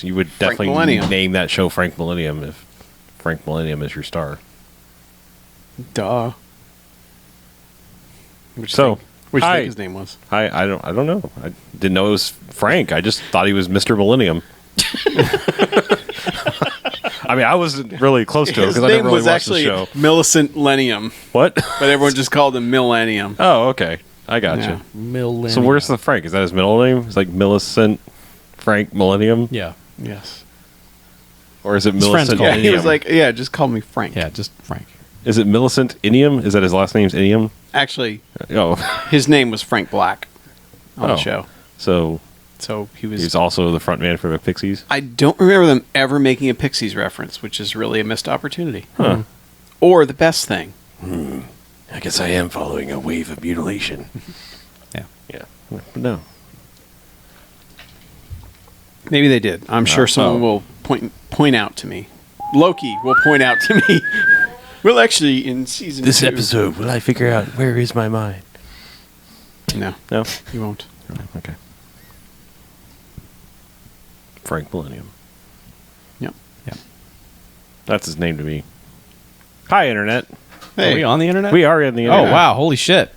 You would definitely name that show Frank Millennium if Frank Millennium is your star. Duh. Which do you think his name was? I don't know. I didn't know it was Frank. I just thought he was Mr. Millennium. I mean, I wasn't really close to it because I never really watched the show. Millicent Lenium. What? But everyone just called him Millennium. Oh, okay. I got you. Millennium. So where's the Frank? Is that his middle name? It's like Millicent Frank Millennium? Yeah. Yes. Or is it Millicent? Yeah, he was like, just call me Frank. Yeah, just Frank. Actually, his name was Frank Black on the show. So he's also the front man for the Pixies? I don't remember them ever making a Pixies reference, which is really a missed opportunity. Huh. Or the best thing. I guess I am following a wave of mutilation. Yeah. No. Maybe they did. I'm sure someone will point out to me. Loki will point out to me. Well, actually, in season this 2... episode, will I figure out where is my mind? No. No? You won't. Okay. Frank Millennium. Yep. That's his name to me. Hi, Internet. Hey. Are we on the Internet? We are on the Internet. Oh, wow. Holy shit.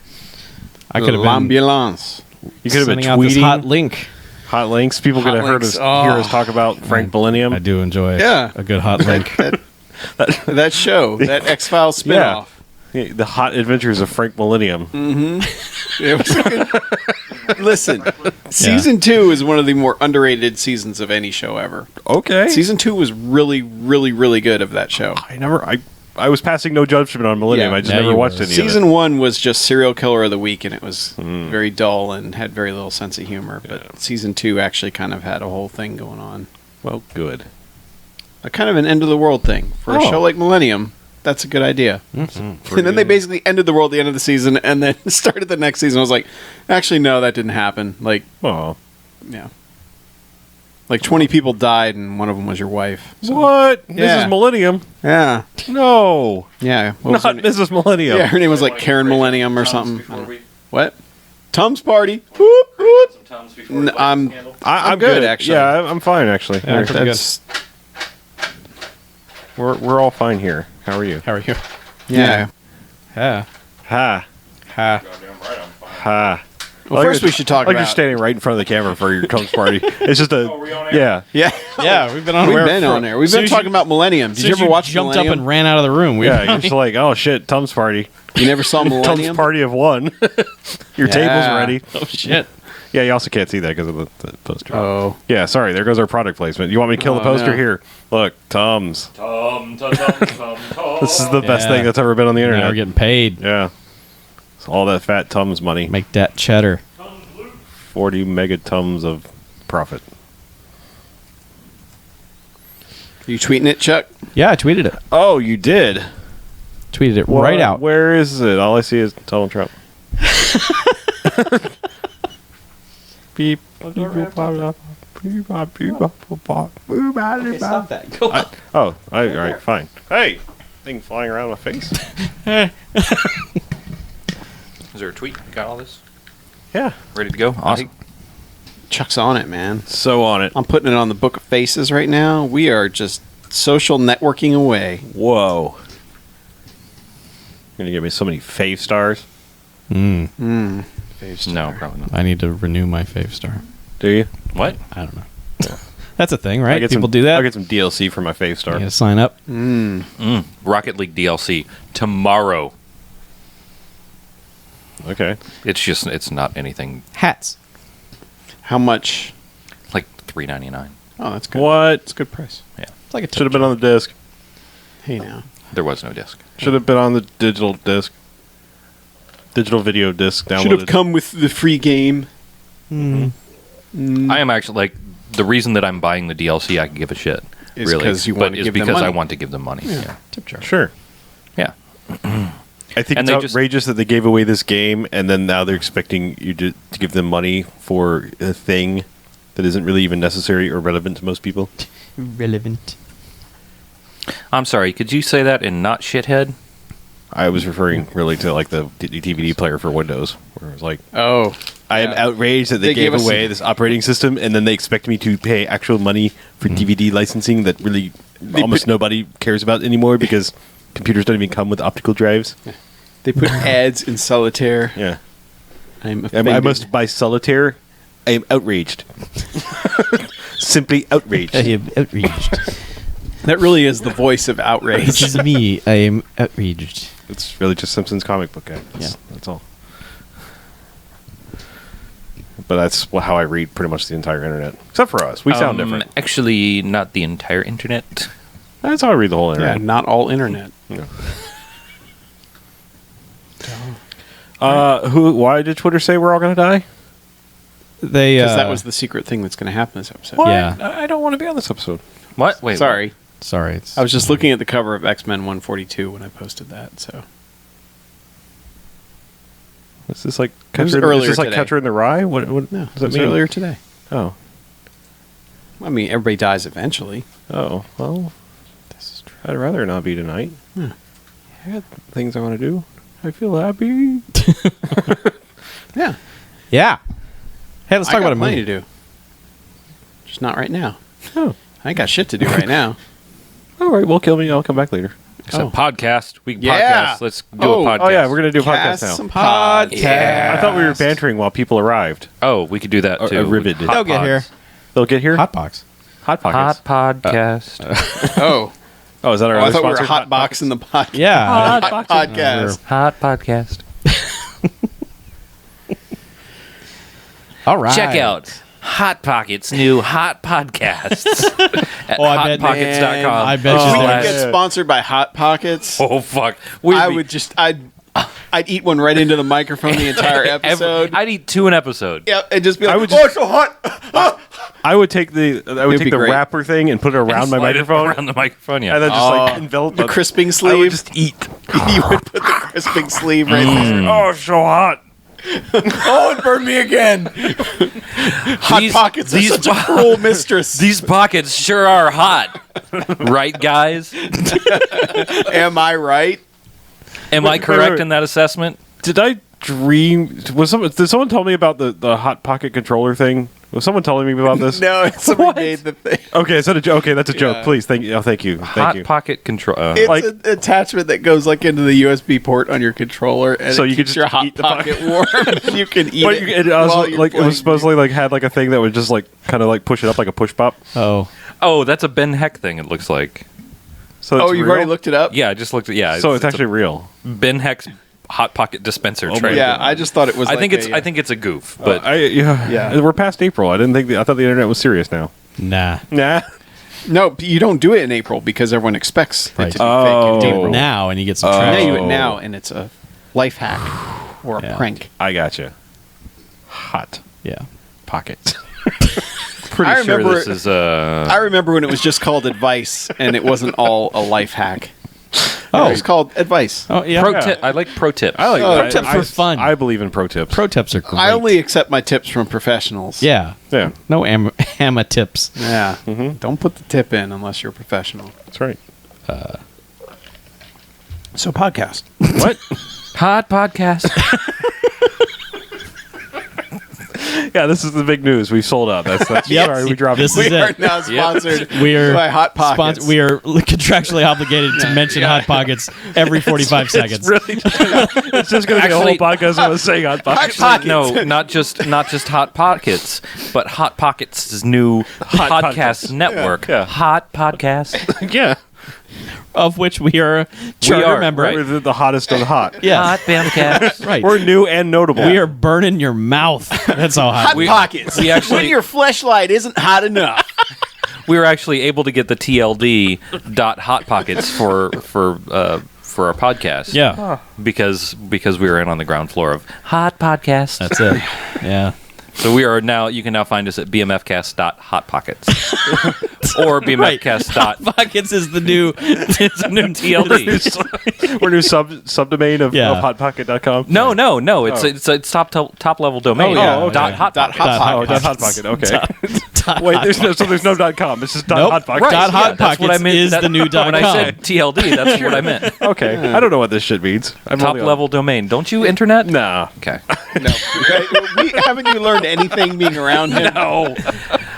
I could have been L'ambulance. You could have been out this tweeting hot link. hot links. People could have heard us hear us talk about Frank Millennium. I do enjoy a good hot link. that show, that X-Files spinoff. Yeah, the Hot Adventures of Frank Millennium. Mm-hmm. It was listen, season 2 is one of the more underrated seasons of any show ever. Okay. Season 2 was really, really, really good of that show. I was passing no judgment on Millennium. I just never watched any of it. Season 1 was just Serial Killer of the Week, and it was very dull and had very little sense of humor. But Season 2 actually kind of had a whole thing going on. Well, good. A kind of an end-of-the-world thing. For a show like Millennium, that's a good idea. Mm-hmm. And then they basically ended the world at the end of the season, and then started the next season. I was like, actually, no, that didn't happen. Like, yeah. Like 20 people died, and one of them was your wife. So. What? Mrs. Millennium? Yeah. No. Yeah. Not Mrs. Millennium. Yeah, her name was like Karen Millennium or something. What? Tums party. Whoop, whoop. I'm good, actually. Yeah, I'm fine, actually. Yeah, We're all fine here. How are you? Yeah. Ha. Ha. Ha. Ha. Well, first we should talk about... you're standing right in front of the camera for your Tums party. It's just a... we on air? Yeah. Yeah, we've been on air. We've been talking about Millennium. Did you ever watch jumped Millennium? up and ran out of the room. You're just like, oh shit, Tums party. You never saw Millennium? Tums party of one. Your table's ready. Oh shit. Yeah, you also can't see that because of the poster. Oh. Yeah, sorry. There goes our product placement. You want me to kill the poster? No. Here. Look, Tums. This is the best thing that's ever been on the internet. Now we're getting paid. Yeah. It's all that fat Tums money. Make that cheddar. 40 megatons of profit. You tweeting it, Chuck? Yeah, I tweeted it. Oh, you did? Tweeted it right out. Where is it? All I see is Donald Trump. Beep. Stop that. Go on. All right, fine. Hey, thing flying around my face. Is there a tweet? You got all this? Yeah. Ready to go? Awesome. Chuck's on it, man. So on it. I'm putting it on the Book of Faces right now. We are just social networking away. Whoa. You're going to give me so many fave stars? Fave star. No, probably not. I need to renew my fave star. Do you? What? I don't know. That's a thing, right? People do that? I'll get some DLC for my fave star. You gotta sign up. Rocket League DLC tomorrow. Okay. It's not anything. Hats. How much? Like $3.99. Oh, that's good. What? That's a good price. Yeah. It's like a Should have been on the disc. Hey, now. There was no disc. Should have been on the digital disc. Digital video disc downloaded. Should have come with the free game. I am actually like the reason that I'm buying the DLC. I can give a shit. Is really, because you want but to it's give them because money. I want to give them money. Yeah. tip jar. Sure. Yeah. I think And it's they just- outrageous that they gave away this game and then now they're expecting you to give them money for a thing that isn't really even necessary or relevant to most people. Relevant. I'm sorry. Could you say that and not shithead? I was referring really to like the DVD player for Windows, where it was like, Oh. I am outraged that they gave gave us away this operating system, and then they expect me to pay actual money for DVD licensing that really almost nobody cares about anymore because computers don't even come with optical drives. They put ads in Solitaire. Yeah. I'm offended. I must buy Solitaire. I am outraged. Simply outraged. I am outraged. That really is the voice of This outrage. is me. I am outraged. It's really just Simpsons comic book guy. That's all. But that's how I read pretty much the entire internet. Except for us. We sound different. Actually, not the entire internet. That's how I read the whole Yeah, internet. not all internet. Why did Twitter say we're all going to die? They Because that was the secret thing that's going to happen this episode. What? Yeah. I don't want to be on this episode. What? Wait. Sorry. Sorry. It's, I was just looking at the cover of X-Men 142 when I posted that, so... Is this like It was Catcher, earlier is this like today. Catcher in the Rye? What No, does it that was mean? earlier today. Oh. I mean, everybody dies eventually. Oh. Well, I'd rather not be tonight. I got things I want to do. I feel happy. Yeah. yeah. Hey, let's talk about a plenty movie. to do. Just not right now. Oh. I ain't got shit to do right now. All right. Well, kill me. I'll come back later. Except podcast. We can Yeah. podcast. Let's do a podcast. Oh, yeah. We're going to do a podcast Cast now. some podcast. Yeah. I thought we were bantering while people arrived. Oh, we could do that too. ribbed. Hot They'll get pods. here. They'll get here? Hotbox. Hot Pockets. Hot podcast. Oh. Oh, is that our I other thought we were sponsor? hot boxing the podcast. Yeah. Hot podcast. Hot podcast. All right. Check out Hot Pockets' new Hot Podcasts at I bet- hotpockets.com. I bet If you we that. could get sponsored by Hot Pockets, Oh, fuck. I'd eat one right into the microphone the entire episode. I'd eat two an episode. Yep, and just be like, I would oh, just- it's so hot. I would take the be great. wrapper thing and put it around my Slide it microphone, Around the microphone, yeah. and then just like envelop The it. crisping I would sleeve. just eat. You would put the crisping sleeve right there. Oh, it's so hot. Oh, it burned me again. Hot These- Pockets these are such a cruel mistress. These pockets sure are hot. Right, guys? Am I right? Am I Wait, correct wait. in that assessment? Did I dream? Did someone tell me about the hot pocket controller thing? Was someone telling me about this? No, somebody made the thing. Okay, is that a joke? Okay, that's a joke. Yeah. Please, thank you. Oh, thank you. Thank Hot you. pocket control. It's Like- an attachment that goes like into the USB port on your controller, and So it you can keeps just your hot eat the pocket warm. You can eat But it. it also, while you're like it playing was supposedly like had like a thing that would just like kind of like push it up like a push pop. Oh. Oh, that's a Ben Heck thing, it looks like. So Oh, it's you've real? already looked it up? Yeah, I just looked at So it's actually real. a Ben Heck's Hot Pocket dispenser my trailer. Yeah, I just thought it was. I think like it's a, I think it's a goof, but Yeah. We're past April. I didn't think. I thought the internet was serious now. Nah. Nah. no, you don't do it in April because everyone expects it to Right. be Oh. fake. In Do April. it now and you get some Now traction. you do it now, and it's a life hack or a Yeah. prank. I gotcha. Hot Yeah. pocket. pretty I sure remember- this is I remember when it was just called advice, and it wasn't all a life hack. Oh. It was called advice. Oh, yeah. pro tip. I like pro tips. I like Oh, that. tips for fun. I believe in pro tips. Pro tips are great. I only accept my tips from professionals. Yeah. Yeah, No hammer tips. Yeah. Don't put the tip in unless you're a professional. that's right. So podcast. What? Hot podcast. Yeah, this is the big news. We've sold out. That's Yep. sorry, we dropped This it. is We are it. now sponsored We are by Hot Pockets. We are contractually obligated to mention Hot Pockets every 45 seconds. It's just going to be a whole Actually- podcast of us saying hot pockets. Pockets. No, not just Hot Pockets, but Hot Pockets' new podcast Podcast. network. Yeah. Hot Podcast. Yeah, Of which we are a charter are, member. right. we're the hottest of the hot. Yes. Hot BMFcast. Right. We're new and notable. We are burning your mouth. That's how hot. Hot We- Pockets. we actually- when your fleshlight isn't hot enough. We were actually able to get the TLD Hot Pockets for our podcast. Yeah. Because we were in on the ground floor of Hot Podcast. That's it. Yeah. So you can now find us at BMFcast.hotpockets or BMFcast. Pockets is the new. It's a new TLD. We're new subdomain of Yeah. No. hotpocket.com. It's top level domain. Oh, yeah. Dot Okay. hot Dot pocket. hot Oh, pocket. dot hotpocket. Okay. Dot Wait, hot there's no .com. It's just Nope. .hotpocket. Right. Dot hot Yeah, that's what I pockets meant. is the new When I .com. said TLD, that's what I meant. Okay. I don't know what this shit means. I'm Top only on- level domain. Don't you internet? Nah. Okay. No. Haven't you learned anything being around him? No.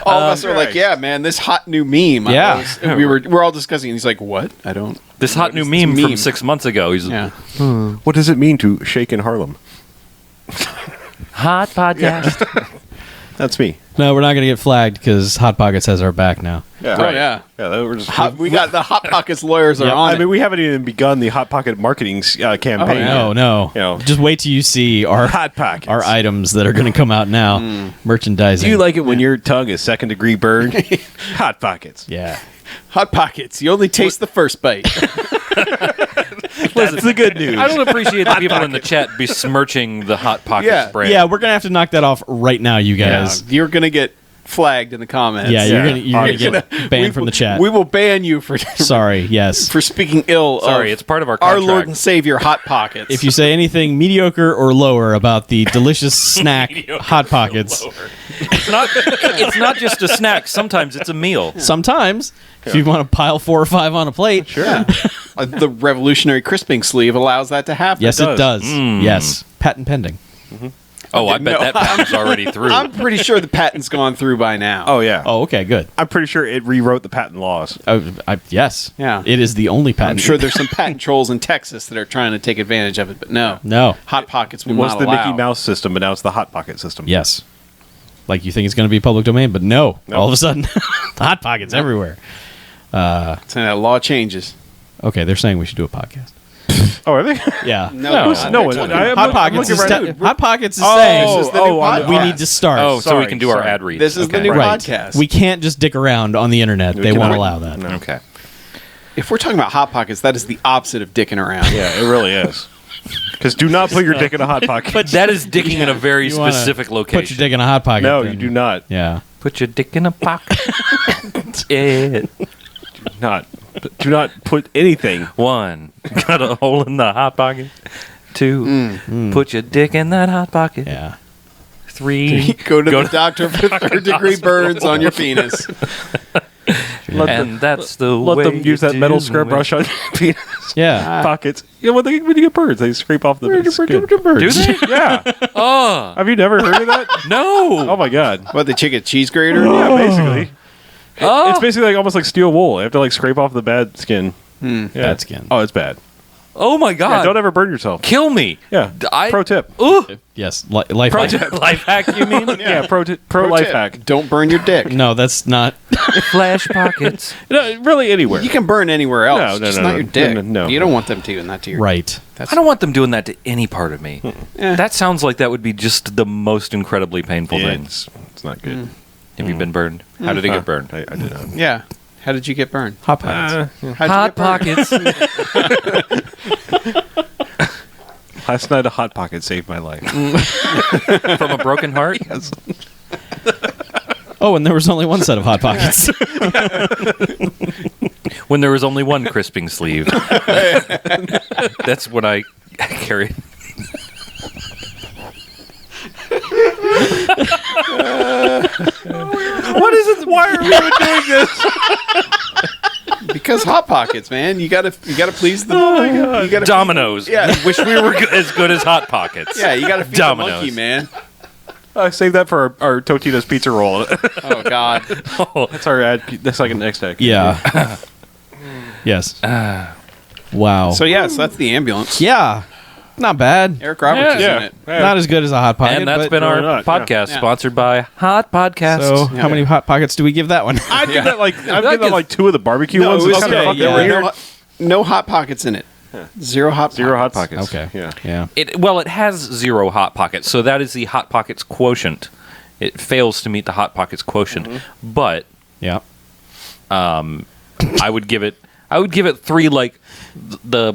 All of us are like, yeah, man, this hot new meme. Yeah. We're all discussing. And he's like, what? I don't. This hot new meme from 6 months ago. He's Yeah. What does it mean to shake in Harlem? hot podcast. That's me. No, we're not going to get flagged because Hot Pockets has our back now. Yeah. Oh, yeah. Yeah, we're just. We got the Hot Pockets lawyers are Yep. on I it. mean, we haven't even begun the Hot Pocket marketing campaign. yeah. No. You know. Just wait till you see our Hot Pockets. our items that are going to come out now. Merchandising. Do you like it when your tongue is second degree burned? Hot Pockets. Yeah. Hot Pockets. You only taste the first bite. That's the good news. I don't appreciate the people in the chat besmirching the Hot Pockets Yeah. brand. Yeah, we're going to have to knock that off right now, you guys. You're going to get flagged in the comments. Yeah, Yeah. you're gonna get banned from the chat. We will ban you for Sorry, yes. for speaking ill Sorry, of it's part of our our contract. Lord and Savior Hot Pockets. If you say anything mediocre or lower about the delicious snack Hot Pockets, It's not just a snack. Sometimes it's a meal. sometimes if you want to pile 4 or 5 on a plate, Sure. The revolutionary crisping sleeve allows that to happen. yes, it does. Mm. Yes, patent pending. Oh, I bet that patent's already through. I'm pretty sure the patent's gone through by now. Oh, yeah. Oh, okay, good. I'm pretty sure it rewrote the patent laws. Yes. Yeah. It is the only patent. I'm sure there's some patent trolls in Texas that are trying to take advantage of it, but no. No. Hot Pockets will It was not the allow. Mickey Mouse system, but now it's the Hot Pocket system. Yes. Like you think it's going to be public domain, but no. No. All of a sudden, Hot Pockets everywhere. So that law changes. Okay, they're saying we should do a podcast. Oh, are they? Yeah. No, no one. Hot Pockets is right. Hot Pockets is This saying is the new podcast. we need to start. Oh, so we Sorry, can do our sorry. ad read. This is the new Right. podcast. We can't just dick around on the internet. They won't cannot. allow that. No. Okay. If we're talking about Hot Pockets, that is the opposite of dicking around. Yeah, it really is. Because do not put your dick in a Hot Pocket. But that is dicking in a very You wanna specific Put location. your dick in a Hot Pocket. No, then- you do not. Yeah. Put your dick in a pocket. Yeah. Do not put anything. 1, got a hole in the hot pocket. 2, put your dick in that hot pocket. Yeah. 3, Go to the doctor for third-degree burns on your penis. and that's the Let way them use that you metal do scrub it. brush on your penis Yeah. pockets. You know, when you get birds, they scrape off the skin. Do they? Yeah. Oh, Have you never heard of that? no. Oh, my God. What, the chicken cheese grater? Yeah, basically. Oh. It's basically like almost like steel wool. You have to like scrape off the bad skin. Yeah. Bad skin. Oh, it's bad. Oh, my Yeah, God. don't ever burn yourself. Kill me. Yeah. I- Pro tip. Ooh. Yes. Life Pro hack. tip. Life hack, you mean? Yeah, pro life tip, hack. Don't burn your dick. No, that's not. Flash pockets. No, really anywhere. You can burn anywhere else, No, just no, not no, your no, dick. no. You don't want them to, and not to your Right. I don't want them doing that to any part of me. Eh. That sounds like that would be just the most incredibly painful Yeah, thing. it's not good. Have you been burned? How did it get burned? I did not. Yeah. How did you get burned? Hot Pockets. How'd you Hot get burned? pockets. Last night, a Hot Pocket saved my life. From a broken heart? Oh, and there was only one set of Hot Pockets. When there was only one crisping sleeve. That's what I carried. What is it? Why are we even doing this? Because Hot Pockets, man. You gotta please the. Oh, my God. You gotta Dominoes. Yeah. Wish we were as good as Hot Pockets. Yeah, you gotta feed Dominoes. the monkey, man. Save that for our Totino's pizza roll. Oh God. That's our ad. That's like an next ad. Yeah. Yes. Wow. So yes, that's the ambulance. yeah. Not bad. Eric Roberts is Yeah. in it. Not as good as a Hot Pocket. And that's but- been our not, podcast, yeah. sponsored by Hot Podcasts. So, how many Hot Pockets do we give that one? I'd give that like I'd give gets- that like 2 of the barbecue No, ones. it was It's kinda okay, fucking yeah. There were weird. no Hot Pockets in it. Zero Hot Pockets. Pockets. Okay. Yeah. Yeah. It has 0 Hot Pockets, so that is the Hot Pockets quotient. It fails to meet the Hot Pockets quotient, but Yeah. I would give it 3, like the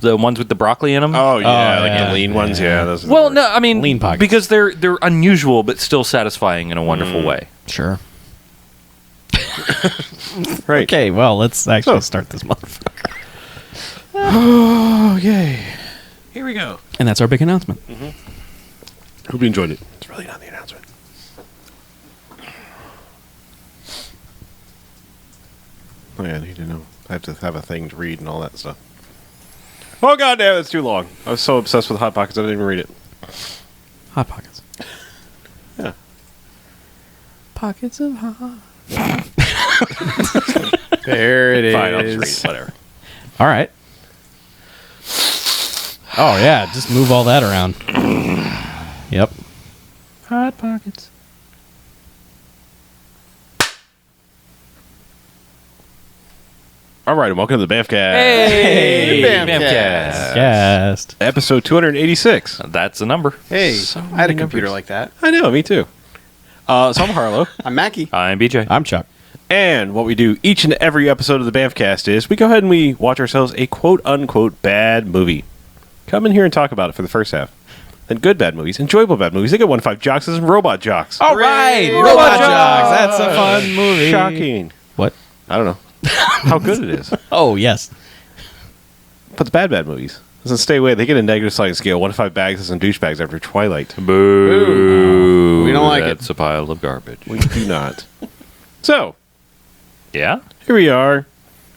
ones with the broccoli in them. Oh yeah, like yeah. the lean ones. Yeah. Those are the Well, worst. no, I mean Lean pockets. because they're unusual but still satisfying in a wonderful way. Sure. Right. Okay, well, let's actually So- start this motherfucker. Okay. Here we go. And that's our big announcement. Hope you enjoyed it. It's really not the announcement. Oh yeah, I need to know. I have to have a thing to read and all that stuff. Oh god damn, it's too long. I was so obsessed with Hot Pockets I didn't even read it. Hot Pockets. Yeah. Pockets of hot. There it is. Fine, I'll just read it. Whatever. All right. Oh, yeah. Just move all that around. Yep. Hot Pockets. All right, and welcome to the BMFcast. Hey, BMFcast. Cast. Episode 286. That's a number. Hey, So I had a many computer numbers. like that. I know, me too. So I'm Harlow. I'm Mackie. I'm BJ. I'm Chuck. And what we do each and every episode of the BMFcast is we go ahead and we watch ourselves a quote-unquote bad movie. Come in here and talk about it for the first half. Then good bad movies, enjoyable bad movies. They get 1-5 jocks and robot jocks. All right. Hooray. Robot Jocks. That's a fun movie. Shocking. What? I don't know how good it is. Oh, yes. But the bad movies. Doesn't stay away. They get a negative sliding scale. 1 to 5 bags and douchebags after Twilight. Boo. We don't like it. That's a pile of garbage. We do not. So, Yeah? here we are,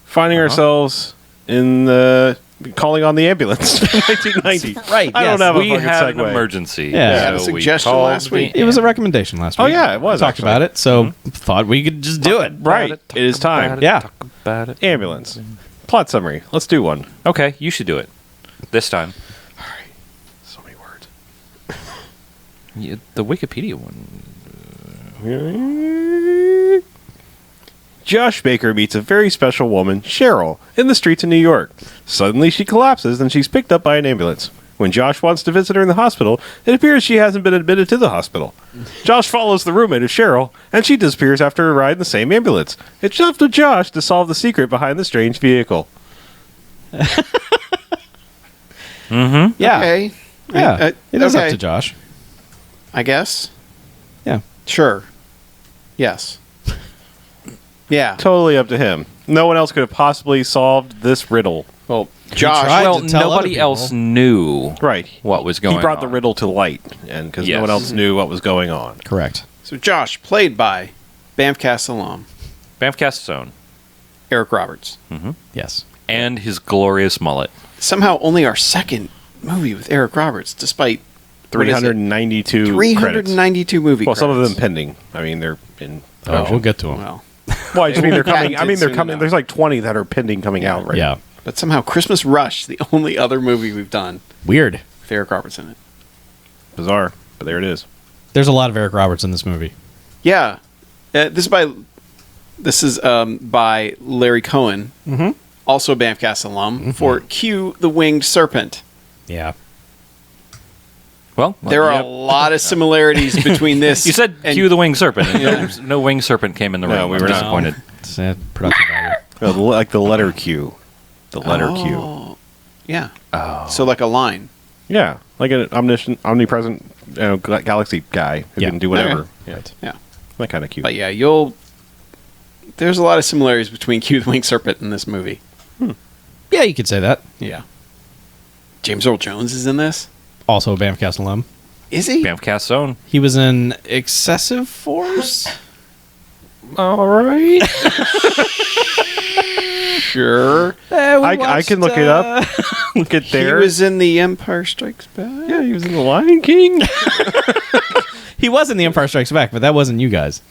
finding ourselves in the calling on the ambulance from 1990. Right, I don't yes. have a We fucking had an segue. emergency. Yeah. We had a So we suggestion called last week. It was a recommendation last Oh, week. yeah, it was, We talked actually. about it, so thought we could just do it. Right. It is time. Yeah. Talk about it. Ambulance. Plot summary. Let's do one. Okay, you should do it. This time. So many words. Yeah, the Wikipedia one. Josh Baker meets a very special woman, Cheryl, in the streets of New York. Suddenly she collapses and she's picked up by an ambulance. When Josh wants to visit her in the hospital, it appears she hasn't been admitted to the hospital. Josh follows the roommate of Cheryl, and she disappears after a ride in the same ambulance. It's up to Josh to solve the secret behind the strange vehicle. Yeah. Okay. Yeah. It is up okay. to Josh. I guess. Yeah. Sure. Yes. Yeah. Totally up to him. No one else could have possibly solved this riddle. Well, tried. Josh. Well, to tell other nobody people. else knew Right. what was going on. He brought the riddle to light, and because no Yes. one else knew what was going on. Correct. So Josh, played by BMFcast alum BMFcast's own. Eric Roberts. Yes. And his glorious mullet. Somehow only our second movie with Eric Roberts, despite 392 credits. 392 movie Well, some of them credits. pending. I mean, they're in. Oh, we'll get to him. Well, Well, I just mean they're coming. I mean, they're Soon coming. enough. There's like 20 that are pending coming out right Yeah. now. but somehow Christmas Rush, the only other movie we've done Weird. with Eric Roberts in it. Bizarre, but there it is. There's a lot of Eric Roberts in this movie. Yeah, this is by Larry Cohen, also a BMFcast alum, for Q the Winged Serpent. Yeah. Well, There are a lot of similarities between this. you said and cue the winged serpent, and Yeah. no winged serpent came in the No, room. we I'm were not. disappointed. It's production value. No, like the letter Q. The letter Q. Oh, yeah. Oh. So like a line. Yeah, like an omnipresent galaxy guy who Yeah. can do whatever. Okay. Yeah, Yeah. that kind of cute. But yeah, there's a lot of similarities between Q the Winged Serpent and this movie. Yeah, you could say that. Yeah. James Earl Jones is in this. Also a Bamcast alum. Is he? BMFcast's own. He was in Excessive Force. All right. Sure. I can look it up. Look at there. He was in The Empire Strikes Back. Yeah, he was in the Lion King. He was in The Empire Strikes Back, but that wasn't you guys.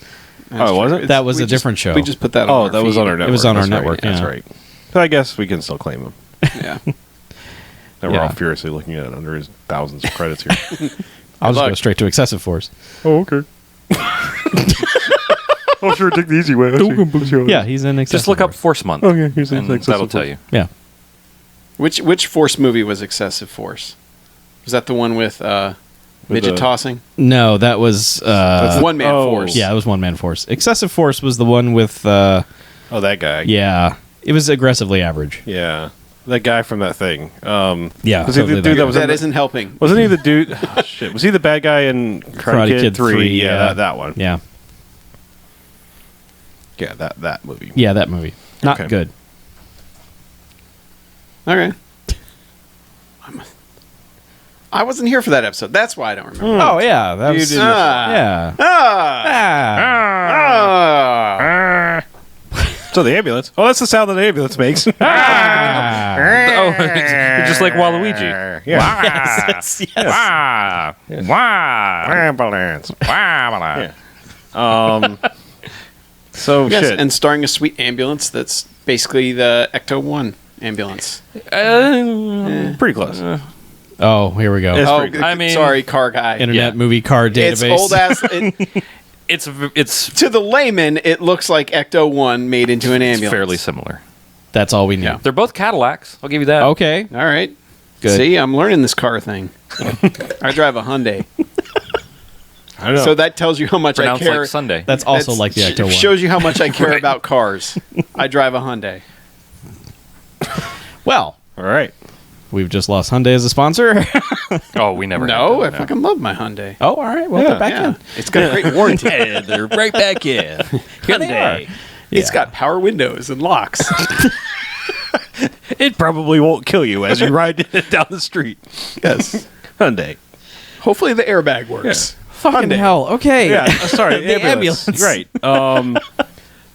That's Oh, was true. it? That was we a different show. We just put that on Oh, our that was feed. on our network. was on our That's right. network, That's yeah. right. So I guess we can still claim him. Yeah. And we're Yeah. all furiously looking at it under his thousands of credits here. I'll just luck. go straight to Excessive Force. Oh, okay. Oh, sure, take the easy way. Yeah, he's in Excessive Just look up Force. Force Month. Oh, yeah, he's in and Excessive that'll tell Force. you. Yeah. Which Force movie was Excessive Force? Was that the one with midget the- tossing? No, that was One Man oh. Force. yeah, it was One Man Force. Excessive Force was the one with Oh, that guy. yeah. It was aggressively average. Yeah. That guy from that thing. Yeah, Was he totally the dude that that was That in the, isn't helping. Wasn't he the dude? Oh, shit. Was he the bad guy in Karate Kid 3? Yeah, that one. Yeah. Yeah, that movie. Yeah, that movie. Not Okay. good. Okay. I wasn't here for that episode. That's why I don't remember. Oh yeah, that was didn't- yeah. Ah. Ah. So the ambulance. Oh, that's the sound that the ambulance makes. Ah. Oh, Oh, it's just like Waluigi. Yeah. Yes. Wah, wah, Ambulance. wah. So Yes, shit. and starring a sweet ambulance that's basically the Ecto-1 ambulance. Pretty close. Oh, here we go. It's Oh, pretty good. I mean- sorry, car guy. Internet movie car database. It's old ass. It's To the layman, it looks like Ecto-1 made into an ambulance. fairly similar. That's all we need. Yeah. They're both Cadillacs. I'll give you that. Okay. All right. Good. See, I'm learning this car thing. I drive a Hyundai. I don't know. So that tells you how much Pronounced I care. like Sunday. That's also like the Ecto one. Shows you how much I care about cars. I drive a Hyundai. Well, All right. we've just lost Hyundai as a sponsor. Oh, we never. No, I had that. fucking love my Hyundai. Oh, all right. Well, they're back Yeah, in. it's got a great warranty. And they're right back in. Hyundai. It's got power windows and locks. It probably won't kill you as you ride it down the street. Yes. Hyundai. Hopefully the airbag works. Fucking hell. Okay. Yeah. Sorry. The ambulance. Right.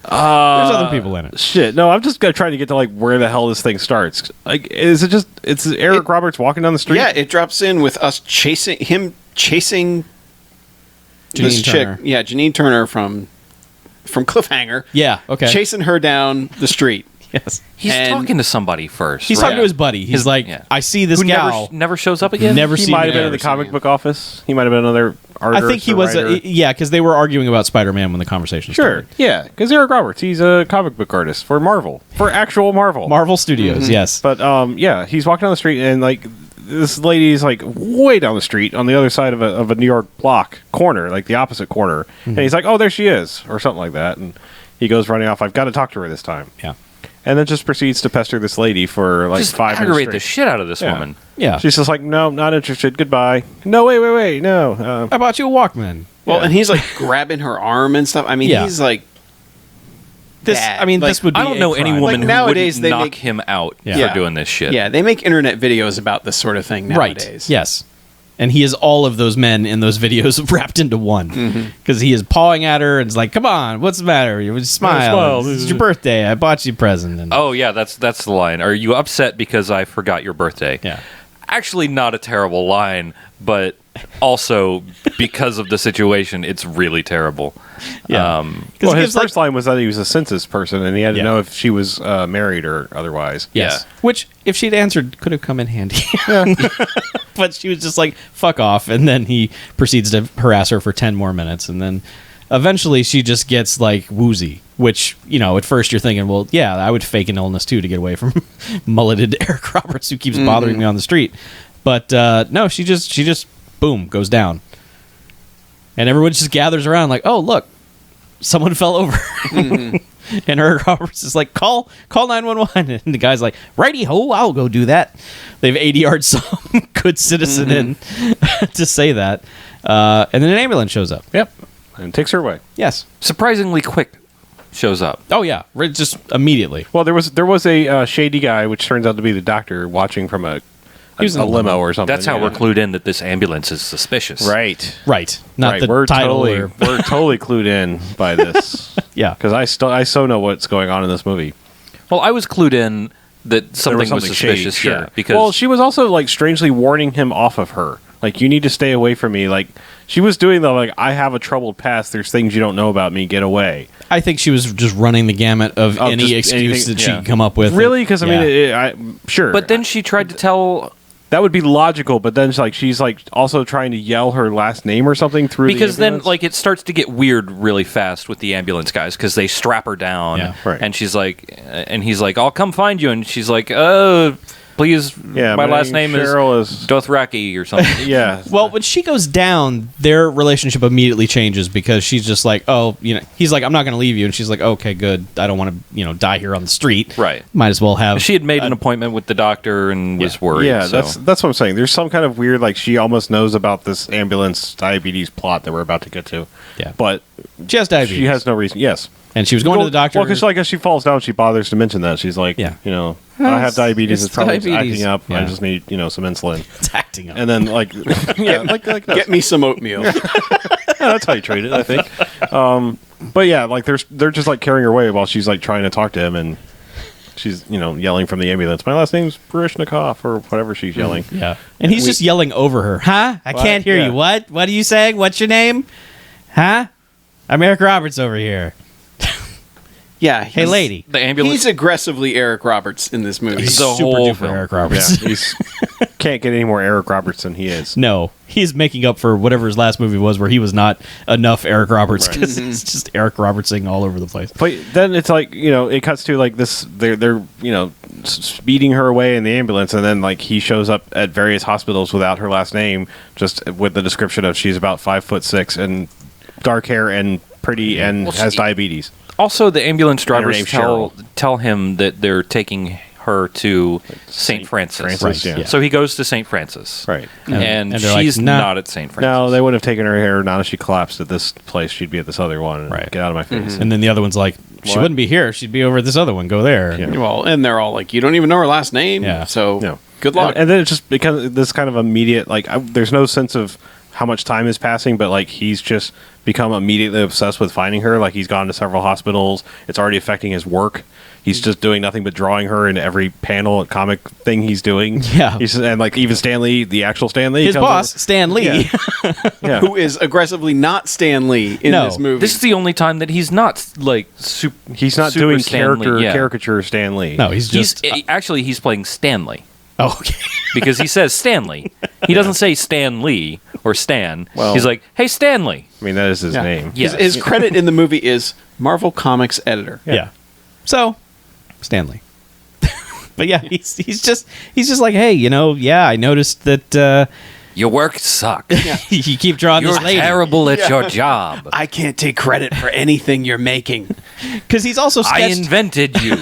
There's other people in it. Shit. No, I'm just gonna try to get to like where the hell this thing starts. Like, is it just? It's Eric Roberts walking down the street. Yeah, it drops in with us chasing this Janine chick. Turner. Yeah, Janine Turner from Cliffhanger. Yeah. Okay. Chasing her down the street. Yes. He's And- talking to somebody first. He's right? talking to his buddy. He's His- like, yeah. I see this Who gal. never shows up again. Never He seen might him have been in ever the seen comic him. book office. He might have been another artist. I think he or was. writer. Yeah, because they were arguing about Spider-Man when the conversation Sure. started. Yeah, because Eric Roberts, he's a comic book artist for Marvel, for actual Marvel. Marvel Studios. Yes. But yeah, he's walking down the street and like this lady's like way down the street on the other side of a New York block corner, like the opposite corner. And he's like, "Oh, there she is," or something like that. And he goes running off. I've got to talk to her this time. Yeah. And then just proceeds to pester this lady for like Just 5 minutes. aggravate the straight. shit out of this Yeah. woman. Yeah. She's just like, "No, not interested. Goodbye." No, wait, no. I bought you a Walkman. Well, Yeah. and he's like grabbing her arm and stuff. I mean, Yeah. he's like, This. bad. I mean, Like, this would be. I don't know a any crime. woman Like who nowadays wouldn't they knock make- him out Yeah. for doing this shit. yeah, they make internet videos about this sort of thing Right. nowadays. Yes. And he is all of those men in those videos wrapped into one. Because he is pawing at her and is like, "Come on, what's the matter? You would smile. smile. It's your birthday. I bought you a present." And Oh yeah, that's the line. Are you upset because I forgot your birthday? yeah. Actually, not a terrible line, but also because of the situation, it's really terrible. Yeah. Well, 'Cause it his gives, like- first line was that he was a census person and he had to Yeah. know if she was married or otherwise. Yes. Which, if she'd answered, could have come in handy. But she was just like, "Fuck off," and then he proceeds to harass her for 10 more minutes, and then eventually she just gets like woozy. Which, you know, at first you're thinking, well, yeah, I would fake an illness too to get away from mulleted Eric Roberts who keeps bothering me on the street. But no, she just boom goes down, and everyone just gathers around like, "Oh, look, someone fell over." And Eric Roberts is like, call 911. And the guy's like, righty ho, I'll go do that. They've ADR'd some good citizen in to say that. And then an ambulance shows up. Yep. And takes her away. Yes. Surprisingly quick shows up. Oh, yeah. Just immediately. Well, there was a shady guy, which turns out to be the doctor, watching from a He was in a limo limo. or something. That's how yeah. we're clued in that this ambulance is suspicious. Right. Right. Not right. the We're title. totally or- we're totally clued in by this. yeah. Because I so know what's going on in this movie. Well, I was clued in that something was something suspicious. shady, Yeah, sure. because well, she was also like strangely warning him off of her. Like, you need to stay away from me. Like, she was doing the like, I have a troubled past. There's things you don't know about me. Get away. I think she was just running the gamut of Of any just excuse anything- that she yeah. could come up with. Really? Because I Yeah. mean, sure. But then she tried to tell that would be logical. But then she's like also trying to yell her last name or something through. because the then ambulance. like it starts to get weird really fast with the ambulance guys because they strap her down Yeah. Right. and she's like and he's like I'll come find you and she's like please Yeah, my my last name Cheryl is is- Dothraki or something. yeah. Well, when she goes down, their relationship immediately changes because she's just like, "Oh, you know," he's like, "I'm not going to leave you," and she's like, "Okay, good. I don't want to, die here on the street. Right. Might as well have." She had made an appointment with the doctor and was worried. Yeah, so. that's what I'm saying. There's some kind of weird, like, she almost knows about this ambulance diabetes plot that we're about to get to. Yeah. But She has diabetes. she has no reason. Yes. and she was going to the doctor. Well, because like as she falls down, she bothers to mention that. She's like, Yeah. I have diabetes. it's It's probably diabetes. acting up. I Yeah. just need, some insulin. It's acting up. And then like, yeah, like Get me some oatmeal. that's how you treat it, I think. But yeah, like they're just like carrying her away while she's like trying to talk to him, and she's yelling from the ambulance. My last name's Barishnikov or whatever she's yelling. Yeah, and he's just yelling over her. Huh? I can't hear you. What? What are you saying? What's your name? Huh? I'm Eric Roberts over here. Yeah. Hey, lady. The ambulance. He's aggressively Eric Roberts in this movie. He's the super whole duper film. Eric Roberts. Yeah, he's can't get any more Eric Roberts than he is. No, he's making up for whatever his last movie was, where he was not enough Eric Roberts because it's just Eric Robertsing all over the place. But then it's like it cuts to like this. They're speeding her away in the ambulance, and then like he shows up at various hospitals without her last name, just with the description of she's about 5'6" and dark hair and pretty and has diabetes. Also, the ambulance drivers name's tell him that they're taking her to St. Francis. Right, yeah. So he goes to St. Francis. Right. And they're she's like, nah. not at St. Francis. No, they wouldn't have taken her hair. Not if she collapsed at this place. She'd be at this other one. Right. Get out of my face. And then the other one's like, she What? wouldn't be here. She'd be over at this other one. Go there. Yeah. Well, and they're all like, you don't even know her last name. Yeah. So No. good luck. And then it just becomes this kind of immediate, like, there's no sense of how much time is passing, but, like, he's just become immediately obsessed with finding her. Like, he's gone to several hospitals. It's already affecting his work. He's just doing nothing but drawing her in every panel and comic thing he's doing. Yeah. And, like, even Stan Lee, the actual Stan Lee. His comes boss, over- Stan Lee. Yeah. Who is aggressively not Stan Lee in No. this movie. This is the only time that he's not like He's not super doing Stan Lee, yeah. caricature Stan Lee. No, he's just. Actually, he's playing Stanley Oh, okay. because he says Stanley. He doesn't say Stan Lee or Stan. Well- He's like, "Hey, Stanley." I mean, that is his name. Yeah. His credit in the movie is Marvel Comics editor. Yeah. So, Stanley. But yeah, he's just like, hey, I noticed that Your work sucks. you keep drawing You're this lady. terrible at your job. I can't take credit for anything you're making. Because he's also I sketched. invented you.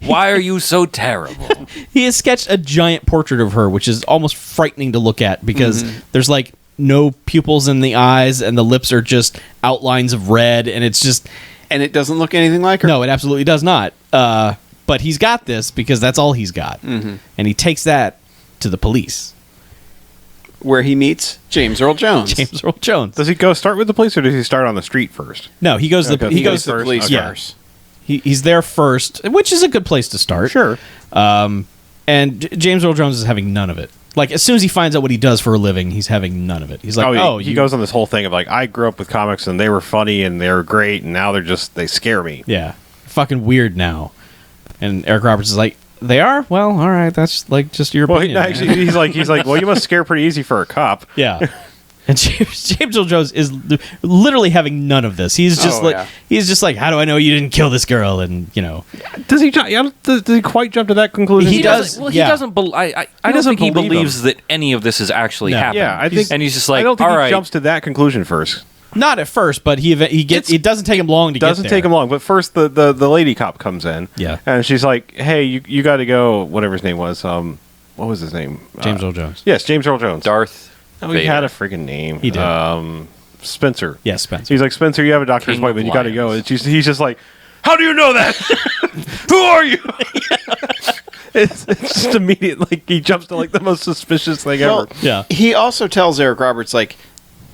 Why are you so terrible? He has sketched a giant portrait of her, which is almost frightening to look at because there's like no pupils in the eyes and the lips are just outlines of red, and it's just And it doesn't look anything like her. no, it absolutely does not. But he's got this because that's all he's got, and he takes that to the police. Where he meets James Earl Jones. James Earl Jones. Does he go start with the police, or does he start on the street first? No, he goes. Okay, He he goes goes to the first. police Okay. first. He's there first, which is a good place to start. Sure. And James Earl Jones is having none of it. Like, as soon as he finds out what he does for a living, he's having none of it. He's like, he goes on this whole thing of like, I grew up with comics and they were funny and they were great, and now they scare me. yeah, fucking weird now. And Eric Roberts is like, they are? Well, all right, that's like just your Well, opinion. man." he's like, well, you must scare pretty easy for a cop. Yeah. And James Earl Jones is literally having none of this. He's just he's just like, how do I know you didn't kill this girl? And Does he? Does he quite jump to that conclusion? He does. Well, yeah. he doesn't. I don't doesn't think he believe believes that any of this is actually No. happening. Yeah, I think, and he's just like, I don't think all he right. jumps to that conclusion first. not at first, but he gets. It doesn't take him long to get there. Doesn't take him long, but first the lady cop comes in. Yeah. and she's like, hey, you got to go. Whatever his name was. What was his name? James Earl Jones. Yes, James Earl Jones. Darth. Oh, he had a freaking name. He did. Spencer. Yes, Spencer. He's like, Spencer, you have a doctor's King appointment. of You got to go. Lions. And he's just like, how do you know that? Who are you? it's just immediate. Like, he jumps to like the most suspicious thing Well, ever. Yeah. He also tells Eric Roberts, like,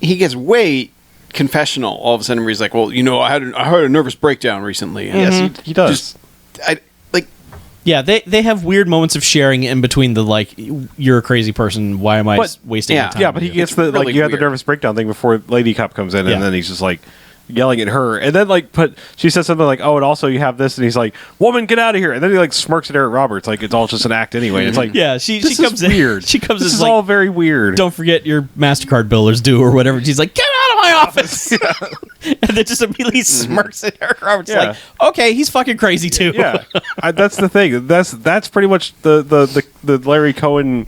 he gets way confessional all of a sudden where he's like, well, I had a nervous breakdown recently. And Yes, he does. Yeah, they have weird moments of sharing in between the like, you're a crazy person. Why am I wasting my time? Yeah, but he with you? gets the really like you had the weird. nervous breakdown thing before Lady Cop comes in, Yeah. and then he's just like yelling at her, and then like, but she says something like, "Oh, and also you have this," and he's like, "Woman, get out of here!" And then he like smirks at Eric Roberts, like it's all just an act anyway. And it's like, Yeah, she this comes is in weird. She comes This in is like, all very weird. don't forget your MasterCard bill is due or whatever. She's like, get out of my office. And then just immediately smirks at Eric Roberts. Yeah. Like, okay, he's fucking crazy too. Yeah, that's the thing. That's pretty much the Larry Cohen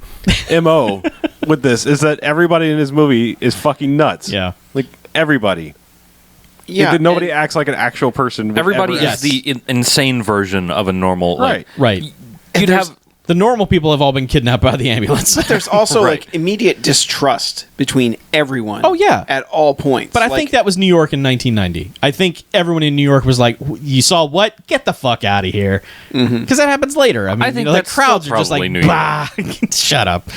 MO with this is that everybody in his movie is fucking nuts. Yeah. like everybody. Yeah, Nobody and acts like an actual person. would Everybody ever is act. the insane version of a normal. Right. Right. You'd have. The normal people have all been kidnapped by the ambulance. there's also Right. like immediate distrust between everyone. Oh, yeah. at all points. But I Like, think that was New York in 1990. I think everyone in New York was like, "You saw what? Get the fuck out of here!" Because that happens later. I mean, I think the that's crowds still are just probably like, New York. "Bah, shut up."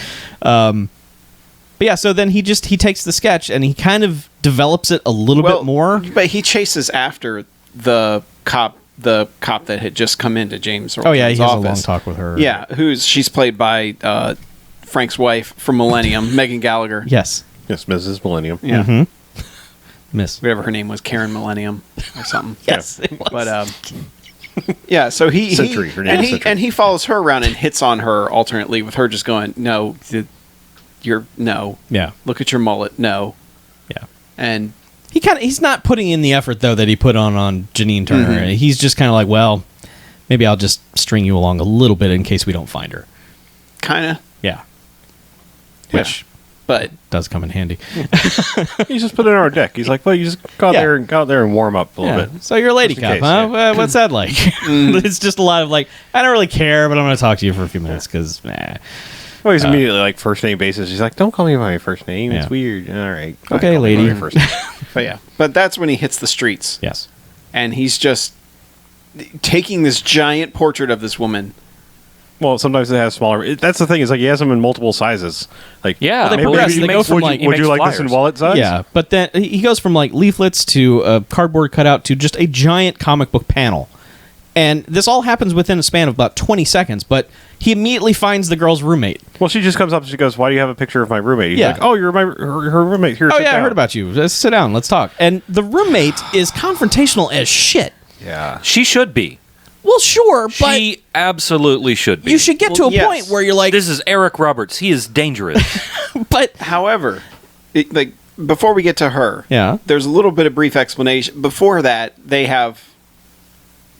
But yeah, so then he takes the sketch and he kind of develops it a little bit more. But he chases after the cop the cop that had just come into James. Oh yeah, he has office. a long talk with her. Yeah, she's played by Frank's wife from Millennium, Megan Gallagher. Yes. Yes, Mrs. Millennium. Yeah. Mm-hmm. Miss. Whatever her name was, Karen Millennium or something. Yes, it was. But yeah, so Century. Her name is Century. and he follows her around and hits on her alternately with her just going, no, no. Yeah. Look at your mullet, no. Yeah. And He's not putting in the effort though that he put on Janine Turner. Mm-hmm. He's just kind of like, well, maybe I'll just string you along a little bit in case we don't find her. kind of, Yeah. Which but does come in handy. He's just put it on our deck. He's like, well, you just go out there and warm up a little Yeah. bit. So you're a lady Just in cop, case, huh? yeah. What's that like? It's just a lot of like, I don't really care, but I'm going to talk to you for a few minutes because, Well, he's immediately like first name basis. He's like, don't call me by my first name. It's Yeah. weird. All right. Okay, Call me by lady. my first name. but yeah, but that's when he hits the streets, Yes. and he's just taking this giant portrait of this woman. Well, sometimes it has smaller. That's the thing. Is like he has them in multiple sizes. Like Yeah, Well, they maybe progress. you They make- go from, would like- you, would he you makes like this in flyers. wallet size? Yeah, but then he goes from like leaflets to a cardboard cutout to just a giant comic book panel. And this all happens within a span of about 20 seconds, but he immediately finds the girl's roommate. Well, she just comes up and she goes, "Why do you have a picture of my roommate?" He's Yeah. like, "Oh, you're her roommate. Here, Oh, sit yeah, I down." heard about you. Let's sit down. Let's talk. And the roommate is confrontational as shit. Yeah. She should be. Well, sure, but She absolutely should be. you should get to a Well, yes. point where you're like, This is Eric Roberts. He is dangerous. but However, like before we get to her, yeah, there's a little bit of brief explanation. Before that, they have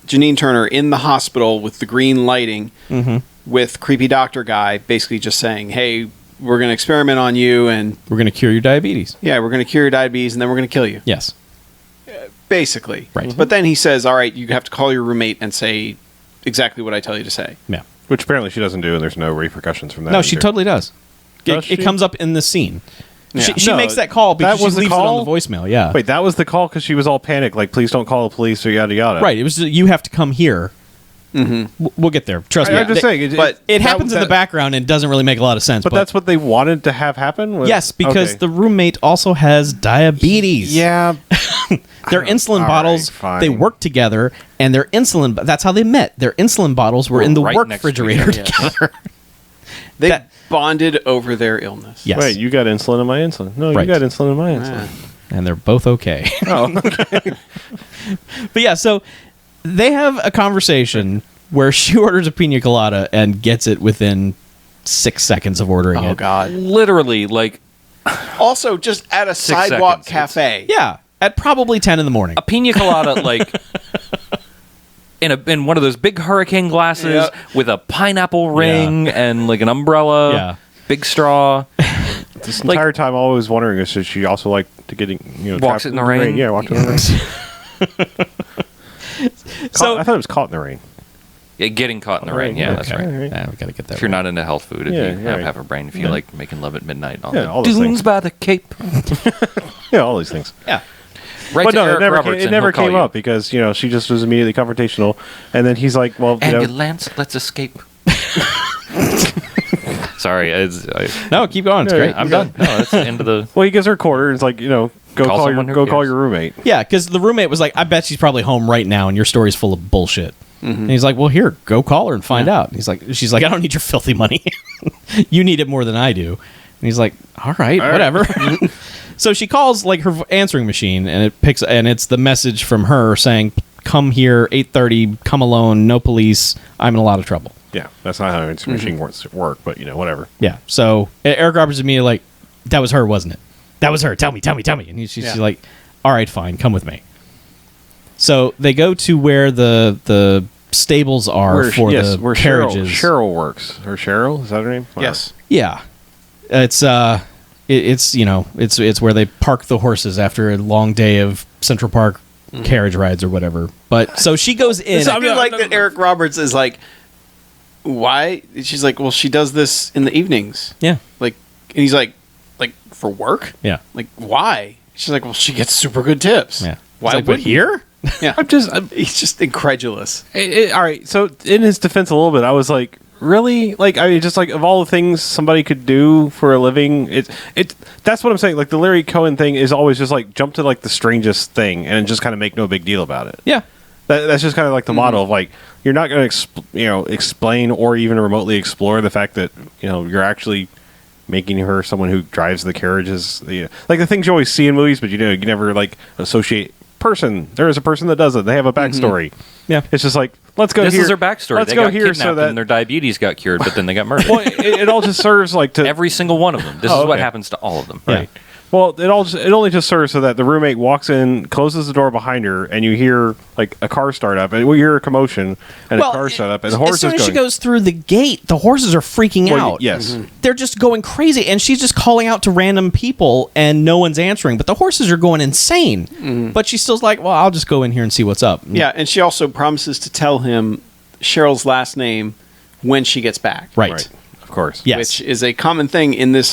Janine Turner in the hospital with the green lighting, with creepy doctor guy basically just saying, "Hey, we're going to experiment on you, and we're going to cure your diabetes. yeah, we're going to cure your diabetes, and then we're going to kill you." Yes. Basically, Right. But then he says, "All right, you have to call your roommate and say exactly what I tell you to say." Yeah. Which apparently she doesn't do, and there's no repercussions from that. No, she either. totally does. Does It she? comes up in the scene. Yeah. She No, makes that call because that was she the leaves call? it on the voicemail. Yeah. Wait, that was the call because she was all panicked, like, "Please don't call the police," or yada yada. Right. It was you have to come here. We'll get there. Trust me. I'm just saying, but It that- happens in the background and doesn't really make a lot of sense. But that's what they wanted to have happen. Was- yes, because okay. the roommate also has diabetes. yeah, Their insulin all bottles, right, fine. they work together, and their insulin, that's how they met. Their insulin bottles were in the right work next to each refrigerator other. together. They That- bonded over their illness. Yes. Wait, you got insulin in my insulin. No, Right. you got insulin in my insulin. And they're both okay. Oh, But yeah, so they have a conversation where she orders a pina colada and gets it within 6 seconds of ordering Oh it. God. Literally, like Also, just at a 6 sidewalk seconds. cafe. Yeah, at probably 10 in the morning. a pina colada, like in one of those big hurricane glasses Yeah. with a pineapple ring and like an umbrella. Yeah. Big straw. this Like- entire time, I was wondering if she also like to getting Walks trapped in the rain? Yeah, walked in the rain. So I thought it was caught in the rain. Yeah, getting caught in the rain. Yeah, that's Okay. right. All right. Yeah, we got to get that If you're right. not into health food, if Yeah, you right. have a brain, if you like making love at midnight on Yeah, the all those dunes things. by the Cape, Yeah, all these things. Yeah. right But to no, Eric it never Roberts, came, it and never he'll call came you. up because she just was immediately confrontational, and then he's like, "Well, Ambulance, let's escape. Sorry, No, keep going. It's Yeah, great. I'm done. No, that's the end of the. well, he gives her a quarter. And it's like, go Call call someone who go call cares. your roommate. Yeah, because the roommate was like, I bet she's probably home right now, and your story's full of bullshit. And he's like, well, here, go call her and find out. And she's like, I don't need your filthy money. You need it more than I do. And he's like, all right, whatever. So she calls like her answering machine, and it's the message from her saying, come here, 8:30, come alone, no police, I'm in a lot of trouble. Yeah, that's not how an answering machine work, but whatever. Yeah. So Eric Roberts is immediately like, that was her, wasn't it? That was her. Tell me. And she's like, all right, fine, come with me. So they go to where the stables are Where where carriages. Cheryl works. Or Cheryl, is that her name? Yes. Yeah, it's it's where they park the horses after a long day of Central Park carriage rides or whatever. But so she goes in. So I feel like that Eric Roberts is like, why? She's like, well, she does this in the evenings. Yeah, Like, and he's like for work? yeah, Like, why? She's like, well, she gets super good tips. yeah. Why It's like, but wouldn't you? here? Yeah. He's just incredulous. All right, so in his defense a little bit, I was like, really? Like, I mean, just like, of all the things somebody could do for a living, that's what I'm saying. Like, the Larry Cohen thing is always just like, jump to like the strangest thing and just kind of make no big deal about it. Yeah. That's just kind of like the model of like you're not going to explain or even remotely explore the fact that you're actually making her someone who drives the carriages. Like the things you always see in movies, but you never like associate person. There is a person that does it. They have a backstory. Yeah, it's just like let's go. This here. is their backstory. Let's they go got here kidnapped so that and their diabetes got cured, but then they got murdered. well, it all just serves like to Every single one of them. This is what happens to all of them. right. Well, it only just serves so that the roommate walks in, closes the door behind her, and you hear like a car start up, and we hear a commotion and a car start up, and the horse as soon is as going. she goes through the gate, the horses are freaking out. Yes, They're just going crazy, and she's just calling out to random people, and no one's answering. But the horses are going insane. But she's still like, "Well, I'll just go in here and see what's up." Yeah, and she also promises to tell him Cheryl's last name when she gets back. Right. Of course. Yes. Which is a common thing in this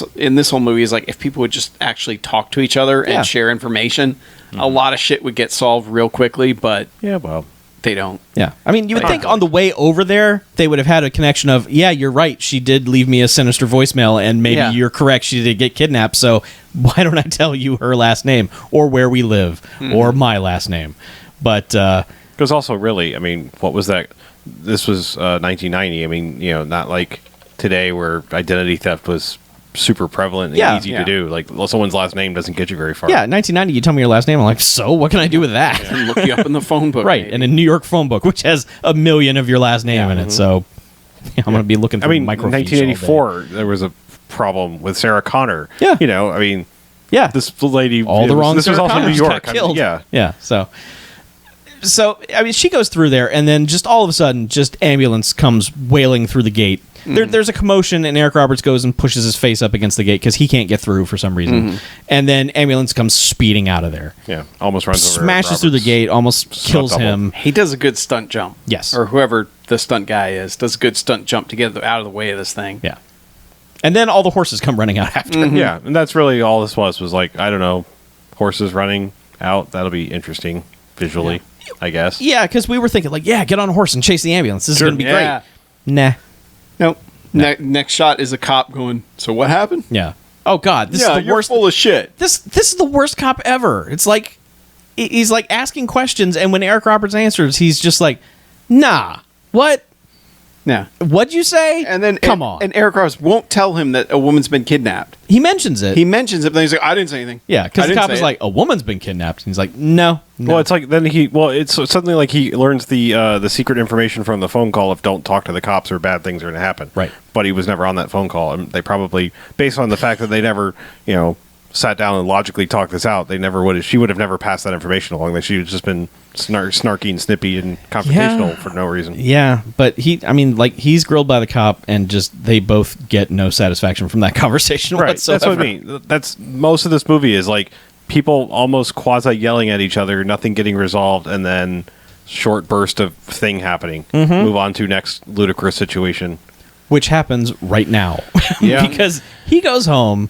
whole movie. Is like if people would just actually talk to each other Yeah. and share information, a lot of shit would get solved real quickly. But Yeah. Well. they don't. Yeah. I mean, you would think on the way over there, they would have had a connection of, yeah, you're right. She did leave me a sinister voicemail, and maybe you're correct. She did get kidnapped. So why don't I tell you her last name or where we live or my last name? But Because also, really, I mean, what was that? This was 1990. I mean, not like today where identity theft was super prevalent and easy to do. Like, someone's last name doesn't get you very far. yeah, 1990, you tell me your last name. I'm like, so what can I do with that? And look you up in the phone book. Right. maybe. And a New York phone book, which has 1 million of your last name in it. So I'm going to be looking for I mean, microfiche all day. 1984, there was a problem with Sarah Connor. Yeah. I mean, Yeah. this lady. All the wrong This was Sarah also New Connors York. got killed. Yeah. Yeah. So I mean, she goes through there, and then just all of a sudden, just ambulance comes wailing through the gate. There's a commotion, and Eric Roberts goes and pushes his face up against the gate because he can't get through for some reason. And then ambulance comes speeding out of there, Yeah. Almost runs over. smashes through the Roberts. gate, almost kills double. him. He does a good stunt jump. Yes. Or whoever the stunt guy is does a good stunt jump to get out of the way of this thing. Yeah. And then all the horses come running out after. Yeah, and that's really all this was like, I don't know, horses running out. That'll be interesting visually, I guess. Yeah, because we were thinking like, yeah, get on a horse and chase the ambulance. This is going to be Yeah. great. Nah. Nope. Next shot is a cop going, so what happened? Yeah. Oh God, this yeah, is the you're worst. full of shit. This is the worst cop ever. It's like he's like asking questions, and when Eric Roberts answers, he's just like, "Nah, what? Yeah. What'd you say?" And then come on. And Eric Roberts won't tell him that a woman's been kidnapped. He mentions it. He mentions it, but then he's like, I didn't say anything. yeah, I because the didn't cop say is it. like, "A woman's been kidnapped," and he's like, "No." Well, it's like then it's suddenly like he learns the secret information from the phone call of don't talk to the cops or bad things are going to happen. Right. But he was never on that phone call, and they probably, based on the fact that they never, sat down and logically talked this out, they never would have. She would have never passed that information along. That she would just been snarky and snippy and confrontational for no reason. Yeah, but he's grilled by the cop, and just they both get no satisfaction from that conversation Right. whatsoever. That's what I mean. That's most of this movie is like people almost quasi yelling at each other, nothing getting resolved, and then short burst of thing happening. Move on to next ludicrous situation. Which happens right now. Yeah. Because he goes home,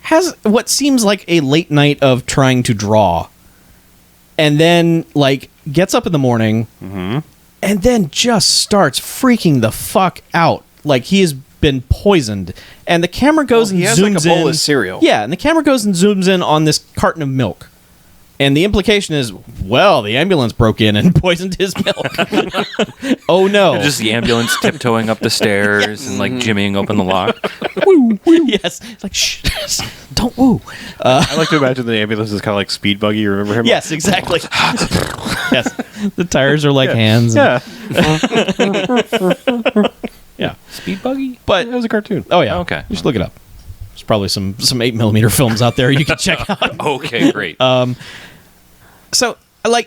has what seems like a late night of trying to draw, and then gets up in the morning, and then just starts freaking the fuck out. Like he has been poisoned, and the camera goes Well, he and has, zooms like, a bowl in. of cereal. Yeah, and the camera goes and zooms in on this carton of milk. And the implication is, well, the ambulance broke in and poisoned his milk. Oh no! Just the ambulance tiptoeing up the stairs and jimmying open the lock. Woo, woo. Yes, it's like shh, don't woo. I like to imagine the ambulance is kind of like Speed Buggy. You remember him? Yes, exactly. Yes, the tires are like hands. Yeah. Yeah. Speed buggy? But It was a cartoon. oh yeah, Okay. You should look it up. There's probably some 8mm films out there you can check out. Okay, great. So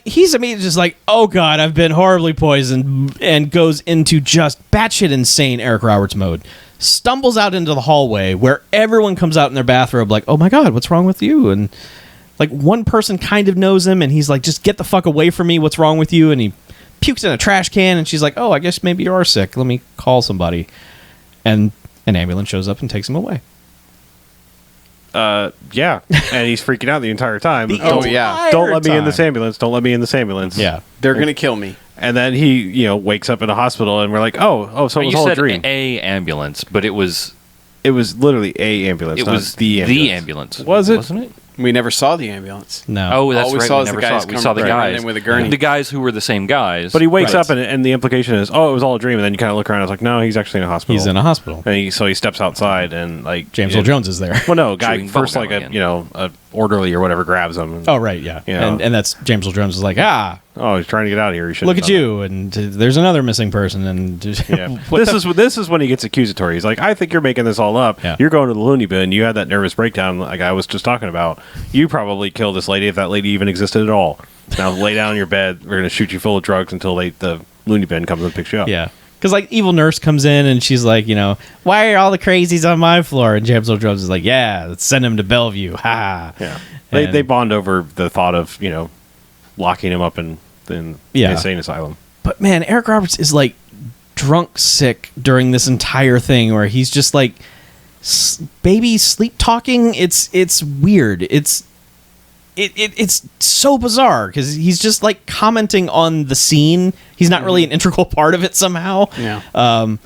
he's immediately just like, oh god, I've been horribly poisoned, and goes into just batshit insane Eric Roberts mode. Stumbles out into the hallway where everyone comes out in their bathrobe like, oh my god, what's wrong with you? And one person kind of knows him, and he's like, just get the fuck away from me, what's wrong with you? And he pukes in a trash can, and she's like, oh, I guess maybe you are sick, let me call somebody. And an ambulance shows up and takes him away. Yeah. And he's freaking out the entire time. Oh, yeah. Don't let me in time. this ambulance. Don't let me in this ambulance. Yeah. They're going to kill me. And then he, wakes up in a hospital, and we're like, oh, so it was you all a said dream. a ambulance, but it was It was literally a ambulance. it not was the ambulance. ambulance. Was it? Wasn't it? We never saw the ambulance. No. Oh, that's All we right. saw We is the never guys saw it. We come saw the running guys in with a gurney. The guys who were the same guys. But he wakes Right. up and the implication is, oh, it was all a dream. And then you kind of look around and it's like, no, he's actually in a hospital. He's in a hospital. And so he steps outside and like James Earl Jones is there. Well, no, guy Chewing first bubblegum like again. a orderly or whatever grabs him. And, Oh, right, yeah. Yeah. And that's James Earl Jones is like, oh, he's trying to get out of here. He shouldn't look have at done you, and there's another missing person, and that. Yeah. what This is when he gets accusatory. He's like, I think you're making this all up. Yeah. You're going to the loony bin. You had that nervous breakdown like I was just talking about. You probably killed this lady if that lady even existed at all. Now lay down in your bed. We're going to shoot you full of drugs until the loony bin comes and picks you up. Yeah. Because, like, evil nurse comes in and she's like, why are all the crazies on my floor? And James Earl Jones is like, yeah, let's send him to Bellevue. Ha. Yeah. And- They bond over the thought of, locking him up in the Yeah. insane asylum. But, man, Eric Roberts is, like, drunk sick during this entire thing where he's just, like, baby sleep talking. It's weird. It's so bizarre because he's just, like, commenting on the scene. He's not really an integral part of it somehow. Yeah.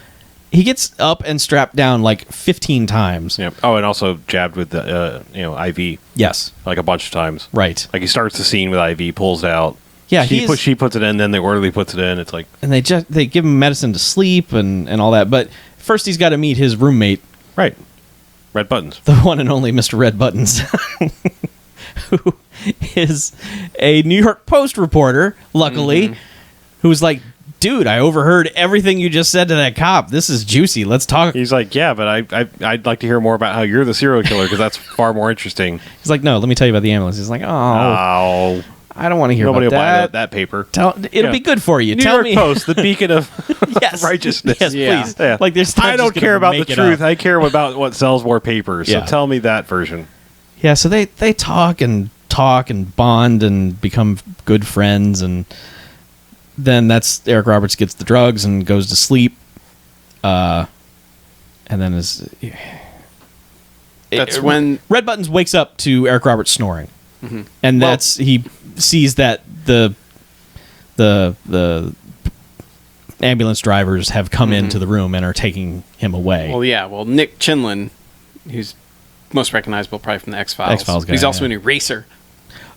He gets up and strapped down like 15 times. Yeah. Oh, and also jabbed with the IV Yes. like a bunch of times. Right. Like he starts the scene with IV, pulls it out. Yeah, she puts it in, then the orderly puts it in. It's like And they give him medicine to sleep and all that. But first he's got to meet his roommate, right. Red buttons. the one and only Mr. Red Buttons, who is a New York Post reporter, luckily, who's like, dude, I overheard everything you just said to that cop. This is juicy. Let's talk. He's like, yeah, but I'd like to hear more about how you're the serial killer because that's far more interesting. He's like, no, let me tell you about the ambulance. He's like, Oh, I don't want to hear nobody will about buy that paper. It'll be good for you. New Tell York me. Post, the beacon of Yes. righteousness. Yes, Yeah. please. Yeah. Like, there's times I don't he's care gonna about the make it truth. up. I care about what sells more papers. Yeah. So tell me that version. Yeah, so they talk and bond and become good friends, and then that's Eric Roberts gets the drugs and goes to sleep, and then That's when Red Buttons wakes up to Eric Roberts snoring, and Well- that's he sees that the ambulance drivers have come into the room and are taking him away. Well, Nick Chinlund, who's most recognizable probably from the X-Files. X-Files guy, He's also yeah. an eraser.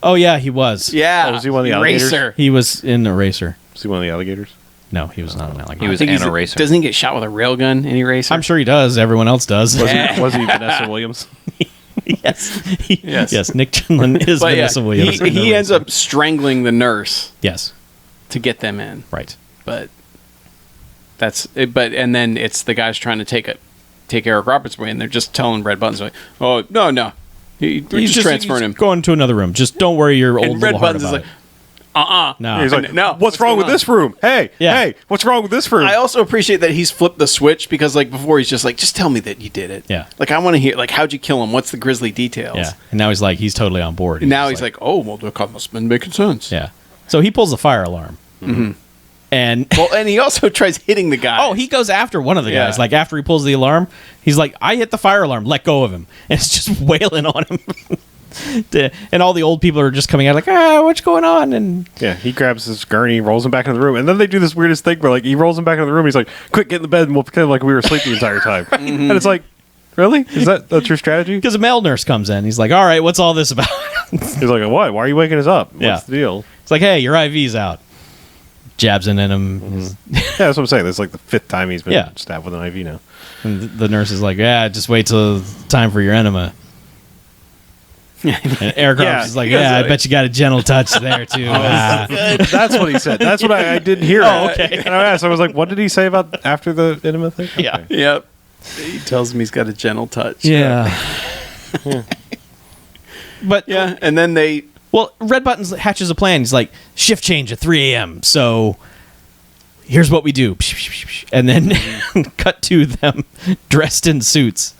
Oh yeah, he was. Yeah. Oh, was he one of the alligators? Eraser. He was in Eraser. Is he one of the alligators? No, he was not an alligator. He was I think an he's eraser. Doesn't he get shot with a railgun in Eraser? I'm sure he does. Everyone else does. Was he Vanessa Williams? yes. Yes. Yes. Nick Chinlund is But yeah, Vanessa Williams. he ends up strangling the nurse Yes. to get them in. Right. But and then it's the guys trying to take Eric Roberts away, and they're just telling Red Buttons like, "Oh no, we're just transferring him." Going to another room. Just don't worry your old And Red little heart Buttons is about like, it. No. He's like, No, what's what's wrong going with on? this room? Hey, Yeah. hey, what's wrong with this room? I also appreciate that he's flipped the switch because, like, before he's just like, "Just tell me that you did it." Yeah. Like, I want to hear, like, how'd you kill him? What's the grisly details? Yeah. And now he's totally on board. And now just he's like, "Oh, well, the cop must have been making sense." yeah. So he pulls the fire alarm. And Well, and he also tries hitting the guy. oh, he goes after one of the Yeah. guys. Like after he pulls the alarm, he's like, I hit the fire alarm, let go of him. And it's just wailing on him. And all the old people are just coming out like, what's going on? And Yeah, he grabs his gurney, rolls him back into the room, and then they do this weirdest thing where like he rolls him back into the room. He's like, "Quick, get in the bed, and we'll pretend like we were asleep the entire time." And it's like, really? That's your strategy? because a male nurse comes in, he's like, all right, what's all this about? He's like, "What? Why are you waking us up? What's Yeah. the deal?" It's like, hey, your IV's out. Jabs in him. Yeah, that's what I'm saying. That's like the 5th time he's been Yeah. stabbed with an IV now. And the nurse is like, yeah, just wait till time for your enema. And Eric Yeah, Roberts is like, he goes yeah, I like- bet you got a gentle touch there, too. That's what he said. That's what I didn't hear. Oh, okay. And I asked, I was like, "What did he say about after the enema thing?" Yeah. Okay. Yep. He tells him he's got a gentle touch. Yeah. But, Yeah, and then they well, Red Buttons hatches a plan. He's like, shift change at 3 a.m. So here's what we do. And then cut to them dressed in suits,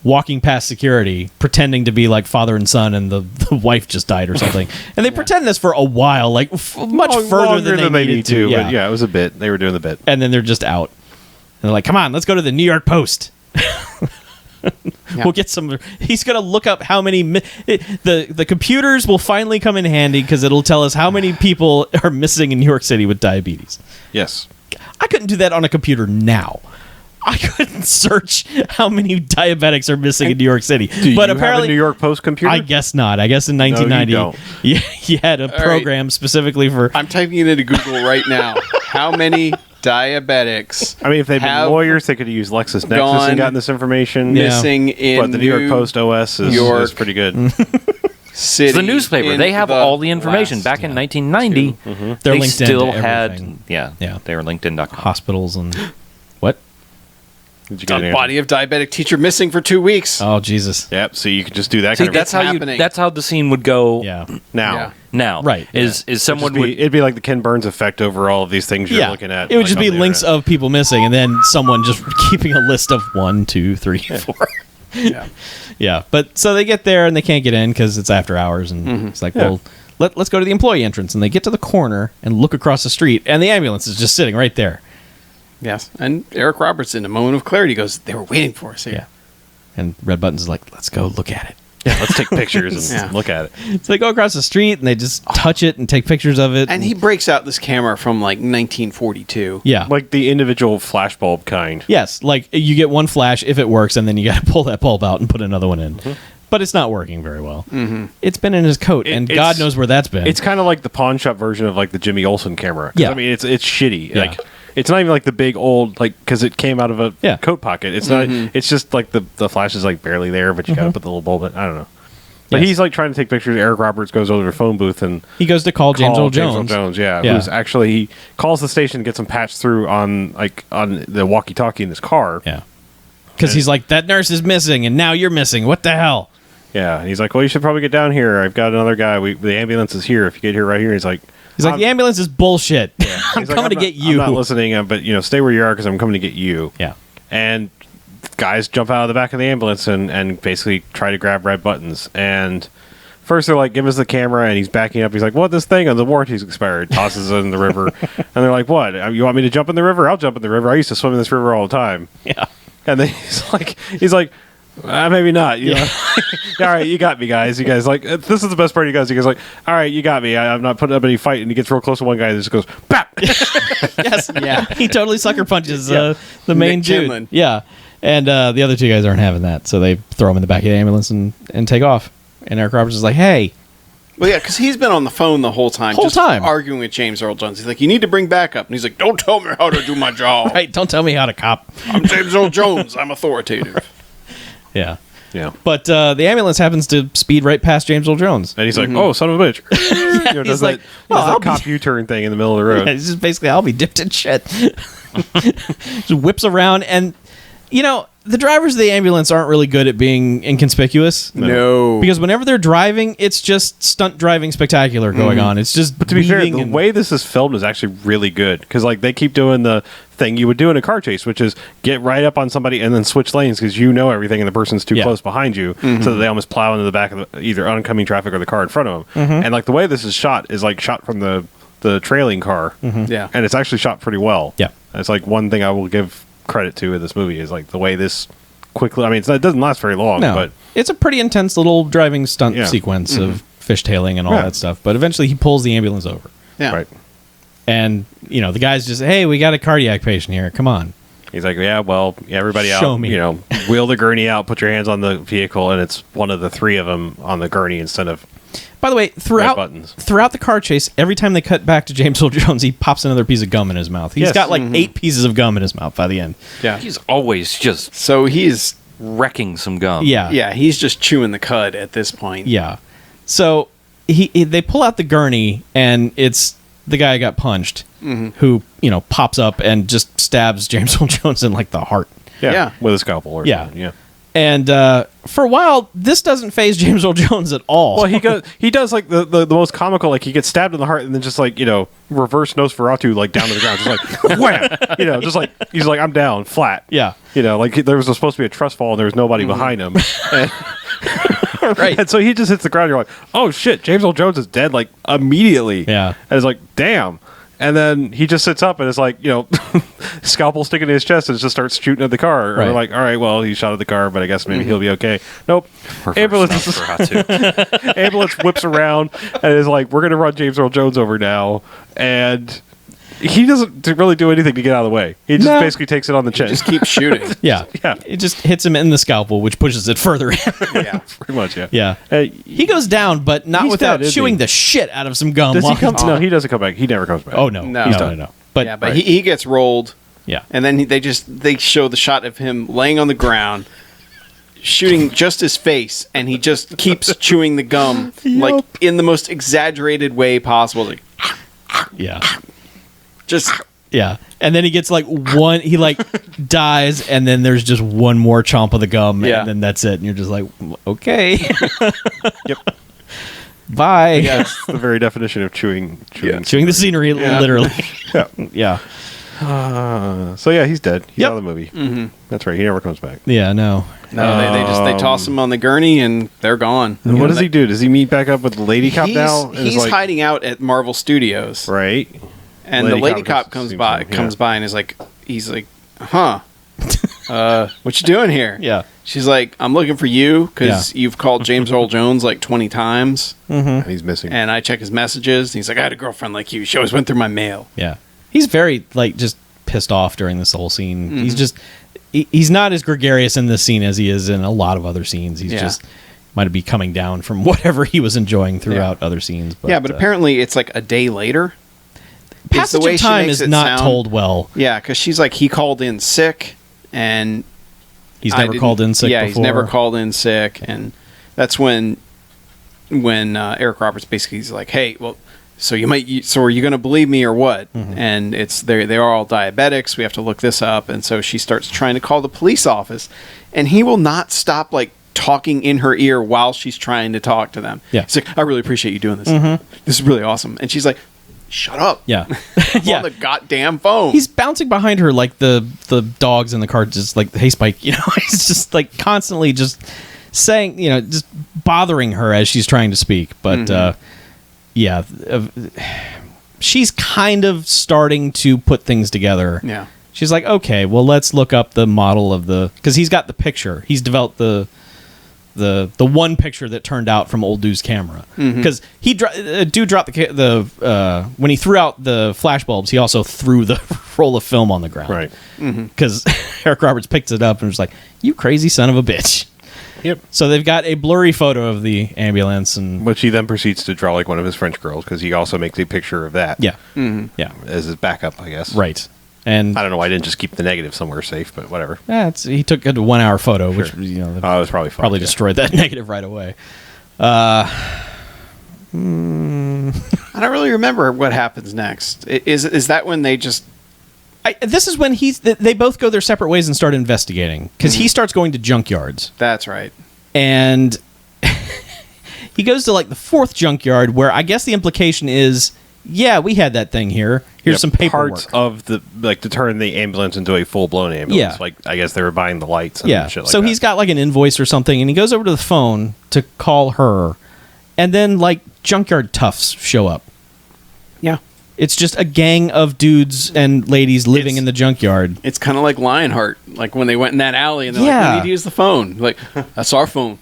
walking past security, pretending to be like father and son, and the wife just died or something. And they pretend this for a while, like much further Longer than they needed to. But yeah, it was a bit. They were doing the bit. And then they're just out. And they're like, come on, let's go to the New York Post. We'll get some. He's gonna look up how many. The computers will finally come in handy because it'll tell us how many people are missing in New York City with diabetes. Yes. I couldn't do that on a computer now. I couldn't search how many diabetics are missing in New York City. Do But you apparently, have a New York Post computer? I guess not. I guess in 1990, don't. you had a program specifically for. I'm typing it into Google right now. How many diabetics I mean, if they've been have lawyers, they could have used LexisNexis gone and gotten this information. Yeah. missing in But the New York Post OS is pretty good. City? It's the newspaper. in They have all the information. last Back in 1990, They're they linked still into had. everything. Yeah. They were LinkedIn.com. Hospitals and what? Did you get A an body of diabetic teacher missing for 2 weeks. Oh Jesus! Yep. So you could just do that See, kind that's of how happening. that's how the scene would go. Yeah, now. Yeah. Now, Right. Is someone would It'd be like the Ken Burns effect over all of these things you're yeah. looking at. It would like, just on be the links internet. of people missing, and then someone just keeping a list of 1, 2, 3, 4. Yeah. Yeah, but so they get there and they can't get in because it's after hours, and it's like, well, let's go to the employee entrance, and they get to the corner and look across the street, and the ambulance is just sitting right there. Yes. And Eric Roberts, in a moment of clarity, goes, "They were waiting for us here." Yeah. And Red Buttons is like, let's go look at it. Yeah, let's take pictures and Yeah. look at it. So they go across the street and they just touch it and take pictures of it. And he breaks out this camera from like 1942. yeah. Like the individual flashbulb kind. Yes, like you get one flash if it works, and then you got to pull that bulb out and put another one in. But it's not working very well. It's been in his coat, and it's- God knows where that's been. It's kind of like the pawn shop version of like the Jimmy Olsen camera. 'Cause, Yeah. I mean, it's shitty. Yeah. Like it's not even like the big old like because it came out of a Yeah. coat pocket. It's not. It's just like the flash is like barely there, but you got to put the little bulb in. I don't know. But Yes. he's like trying to take pictures. Eric Roberts goes over to the phone booth and he goes to call James Earl Jones. Yeah, Yeah. who's actually he calls the station, gets him patched through on the walkie-talkie in his car. Yeah. Because he's like, that nurse is missing, and now you're missing. What the hell? Yeah, and he's like, "Well, you should probably get down here. I've got another guy. The ambulance is here. If you get here right here." He's like, The ambulance is bullshit. I'm He's like, coming to not- get you. I'm not listening, but stay where you are because I'm coming to get you. Yeah. And guys jump out of the back of the ambulance and basically try to grab Red Buttons. And first they're like, "Give us the camera," and he's backing up. He's like, "What? This thing? And the warranty's expired." Tosses it in the river, and they're like, "What? You want me to jump in the river? I'll jump in the river. I used to swim in this river all the time." Yeah. And then he's like. Maybe not. You know? All right, you got me, guys. You guys like this is the best part. You guys like, all right, you got me. I'm not putting up any fight. And he gets real close to one guy and just goes, "Bap!" Yes. Yeah. He totally sucker punches the main Nick dude. Kinlan. Yeah. And the other two guys aren't having that, so they throw him in the back of the ambulance and take off. And Eric Roberts is like, "Hey, Well, yeah, because he's been on the phone the whole time. Whole time. Arguing with James Earl Jones. He's like, "You need to bring backup." And he's like, "Don't tell me how to do my job. right, don't tell me how to cop." I'm James Earl Jones. I'm authoritative." Yeah. Yeah. But the ambulance happens to speed right past James Earl Jones. And he's like, "Oh, son of a bitch!" He's does like, that, "Well, does I'll that cop U-turn thing in the middle of the road. It's just basically, I'll be dipped in shit. Just whips around, and the drivers of the ambulance aren't really good at being inconspicuous. No. Because whenever they're driving, it's just stunt driving spectacular going on. It's just But to be fair, weaving the and- way this is filmed is actually really good because like they keep doing the thing you would do in a car chase, which is get right up on somebody and then switch lanes because you know everything and the person's too Yeah. close behind you, so that they almost plow into the back of either oncoming traffic or the car in front of them. And like the way this is shot is like shot from the trailing car, Yeah. and it's actually shot pretty well. Yeah. And it's like one thing I will give credit to in this movie is like the way this quickly. I mean, it doesn't last very long, No, but it's a pretty intense little driving stunt Yeah. sequence of fishtailing and all Yeah. that stuff. But eventually, he pulls the ambulance over, Yeah. right. and the guy's just, "Hey, we got a cardiac patient here. Come on." He's like, "Yeah, well, everybody Show out, me." wheel the gurney out, put your hands on the vehicle, and it's one of the three of them on the gurney instead of." By the way, buttons. throughout the car chase, every time they cut back to James Earl Jones, he pops another piece of gum in his mouth. He's Yes. got like 8 pieces of gum in his mouth by the end. Yeah. He's always just So he's wrecking some gum. Yeah, he's just chewing the cud at this point. yeah. So they pull out the gurney, and it's the guy who got punched, who pops up and just stabs James Earl Jones in like the heart. Yeah. with a scalpel or Yeah. something. Yeah. And for a while, this doesn't faze James Earl Jones at all. Well, he does like the most comical, like he gets stabbed in the heart and then just like reverse Nosferatu like down to the ground, just like wham, just like he's like, I'm down flat. Yeah. Like there was supposed to be a trust fall and there was nobody behind him. And, Right. and so he just hits the ground. You're like, oh shit, James Earl Jones is dead like immediately. Yeah. And it's like, damn. And then he just sits up and it's like, scalpel sticking in his chest and just starts shooting at the car. Right. And we're like, all right, well, he shot at the car, but I guess maybe he'll be okay. Nope. Reverse Ambulance, Nosferatu. ambulance whips around and is like, we're going to run James Earl Jones over now. And he doesn't really do anything to get out of the way. He just basically takes it on the chin. Just keep shooting. Yeah. Yeah. It just hits him in the scalpel, which pushes it further in. Yeah. Pretty much, yeah. Yeah. He goes down, but not He's without dead, isn't chewing he? the shit out of some gum. Does he while come? he's- No, he doesn't come back. He never comes back. Oh, no. No. No. But, Yeah, but he gets rolled, yeah. and then they show the shot of him laying on the ground, shooting just his face, and he just keeps chewing the gum like in the most exaggerated way possible. Like, Yeah. just Yeah. And then he gets like one, he like dies, and then there's just one more chomp of the gum, Yeah. and then that's it. And you're just like, okay. Yep. Bye. Yeah, it's the very definition of chewing. Chewing the scenery, literally. Yeah. Yeah. So yeah, he's dead. He's Yep. out of the movie. Mm-hmm. That's right. He never comes back. Yeah, no. no, they toss him on the gurney and they're gone. And what does he do? Does he meet back up with the lady cop now? And He's is like, hiding out at Marvel Studios, right. and Lady the lady cop cop comes seems by like, yeah. comes by and is like, he's like, huh. What you doing here? Yeah. She's like, I'm looking for you because you've called James Earl Jones like 20 times, And he's missing. and I check his messages. And he's like, I had a girlfriend like you. She always went through my mail. Yeah. He's very, like, just pissed off during this whole scene. Mm-hmm. He's just, he's not as gregarious in this scene as he is in a lot of other scenes. He's just, might be coming down from whatever he was enjoying throughout other scenes. But, But apparently it's like a day later. passage the way of she time makes is it not sound- told well. Yeah, because she's like, he called in sick, and He's I never didn't- called in sick Yeah, before. he's never called in sick, and that's when Eric Roberts basically is like, "Hey, well, so are you going to believe me or what?" Mm-hmm. And it's they are all diabetics. We have to look this up, and so she starts trying to call the police office, and he will not stop like talking in her ear while she's trying to talk to them. Yeah. He's like, "I really appreciate you doing this. This is really awesome," and she's like, "Shut up." Yeah. I'm on the goddamn phone. He's bouncing behind her like the dogs in the car, just like, hey, Spike, you know, he's just like constantly just saying, you know, just bothering her as she's trying to speak. But she's kind of starting to put things together. Yeah. She's like, okay, well, let's look up the model of because he's got the picture. He's developed the one picture that turned out from old dude's camera, because dude dropped the when he threw out the flash bulbs, he also threw the roll of film on the ground, Right. because Eric Roberts picked it up and was like, you crazy son of a bitch. Yep. So they've got a blurry photo of the ambulance, and Which he then proceeds to draw like one of his French girls, because he also makes a picture of that. yeah, As his backup, I guess. right. And I don't know why I didn't just keep the negative somewhere safe, but whatever. he took a 1 hour photo, which Sure. you know It was probably fun. probably yeah. destroyed that negative right away. I don't really remember what happens next. Is that when they just... This is when they both go their separate ways and start investigating, because he starts going to junkyards, That's right. and he goes to like the fourth junkyard, where I guess the implication is, yeah, we had that thing here. Here's Yeah, some paperwork. Parts of the, like, to turn the ambulance into a full-blown ambulance. Yeah. Like, I guess they were buying the lights and Yeah. shit like So that. he's got like an invoice or something, and he goes over to the phone to call her, and then like junkyard toughs show up. Yeah. It's just a gang of dudes and ladies living It's- in the junkyard. It's kind of like Lionheart, like when they went in that alley and they're like, Yeah. we need to use the phone. Like, that's our phone.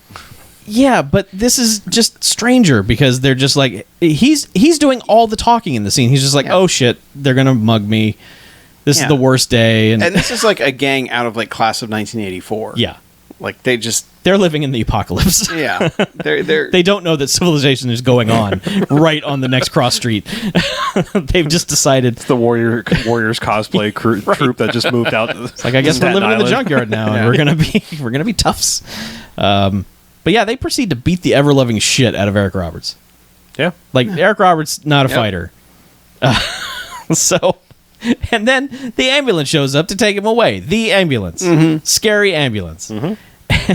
Yeah, but this is just stranger, because they're just like, he's doing all the talking in the scene. He's just like, Yeah. oh shit, they're gonna mug me. This is Yeah. the worst day, and And this is like a gang out of like class of 1984. yeah, Like they just, they're living in the apocalypse. yeah. They're They don't know that civilization is going on right on the next cross street. They've just decided, the Warriors cosplay troupe that just moved out. like, I guess we're Staten living in the Island. junkyard now, Yeah. and we're gonna be toughs. But yeah, they proceed to beat the ever loving shit out of Eric Roberts. Yeah. Like, Eric Roberts, not a Yep. fighter. So, and then the ambulance shows up to take him away. The ambulance, scary ambulance, and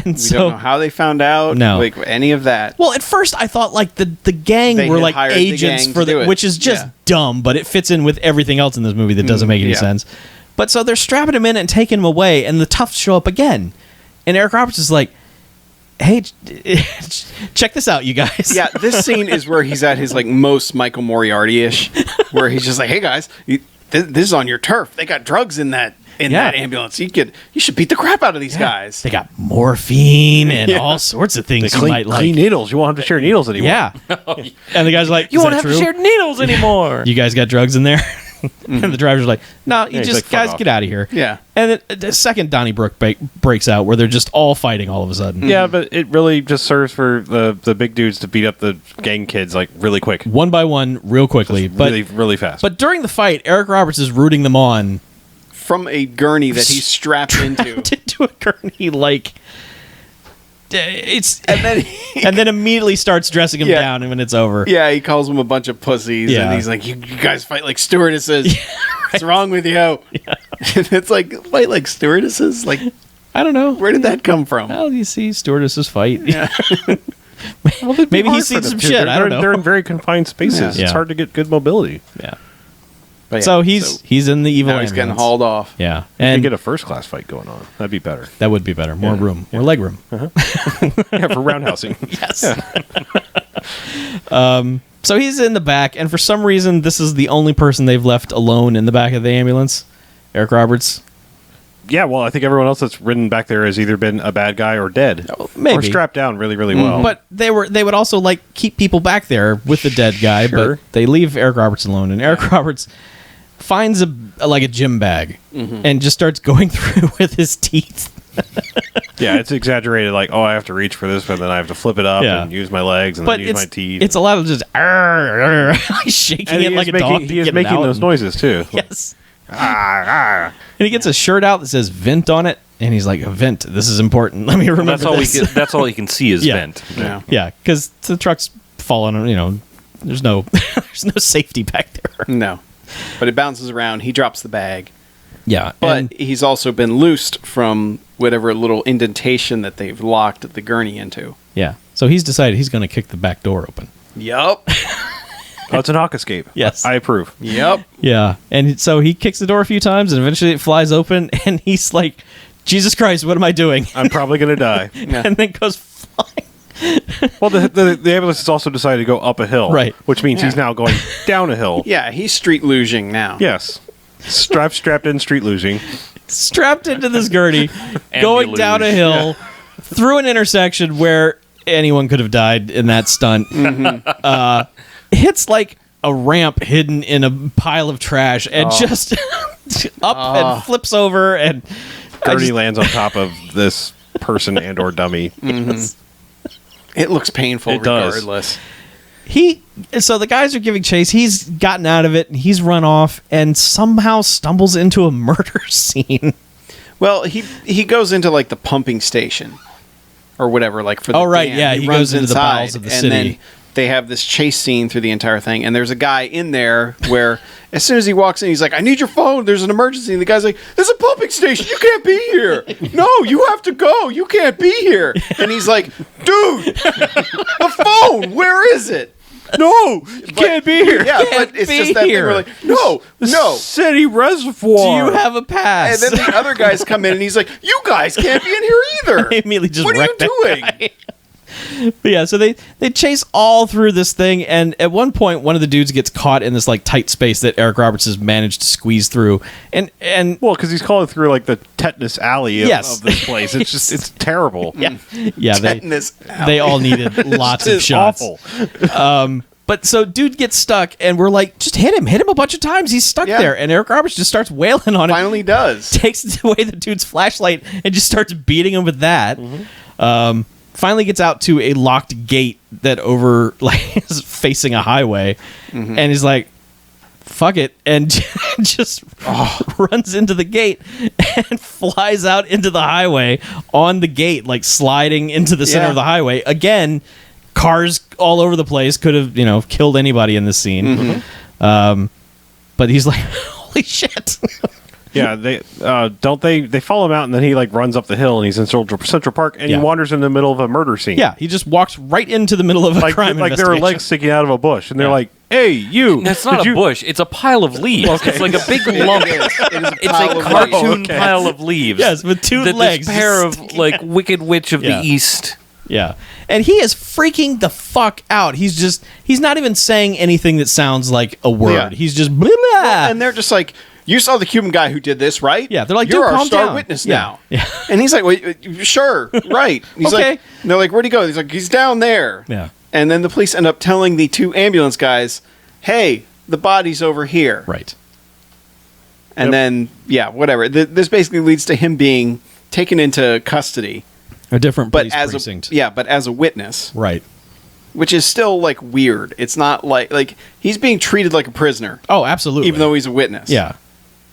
we so. don't know how they found out. No. Like any of that. Well, at first I thought like the gang They were had like hired the agents gang for to do it. which is just Yeah. dumb, but it fits in with everything else in this movie that doesn't make any yeah. sense. But so they're strapping him in and taking him away, and the toughs show up again, and Eric Roberts is like, "Hey, check this out, you guys." Yeah, this scene is where he's at his like most Michael Moriarty-ish, where he's just like, "Hey guys, this is on your turf. They got drugs in that Yeah. ambulance. You should beat the crap out of these guys." They got morphine and Yeah. all sorts of things you Clean, might like. clean needles. You won't have to share needles anymore. Yeah, and the guy's like, You "Is won't that have true? to share needles anymore. You guys got drugs in there?" And the driver's like, no, you he's just, like, "Fuck guys, off." get out of here. Yeah. And then the second Donnybrook breaks out where they're just all fighting all of a sudden. Yeah, but it really just serves for the big dudes to beat up the gang kids like really quick, One by one, real quickly. But really fast. But during the fight, Eric Roberts is rooting them on From a gurney that he's strapped into. to a gurney, like it's, And then and then immediately starts dressing him Yeah. down when it's over. Yeah, he calls them a bunch of pussies, Yeah. and he's like, "You guys fight like stewardesses. What's wrong with you?" And it's like, fight like stewardesses? Like, I don't know. where did that come from? Well, you see stewardesses fight. Yeah. Maybe he's Hard seen for them, some too. shit. They're, I don't know. They're in very confined spaces. Yeah. It's hard to get good mobility. Yeah. But yeah, So he's in the evil now he's getting ambulance. hauled off. Yeah, And and get a first class fight going on. That'd be better. that would be better. More Yeah. room, more leg room. Yeah, for roundhousing. Yes. So he's in the back, and for some reason, this is the only person they've left alone in the back of the ambulance. Eric Roberts. Yeah, well, I think everyone else that's ridden back there has either been a bad guy or dead, maybe. or strapped down really, really well. But they would also like keep people back there with the dead guy, Sure. but they leave Eric Roberts alone, and Eric Roberts finds a gym bag and just starts going through with his teeth. yeah, it's exaggerated. Like, oh, I have to reach for this, but then I have to flip it up Yeah. and use my legs and But then use my teeth. it's a lot of just like shaking and it like a dog. he is getting making out those and- noises too. Yes. Ah. And he gets a shirt out that says "Vent" on it, and he's like, "A vent. This is important. Let me remember That's all this." that's all you can see is Yeah. vent. Yeah. Yeah, because the truck's falling. There's no there's no safety back there. No. But it bounces around. He drops the bag. Yeah, But and- he's also been loosed from whatever little indentation that they've locked the gurney into. yeah. So he's decided he's going to kick the back door open. Yup. Oh, it's an hawk escape. Yes. I approve. Yup. Yeah, and so he kicks the door a few times, and eventually it flies open, and he's like, "Jesus Christ, what am I doing?" I'm probably gonna die. Yeah. And then goes flying. Well, the ambulance has also decided to go up a hill, Right. Which means he's Yeah. now going down a hill. Yeah, he's street luging now. Yes. Strapped in street losing. Strapped into this gurney, going Ambuluge. down a hill, through an intersection where anyone could have died in that stunt. Hits like a ramp hidden in a pile of trash, and just up and flips over, and I Gurney just- lands on top of this person and or dummy. It looks painful It does. regardless. So the guys are giving chase. He's gotten out of it, and he's run off, and somehow stumbles into a murder scene. Well, he goes into like the pumping station or whatever, like for the Oh, right, dam. yeah, he runs goes into the inside, bowels of the and city. then they have this chase scene through the entire thing, and there's a guy in there where as soon as he walks in, he's like, "I need your phone. There's an emergency." And the guy's like, "There's a pumping station. You can't be here. No, you have to go. You can't be here." And he's like, "Dude, the phone. Where is it?" No, you can't be here. Yeah, Can't but it's be just that here. thing where like, no. City Do reservoir. you have a pass? And then the other guys come in, and he's like, "You guys can't be in here either. They immediately just What are you wrecked that doing?" guy. But yeah, so they chase all through this thing, and at one point, one of the dudes gets caught in this like tight space that Eric Roberts has managed to squeeze through, and Well, because he's calling through like the tetanus alley of, Yes. of this place. It's just it's terrible. yeah, Tetanus they all needed lots of It's shots. awful. But so dude gets stuck, and we're like, just hit him a bunch of times. He's stuck Yeah. there, and Eric Roberts just starts wailing on him. Finally does. Takes away the dude's flashlight and just starts beating him with that. Finally gets out to a locked gate that is facing a highway, and he's like, "Fuck it," and just runs into the gate and flies out into the highway on the gate, like sliding into the center Yeah. of the highway again. Cars all over the place, could have killed anybody in this scene. But he's like, "Holy shit!" Yeah, they don't they follow him out, and then he like runs up the hill, and he's in Central Park, and Yeah. he wanders in the middle of a murder scene. Yeah, he just walks right into the middle of a like crime like there are investigation. legs sticking out of a bush, and they're Yeah. like, "Hey, you!" That's not did a you-" bush. It's a pile of leaves. Okay. It's like a big lump. It is a It's pile a of cartoon leaves. pile of leaves. Yes, with two that legs This pair just of like Wicked Witch of Yeah. the East. Yeah. And he is freaking the fuck out. He's not even saying anything that sounds like a word. Yeah. He's just blah, blah. And they're just like, "You saw the Cuban guy who did this, right? Yeah, they're like, you're "Dude, our calm star down." witness Yeah. now." Yeah. And he's like, "Wait, sure, right?" He's Okay. like, and they're like, "Where'd he go?" He's like, "He's down there." Yeah. And then the police end up telling the two ambulance guys, "Hey, the body's over here." Right. And then, whatever. This basically leads to him being taken into custody. A different But police as precinct. but as a witness. Right. Which is still, like, weird. It's not like he's being treated like a prisoner. Oh, absolutely. Even though he's a witness. Yeah.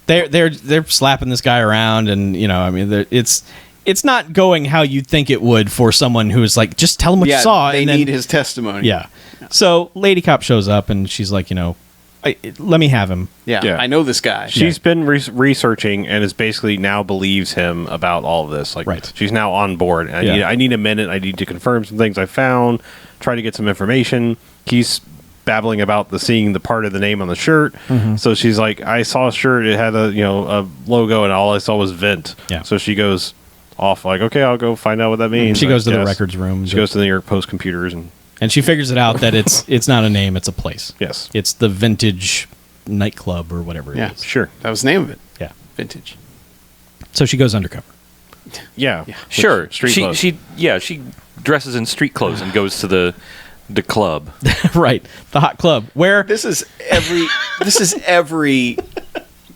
They're slapping this guy around, and, I mean, it's not going how you'd think it would for someone who's like, just tell him what you saw. They and then, need his testimony. Yeah. So Lady Cop shows up, and she's like, let me have him. Yeah. I know this guy. She's been researching and is basically now believes him about all of this. Like, Right. she's now on board. I need a minute. I need to confirm some things I found, try to get some information. He's babbling about seeing the part of the name on the shirt. Mm-hmm. So she's like, I saw a shirt. It had a logo, and all I saw was Vent. Yeah. So she goes off like, okay, I'll go find out what that means. She goes to the Yes. records room. She goes to the New York Post computers And she figures it out that it's not a name, it's a place. Yes. It's the Vintage nightclub or whatever it is. Sure. That was the name of it. Yeah. Vintage. So she goes undercover. Yeah. Sure. Street clothes. She dresses in street clothes and goes to the club. Right. The hot club where This is every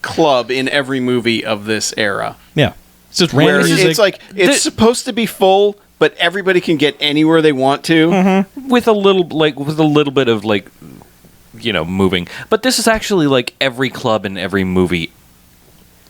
club in every movie of this era. yeah. It's just Where random music. it's like it's supposed to be full, but everybody can get anywhere they want to. Mm-hmm. with a little bit of moving. But this is actually like every club in every movie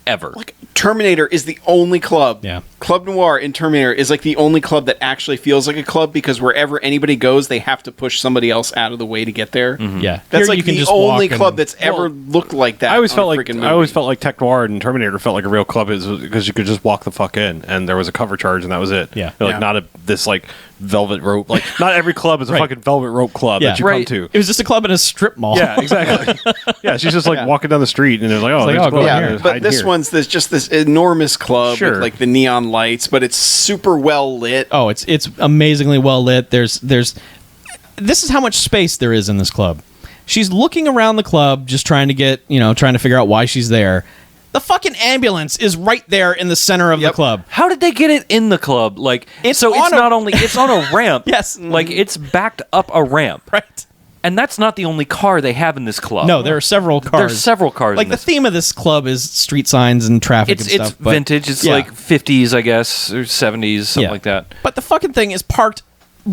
ever. Like Terminator is the only club. Yeah. Club Noir in Terminator is like the only club that actually feels like a club because wherever anybody goes, they have to push somebody else out of the way to get there. yeah. That's Here like you can the just only walk club and- that's ever looked like that. I always on felt a like freaking I always movie. felt like Tech Noir and Terminator felt like a real club because you could just walk the fuck in and there was a cover charge and that was it. Yeah. Like Yeah. not this like velvet rope. Like not every club is a Right. fucking velvet rope club Yeah. that you Right. come to. It was just a club in a strip mall. Yeah, exactly. Yeah, she's just like Yeah. walking down the street and it's like, oh, like, there's oh, a club go Yeah, here. here. but Hide this here. one's just this enormous club Sure. with like the neon lights, but it's super well lit. Oh, it's amazingly well lit. This is how much space there is in this club. She's looking around the club, just trying to figure out why she's there. The fucking ambulance is right there in the center of the club. How did they get it in the club? Like, It's so on it's a- not only it's on a ramp. Yes. like it's backed up a ramp, Right. and that's not the only car they have in this club. No, there are several cars. There's several cars. Like in the this. theme of this club is street signs and traffic It's and stuff. but- vintage. It's yeah. like 50s, I guess, or 70s, something Yeah. like that. But the fucking thing is parked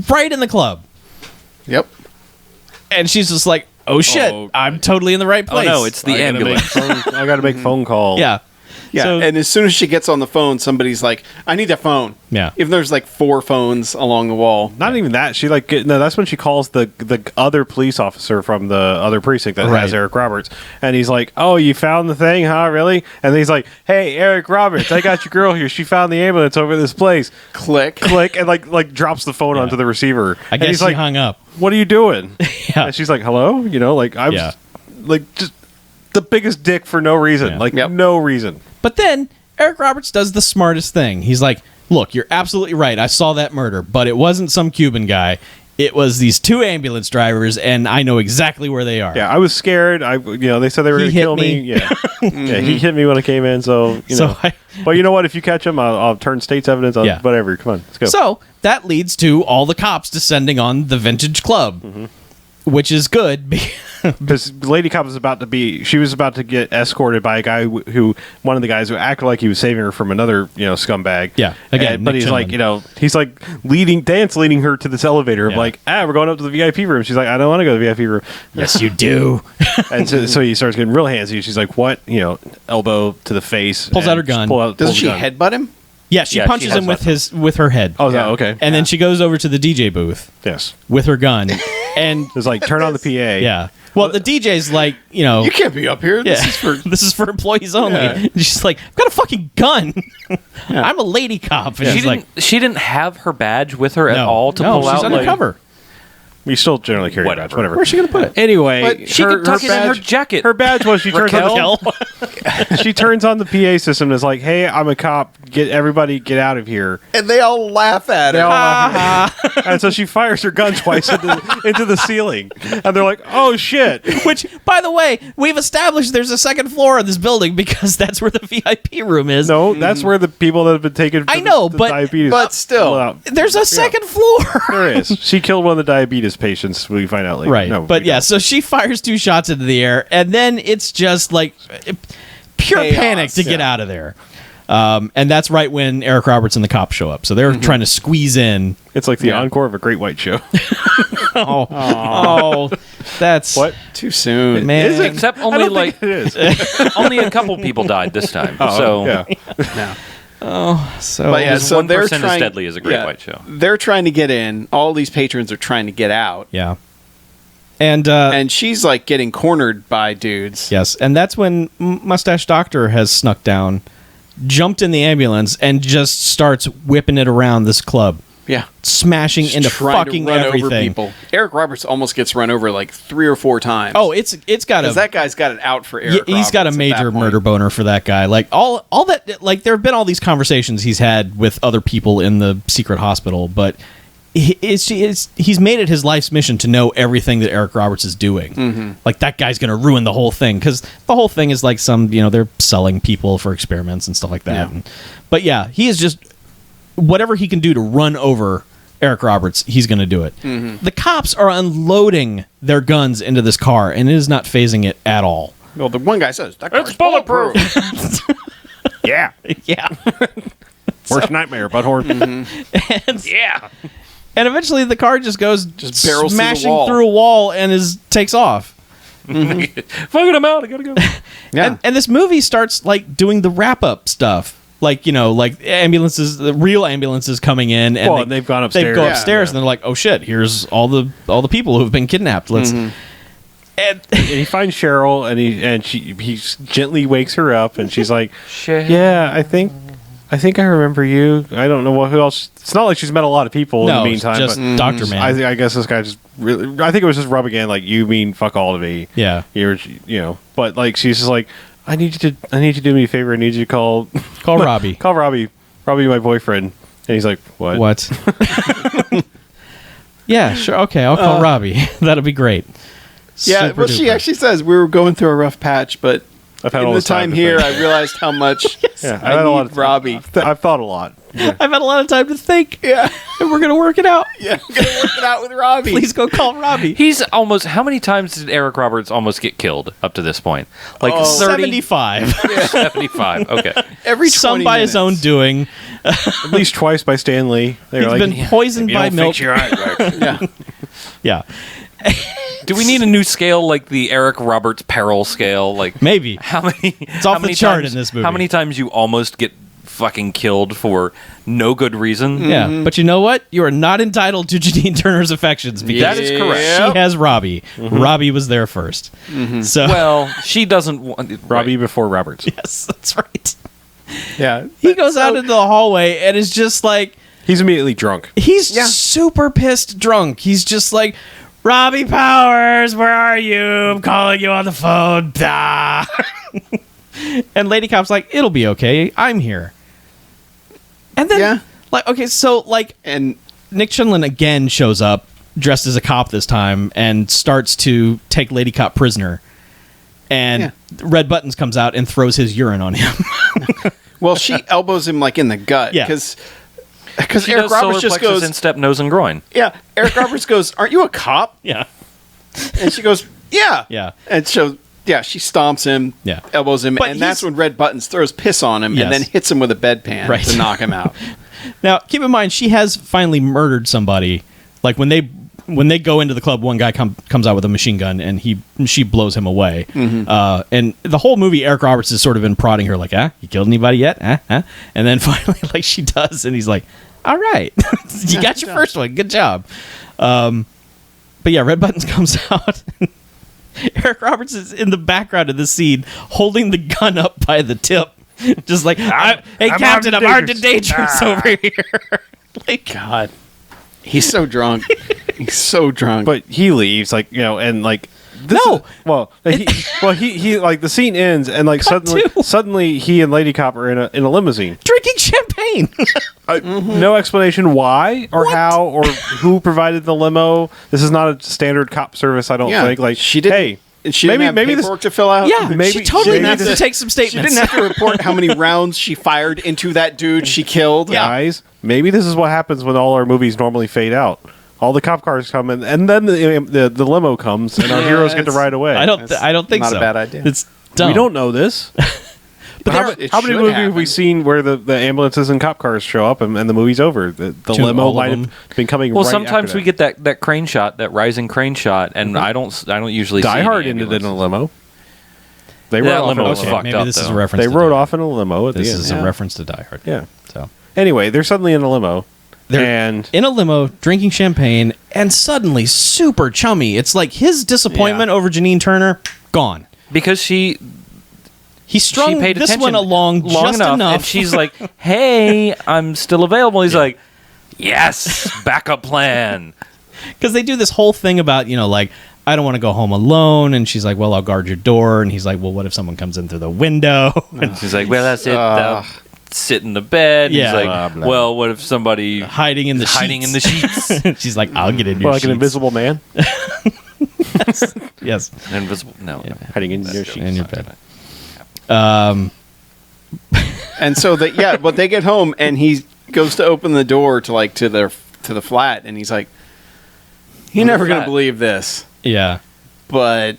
right in the club. Yep. And she's just like, oh shit, Oh. I'm totally in the right place. Oh no, it's the ambulance. I got to make phone calls. Yeah. Yeah, So- and as soon as she gets on the phone, somebody's like, "I need a phone." Yeah. Even there's like 4 phones along the wall. Not even that. She that's when she calls the other police officer from the other precinct that Right. has Eric Roberts, and he's like, "Oh, you found the thing, huh? Really?" And he's like, "Hey, Eric Roberts, I got your girl here. She found the ambulance over this place." Click. Click and like drops the phone Yeah. onto the receiver. I And guess he's she like, hung up. "What are you doing?" Yeah. And she's like, "Hello," like I'm Yeah. just the biggest dick for no reason, Yeah. Yep. no reason. But then Eric Roberts does the smartest thing. He's like, look, you're absolutely right. I saw that murder, but it wasn't some Cuban guy. It was these 2 ambulance drivers, and I know exactly where they are. Yeah, I was scared. They said they were He going to hit kill me. me. Yeah, yeah, he hit me when I came in. So So I- but you know what? If you catch him, I'll turn state's evidence on Yeah. whatever. Come on, let's go. So that leads to all the cops descending on the vintage club, which is good. Because Lady Cop was about to get escorted by a guy one of the guys who acted like he was saving her from another, scumbag. Yeah, again, but Nick he's Chinlund. like, he's like leading her to this elevator of Yeah. like, we're going up to the VIP room. She's like, I don't want to go to the VIP room. Yes, you do. And so he starts getting real handsy. She's like, what? Elbow to the face. Pulls and out her gun. pulls Doesn't the she gun. headbutt him? Yeah, she Yeah, she punches has him with that. with her head. Oh, Yeah. okay. And then she goes over to the DJ booth Yes. with her gun, and It's like, turn on the PA. yeah. Well, the DJ's like, You can't be up here. yeah, This is for this is for employees only. Yeah. And she's like, I've got a fucking gun. I'm a lady cop. And She she's didn't. like, she didn't have her badge with her at no, all to no, pull she's out. undercover. We still generally carry a badge. Whatever. Whatever. Where's she gonna put it? Anyway, But she could tuck it in her jacket. Her badge was she turns on Raquel? she turns on the PA system and is like, "Hey, I'm a cop. Get out of here." and they all laugh at They her. all laugh. And so she fires her gun twice into the ceiling, and they're like, "Oh shit!" Which, by the way, we've established there's a second floor of this building because that's where the VIP room is. No, that's where the people that have been taken. I for know, the but- diabetes. but still. Well, There's a second floor. there is. She killed one of the diabetes patients. We find out later. Right. No, but we yeah, don't. so she fires 2 shots into the air, and then it's just like pure Chaos. panic to get out of there. And that's right when Eric Roberts and the cops show up. So they're trying to squeeze in. It's like the encore of a Great White Show. Oh, that's What? Too soon. man. Is it? Except I only don't like think it is. only a couple people died this time. so yeah. No. So But yeah, so 1% they're is trying, deadly as a Great White Show. They're trying to get in. All these patrons are trying to get out. yeah. And And she's like getting cornered by dudes. yes, and that's when Mustache Doctor has snuck down, jumped in the ambulance, and just starts whipping it around this club, Yeah. smashing Just into trying fucking to run over everything. people. Eric Roberts almost gets run over like 3 or 4 times. Oh, it's got because a that guy's got it out for yeah, Eric. he's got a Roberts at major that point. murder boner for that guy. Like all that, like there have been all these conversations he's had with other people in the secret hospital, but he's made it his life's mission to know everything that Eric Roberts is doing. Like that guy's going to ruin the whole thing because the whole thing is like they're selling people for experiments and stuff like that. Yeah. But yeah, he is just whatever he can do to run over Eric Roberts, he's going to do it. The cops are unloading their guns into this car, and it is not phasing it at all. Well, the one guy says, that car's It's bulletproof. Yeah. Yeah. Worst nightmare, Butthorn. and, Yeah. and eventually the car just goes Just barrels through the smashing wall. through a wall and takes off. Fucking him out. I gotta go. Yeah. And this movie starts like doing the wrap up stuff. Like, like ambulances, the real ambulances coming in, and Well, they've gone upstairs. They go Yeah. upstairs, and they're like, "Oh shit! Here's all the people who've been kidnapped." Let's. And And he finds Cheryl, and he gently wakes her up, and she's like, Shit. "Yeah, I think I remember you. I don't know who else. It's not like she's met a lot of people in no, the meantime, just but Dr. Man. I guess this guy just really. I think it was just rubbing in, like, you mean fuck all to me. Yeah. You're, but like she's just like, I need you to do me a favor. I need you to call Robbie. call Robbie, my boyfriend. And he's like, what? What? Yeah, sure. Okay, I'll call Robbie. That'll be great. Yeah, Super well, she duper. actually says we were going through a rough patch, but I've had in all the this time time to here, think. I realized how much Yeah, I need Robbie. I've thought a lot. Yeah. I've had a lot of time to think, Yeah, and we're gonna work it out. yeah, I'm gonna work it out with Robbie. Please go call Robbie. He's almost. How many times did Eric Roberts almost get killed up to this point? Like 30, 75. 75. Okay. Every 20 Some by his own minutes. doing. At least twice by Stan Lee. They're He's like, been poisoned "If you by don't milk. fix your eyes right." Yeah, Yeah, Do we need a new scale like the Eric Roberts peril scale? Like maybe. how many? It's off how the many chart times, in this movie. How many times you almost get fucking killed for no good reason? Yeah, but you know what? You are not entitled to Janine Turner's affections because That is correct. she has Robbie. Robbie was there first. So Well, she doesn't want Robbie before Roberts. yes, that's right. Yeah. He goes out into the hallway and is just like He's immediately drunk. he's Yeah. super pissed drunk. He's just like, Robbie Powers, where are you? I'm calling you on the phone. Blah. And Lady Cop's like, it'll be okay. I'm here. And then, Yeah. like, okay, so like and Nick Chinlund again shows up dressed as a cop this time and starts to take Lady Cop prisoner. And Yeah. Red Buttons comes out and throws his urine on him. well, she elbows him like in the gut Yeah. because She Eric does Roberts solar just plexus, goes, instep, nose, and groin. yeah. Eric Roberts goes, aren't you a cop? Yeah. And she goes, yeah, Yeah. And so yeah, she stomps him, Yeah. elbows him, But and that's he's- when Red Buttons throws piss on him Yes. and then hits him with a bedpan Right. to knock him out. Now, keep in mind, she has finally murdered somebody. Like when they go into the club, one guy comes out with a machine gun and she blows him away. And the whole movie, Eric Roberts has sort of been prodding her, like, you killed anybody yet? And then finally, like, she does, and he's like, all right, you got your first one, good job. But yeah, Red Buttons comes out. Eric Roberts is in the background of the scene, holding the gun up by the tip, just like, hey, I'm Captain, I'm armed armed and and dangerous over here. Like, God, he's so drunk. He's so drunk. But he leaves, like, and like No. he like the scene ends and like Cut to. suddenly he and Lady Cop are in a limousine. drinking champagne. No explanation why or how or who provided the limo. This is not a standard cop service, I don't yeah, think. Like, she didn't. hey, and she didn't have paperwork to fill out. Yeah, Maybe- she totally maybe needs to this- take some She statements. didn't have to report how many rounds she fired into that dude she killed. guys, maybe this is what happens when all our movies normally fade out. All the cop cars come in, and then the limo comes, and our heroes get to it's- ride away. I don't think not so. a bad idea. It's dumb. We don't know this. But how there- how many should movies have we happen. seen where the ambulances and cop cars show up and the movie's over? The To limo all of might them. have been coming. Well, right sometimes after we get that crane shot, that rising crane shot, and I don't usually see Die any Hard ended in a ambulances. limo. They That rode off in limo a was limo. fucked maybe up, this is a though. reference. They to rode Die off in a limo at This the end. is a reference to Die Hard. Yeah. So Anyway, they're suddenly in a limo, they're and in a limo drinking champagne, and suddenly super chummy. It's like his disappointment over Janine Turner gone. Because she Strung paid this attention one along long just enough, and she's like, "Hey, I'm still available." He's like, "Yes, backup plan." because they do this whole thing about like I don't want to go home alone, and she's like, well, I'll guard your door, and he's like, well, what if someone comes in through the window? And she's like, "Well, that's it. Sit in the bed." And Yeah. He's like, Blah, blah. "Well, what if somebody hiding in the sheets?" she's like, I'll get in your like sheets. an invisible man Yes, Invisible? No, no. hiding in your sheets. in your bed. And so but they get home and he goes to open the door to the flat, and he's like, "You're never gonna flat? believe this, Yeah, but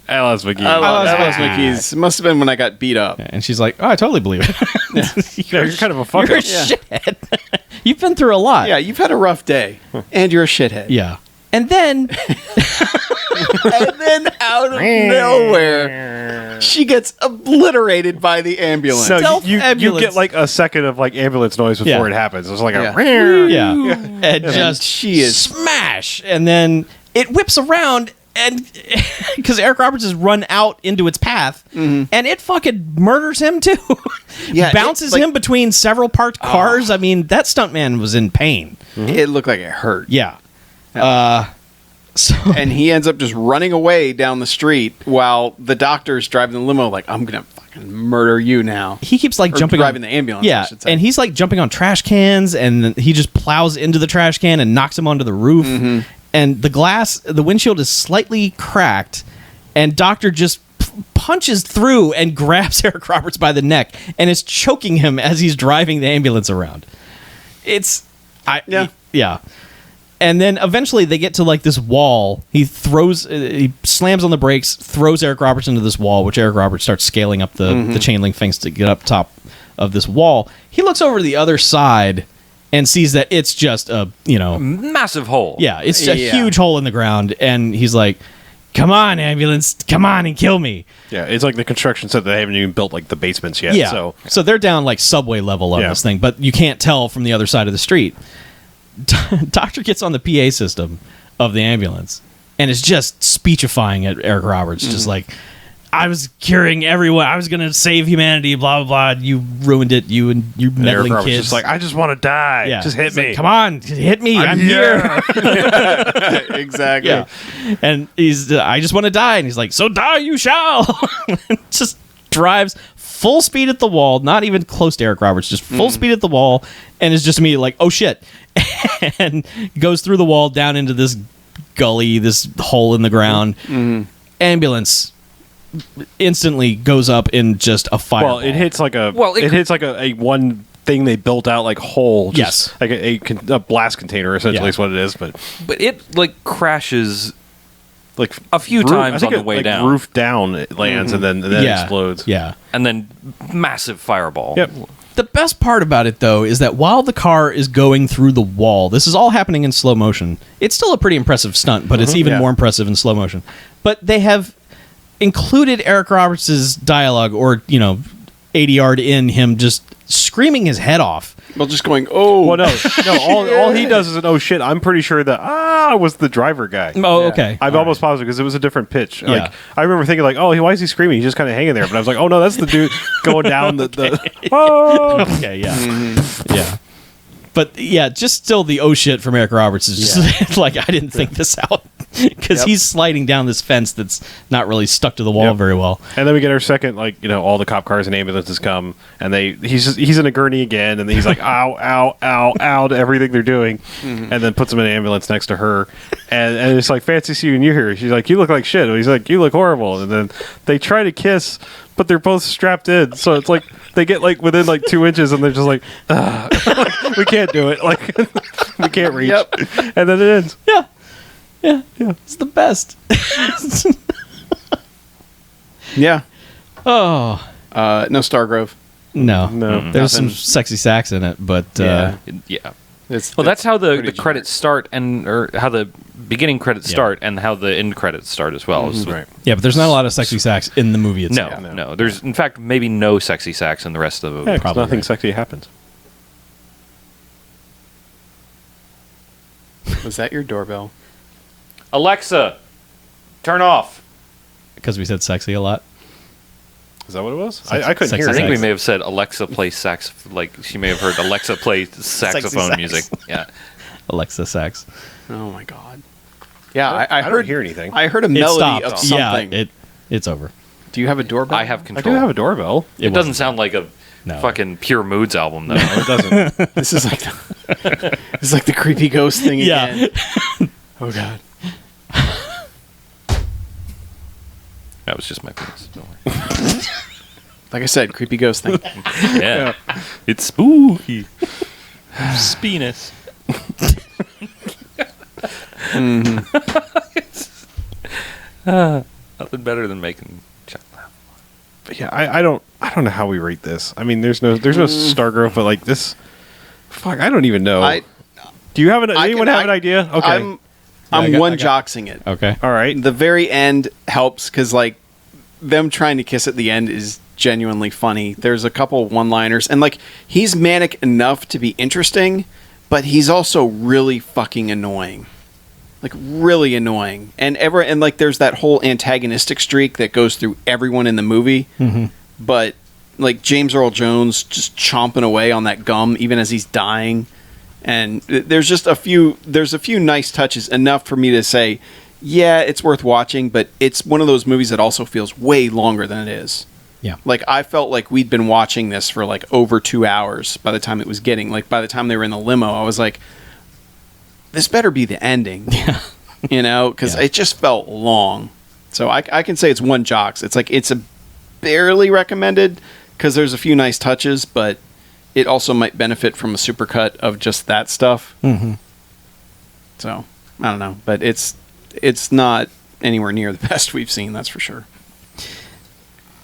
Alice McGee. I love Ah. Alice McKee's. It must have been when I got beat up." and she's like, oh, I totally believe it. Yeah, you're kind of a fucker. You're a shithead. You've been through a lot. Yeah, you've had a rough day, and you're a shithead. Yeah. And then And then out of nowhere, she gets obliterated by the ambulance. So Stealth you ambulance. get like a second of like ambulance noise before Yeah. it happens. It's like Yeah. a yeah, and just she is- smash, and then it whips around, and because Eric Roberts has run out into its path, and it fucking murders him too. Yeah, it, bounces like- him between several parked cars. I mean, that stuntman was in pain. It looked like it hurt. Yeah. So And he ends up just running away down the street while the doctor's driving the limo like, I'm going to fucking murder you now. he keeps like Or jumping driving on the ambulance, I Yeah, should say. and he's like jumping on trash cans, and then he just plows into the trash can and knocks him onto the roof. And the windshield is slightly cracked, and Doctor just punches through and grabs Eric Roberts by the neck and is choking him as he's driving the ambulance around. Yeah. And then eventually they get to like this wall. He slams on the brakes, throws Eric Roberts into this wall, which Eric Roberts starts scaling up the chain link fence to get up top of this wall. He looks over to the other side and sees that it's just a, Massive hole. yeah, it's a Yeah. huge hole in the ground. And he's like, come on, ambulance, come on and kill me. Yeah, it's like the construction set that they haven't even built like the basements yet. Yeah. So they're down like subway level on Yeah. this thing, but you can't tell from the other side of the street. Doctor gets on the PA system of the ambulance and is just speechifying at Eric Roberts, just like, I was curing everyone. I was going to save humanity, blah, blah, blah. You ruined it, you and you and Eric meddling Roberts kids. just like, I just want to die. yeah. Just hit He's like, me. come on, hit me. I'm here. Exactly. Yeah. And I just want to die. And he's like, so die you shall. Just drives full speed at the wall, not even close to Eric Roberts, just full speed at the wall, and is just immediately like, oh shit. And goes through the wall down into this gully, this hole in the ground. Ambulance instantly goes up in just a fireball. Well, it hits like a Well, it hits like a one thing they built out like hole. Just Yes. like a blast container essentially Yeah. is what it is. But But it like crashes like a few roof- times I think on the it, way like, down. Roof down it lands and then yeah. explodes. Yeah. and then massive fireball. Yep. The best part about it, though, is that while the car is going through the wall, this is all happening in slow motion. It's still a pretty impressive stunt, but it's even Yeah. more impressive in slow motion. But they have included Eric Roberts' dialogue, or, ADR'd in him just screaming his head off. Well, just going, oh. Well, no. All he does is oh shit. I'm pretty sure that was the driver guy. Oh, Yeah. okay. I'm almost positive because it was a different pitch. Yeah. Like I remember thinking like, oh, why is he screaming? He's just kind of hanging there. But I was like, oh no, that's the dude going down the. Oh! Okay, yeah. Yeah. But yeah, just still the oh shit from Eric Roberts is just like, I didn't think this out. Because Yep. he's sliding down this fence that's not really stuck to the wall Yep. very well. And then we get our second, like, all the cop cars and ambulances come, and he's in a gurney again, and he's like, ow, ow, ow, ow, to everything they're doing, and then puts him in an ambulance next to her, and it's like, fancy seeing you here. She's like, you look like shit. And he's like, you look horrible. And then they try to kiss, but they're both strapped in, so it's like they get like within like 2 inches, and they're just like, like, we can't do it, like we can't reach, Yep. and then it ends. Yeah. It's the best. Yeah. Oh. No Stargrove. No, No. There's some Nothing. sexy sax in it, but Yeah. Yeah. It's, Well, that's how the pretty credits start, or how the beginning credits Yeah. start, and how the end credits start as well. Is- Right. yeah, but there's not a lot of sexy sax in the movie No, itself. no. There's, in fact, maybe no sexy sax in the rest of the movie. Yeah, 'cause Probably nothing right. sexy happens. generic. Was that your doorbell? Alexa, turn off. Because we said sexy a lot. Is that what it was? Sex- I couldn't sexy hear I it. think we sax. may have said Alexa play sax. Like she may have heard Alexa play saxophone sax. music. Yeah. Alexa sax. Oh my god. Yeah, I don't heard hear anything. I heard a It melody stopped. of something. Yeah, it's over. Do you have a doorbell? I have I control. do have a doorbell. It wasn't- doesn't sound like a No. fucking Pure Moods album, though. It doesn't. This is like this is like the creepy ghost thing Yeah. again. Oh god. That was just my penis. Don't worry. Like I said, creepy ghost thing. Yeah. It's spooky. Speenus. Nothing better than making Chuck laugh. But yeah, I don't know how we rate this. I mean, there's no Stargrove, but like this, fuck, I don't even know. Do you have anyone have an idea? Okay, I'm I got- one I got- joxing it. Okay. all right. The very end helps because like them trying to kiss at the end is genuinely funny. There's a couple one-liners and like he's manic enough to be interesting, but he's also really fucking annoying. Like really annoying. And like there's that whole antagonistic streak that goes through everyone in the movie. Mm-hmm. But like James Earl Jones just chomping away on that gum even as he's dying. And there's a few nice touches, enough for me to say, yeah, it's worth watching, but it's one of those movies that also feels way longer than it is. Yeah. Like I felt like we'd been watching this for like over 2 hours by the time it was getting, like by the time they were in the limo, I was like, this better be the ending. Yeah. You know, because Yeah. it just felt long. So I can say it's one jocks. It's like it's a barely recommended because there's a few nice touches, but it also might benefit from a supercut of just that stuff. Mm-hmm. So I don't know, but it's not anywhere near the best we've seen. That's for sure.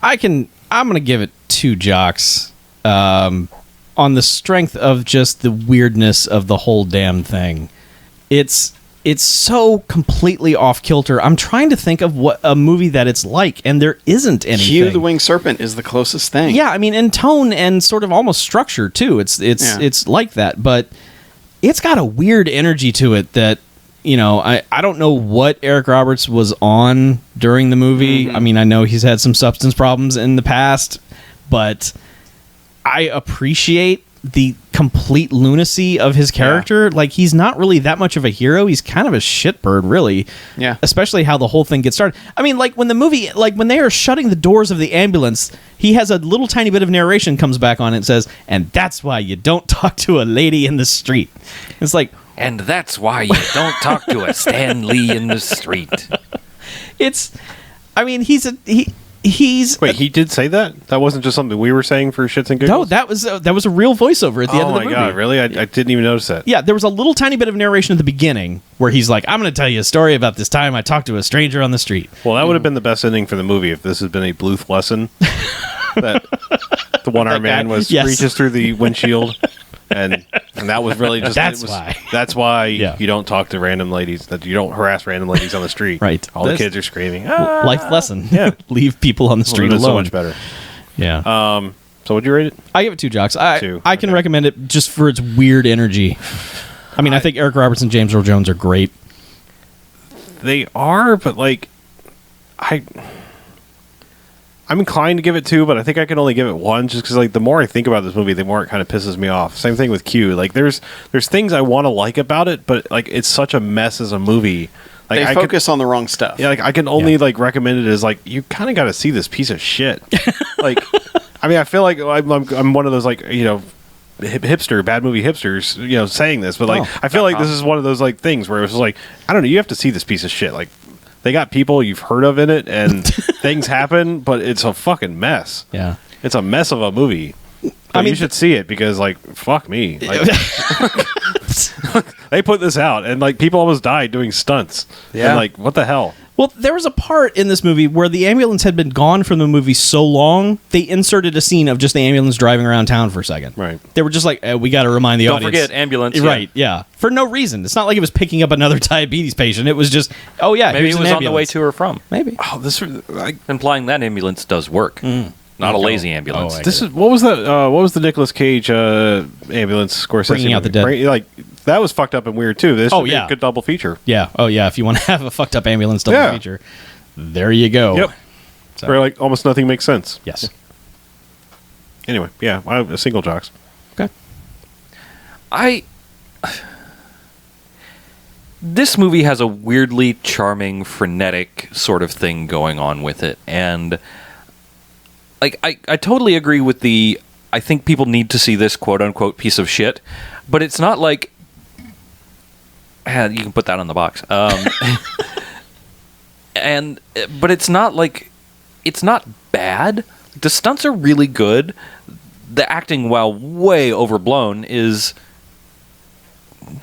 I'm gonna give it 2 jocks on the strength of just the weirdness of the whole damn thing. It's so completely off kilter. I'm trying to think of what a movie that it's like, and there isn't anything. Hugh the Winged Serpent is the closest thing. Yeah, I mean, in tone and sort of almost structure too. It's like that, but it's got a weird energy to it that, you know, I don't know what Eric Roberts was on during the movie. Mm-hmm. I mean, I know he's had some substance problems in the past, but I appreciate the complete lunacy of his character. Like, he's not really that much of a hero. He's kind of a shitbird, really. Yeah. Especially how the whole thing gets started. I mean, like, when the movie, like, when they are shutting the doors of the ambulance, he has a little tiny bit of narration comes back on it and says, and that's why you don't talk to a lady in the street. It's like, And that's why you don't talk to a Stan Lee in the street. it's, I mean, he's Wait, he did say that? That wasn't just something we were saying for shits and giggles? no, that was a real voiceover at the end Oh of the my movie. god, really? I didn't even notice that. Yeah, there was a little tiny bit of narration at the beginning where he's like, I'm going to tell you a story about this time I talked to a stranger on the street. Well, that would have been the best ending for the movie if this had been a Bluth lesson. That the one-armed man was Yes. reaches through the windshield, and that was really just That's it was, why. That's why Yeah. you don't talk to random ladies. That you don't harass random ladies on the street. Right. All the That's- kids are screaming. Ah! Life lesson. Yeah. Leave people on the street Well, it is alone. so much better. Yeah. So would you rate it? I give it 2 jocks. I 2, I can okay. recommend it just for its weird energy. I mean, I think Eric Roberts and James Earl Jones are great. They are, but like, I'm inclined to give it 2, but I think I can only give it 1 just because, like, the more I think about this movie, the more it kind of pisses me off. Same thing with Q. Like, there's things I want to like about it, but like, it's such a mess as a movie. Like, They focus on the wrong stuff. Yeah, like I can only Yeah. like recommend it as like you kind of got to see this piece of shit. Like, I mean, I feel like I'm one of those like hipster bad movie hipsters saying this, but like Oh. I feel like this is one of those like things where it's like I don't know, you have to see this piece of shit. Like they got people you've heard of in it and things happen, but it's a fucking mess. Yeah. It's a mess of a movie. I mean, you should see it because like fuck me. Like, they put this out and like people almost died doing stunts. Yeah. And like what the hell? Well, there was a part in this movie where the ambulance had been gone from the movie so long, they inserted a scene of just the ambulance driving around town for a second. Right. They were just like, we got to remind the Don't audience. forget ambulance. Right, yeah. For no reason. It's not like it was picking up another diabetes patient. It was just, oh, yeah, Maybe here's it was an on the way ambulance. to or from. Maybe. Oh, this Implying that ambulance does work. Not a lazy ambulance. Oh, I this is what was that? What was the Nicolas Cage ambulance Scorsese Bringing out the movie? dead. Like that was fucked up and weird too. This Oh, would be yeah. a good double feature. Yeah. Oh, yeah. If you want to have a fucked up ambulance double Yeah. feature, there you go. Yep. So- Where like almost nothing makes sense. Yes. Anyway, yeah, I have a single jocks. Okay. This movie has a weirdly charming, frenetic sort of thing going on with it, and like I totally agree with I think people need to see this quote unquote piece of shit, but it's not like you can put that on the box. But it's not like it's not bad. The stunts are really good. The acting, while way overblown, is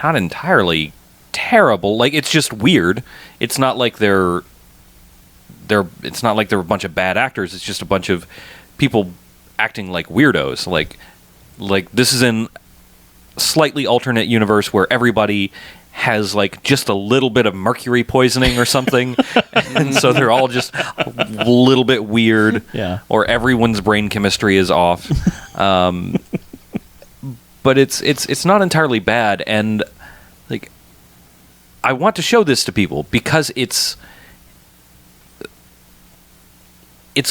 not entirely terrible. Like, it's just weird. It's not like it's not like they're a bunch of bad actors. It's just a bunch of people acting like weirdos. Like this is in a slightly alternate universe where everybody has like just a little bit of mercury poisoning or something, and so they're all just a little bit weird. Yeah. Or everyone's brain chemistry is off. But it's not entirely bad, and like I want to show this to people because it's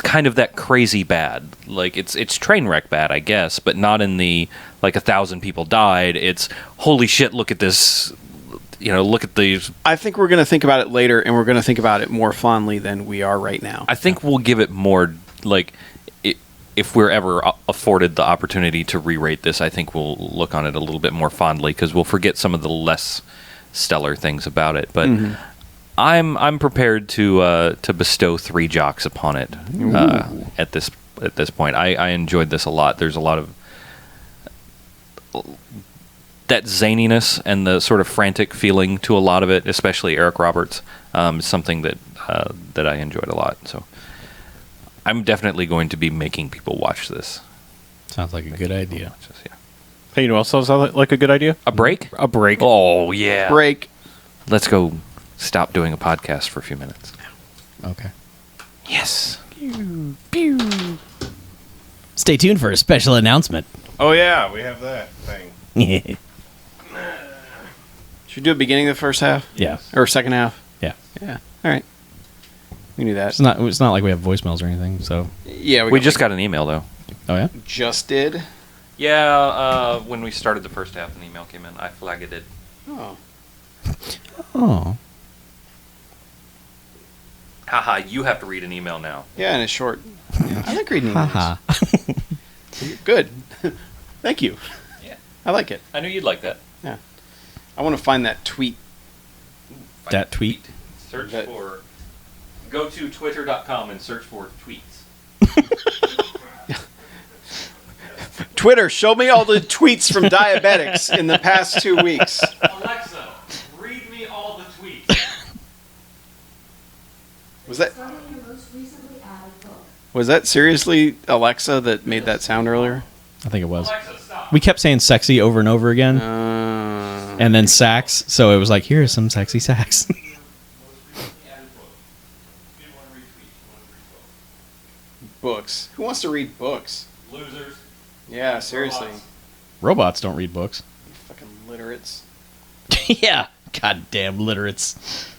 kind of that crazy bad. Like it's train wreck bad, I guess, but not in the like 1,000 people died. It's holy shit, look at this. Look at these. I think we're going to think about it later, and we're going to think about it more fondly than we are right now. I think we'll give it more, like, if we're ever afforded the opportunity to re-rate this, I think we'll look on it a little bit more fondly, because we'll forget some of the less stellar things about it. But I'm prepared to bestow 3 jocks upon it at this point. I enjoyed this a lot. There's a lot of that zaniness and the sort of frantic feeling to a lot of it, especially Eric Roberts, is something that I enjoyed a lot. So I'm definitely going to be making people watch this. Sounds like a good idea. Yeah. Hey, you know what else sounds like a good idea? A break? A break. Oh, yeah. Break. Let's go stop doing a podcast for a few minutes. Okay. Yes. Stay tuned for a special announcement. Oh yeah, we have that thing. Yeah. Should we do a beginning of the first half? Yeah. Or second half? Yeah. Yeah. All right. We knew that. It's not like we have voicemails or anything, so. Yeah, We just got an email, though. Oh, yeah? just did. Yeah, when we started the first half, an email came in. I flagged it. Oh. Oh. Haha, you have to read an email now. Yeah, and it's short. Yeah, I like reading emails. Haha. Good. Thank you. Yeah. I like it. I knew you'd like that. Yeah. I want to find that tweet. That tweet? Search That- for... Go to twitter.com and search for tweets. Twitter, show me all the tweets from diabetics in the past 2 weeks. Alexa, read me all the tweets. Was that seriously Alexa that made that sound earlier? I think it was. Alexa, stop. We kept saying sexy over and over again, and then sax, so it was like, here's some sexy sax. Books. Who wants to read books? Losers. Yeah, seriously. Robots don't read books. You fucking literates. Yeah. Goddamn literates.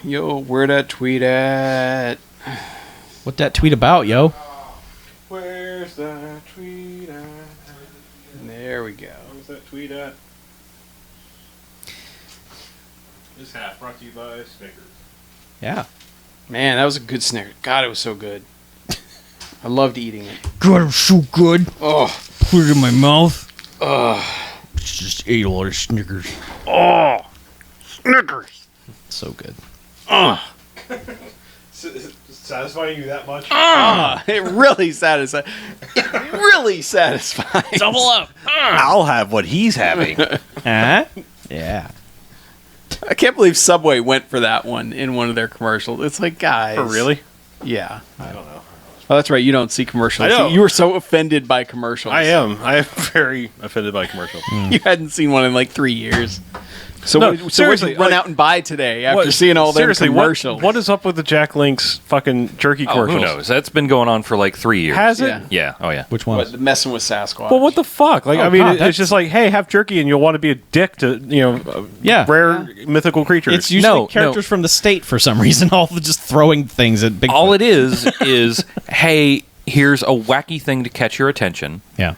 Yo, where that tweet at? What that tweet about, yo? Where's that tweet at? There we go. Where's that tweet at? This half brought to you by Snickers. Yeah. Man, that was a good Snicker. God, it was so good. I loved eating it. God, it was so good. Oh, Put it in my mouth. ugh. Just ate a lot of Snickers. Oh, Snickers. So good. Ugh. Just Satisfying you that much? It really satisfies. It really satisfies. Double up. I'll have what he's having. Huh? Yeah. I can't believe Subway went for that one in one of their commercials. It's like, guys. Oh, really? Yeah. I don't know. Oh, that's right. You don't see commercials. I know. You were so offended by commercials. I am very offended by commercials. You hadn't seen one in like 3 years. So, No, what did seriously, you run like- out and buy today after What- seeing all their seriously, commercials? what is up with the Jack Link's fucking jerky Oh, commercials? who knows? That's been going on for like 3 years. Has it? Yeah. Yeah. Oh, yeah. Which one? What, messing with Sasquatch? Well, what the fuck? Like, Oh, I mean, God, it's just like, hey, have jerky, and you'll want to be a dick to, Yeah. rare mythical creatures. It's usually No, characters from the state for some reason, all just throwing things at Bigfoot. All it is, hey, here's a wacky thing to catch your attention. Yeah.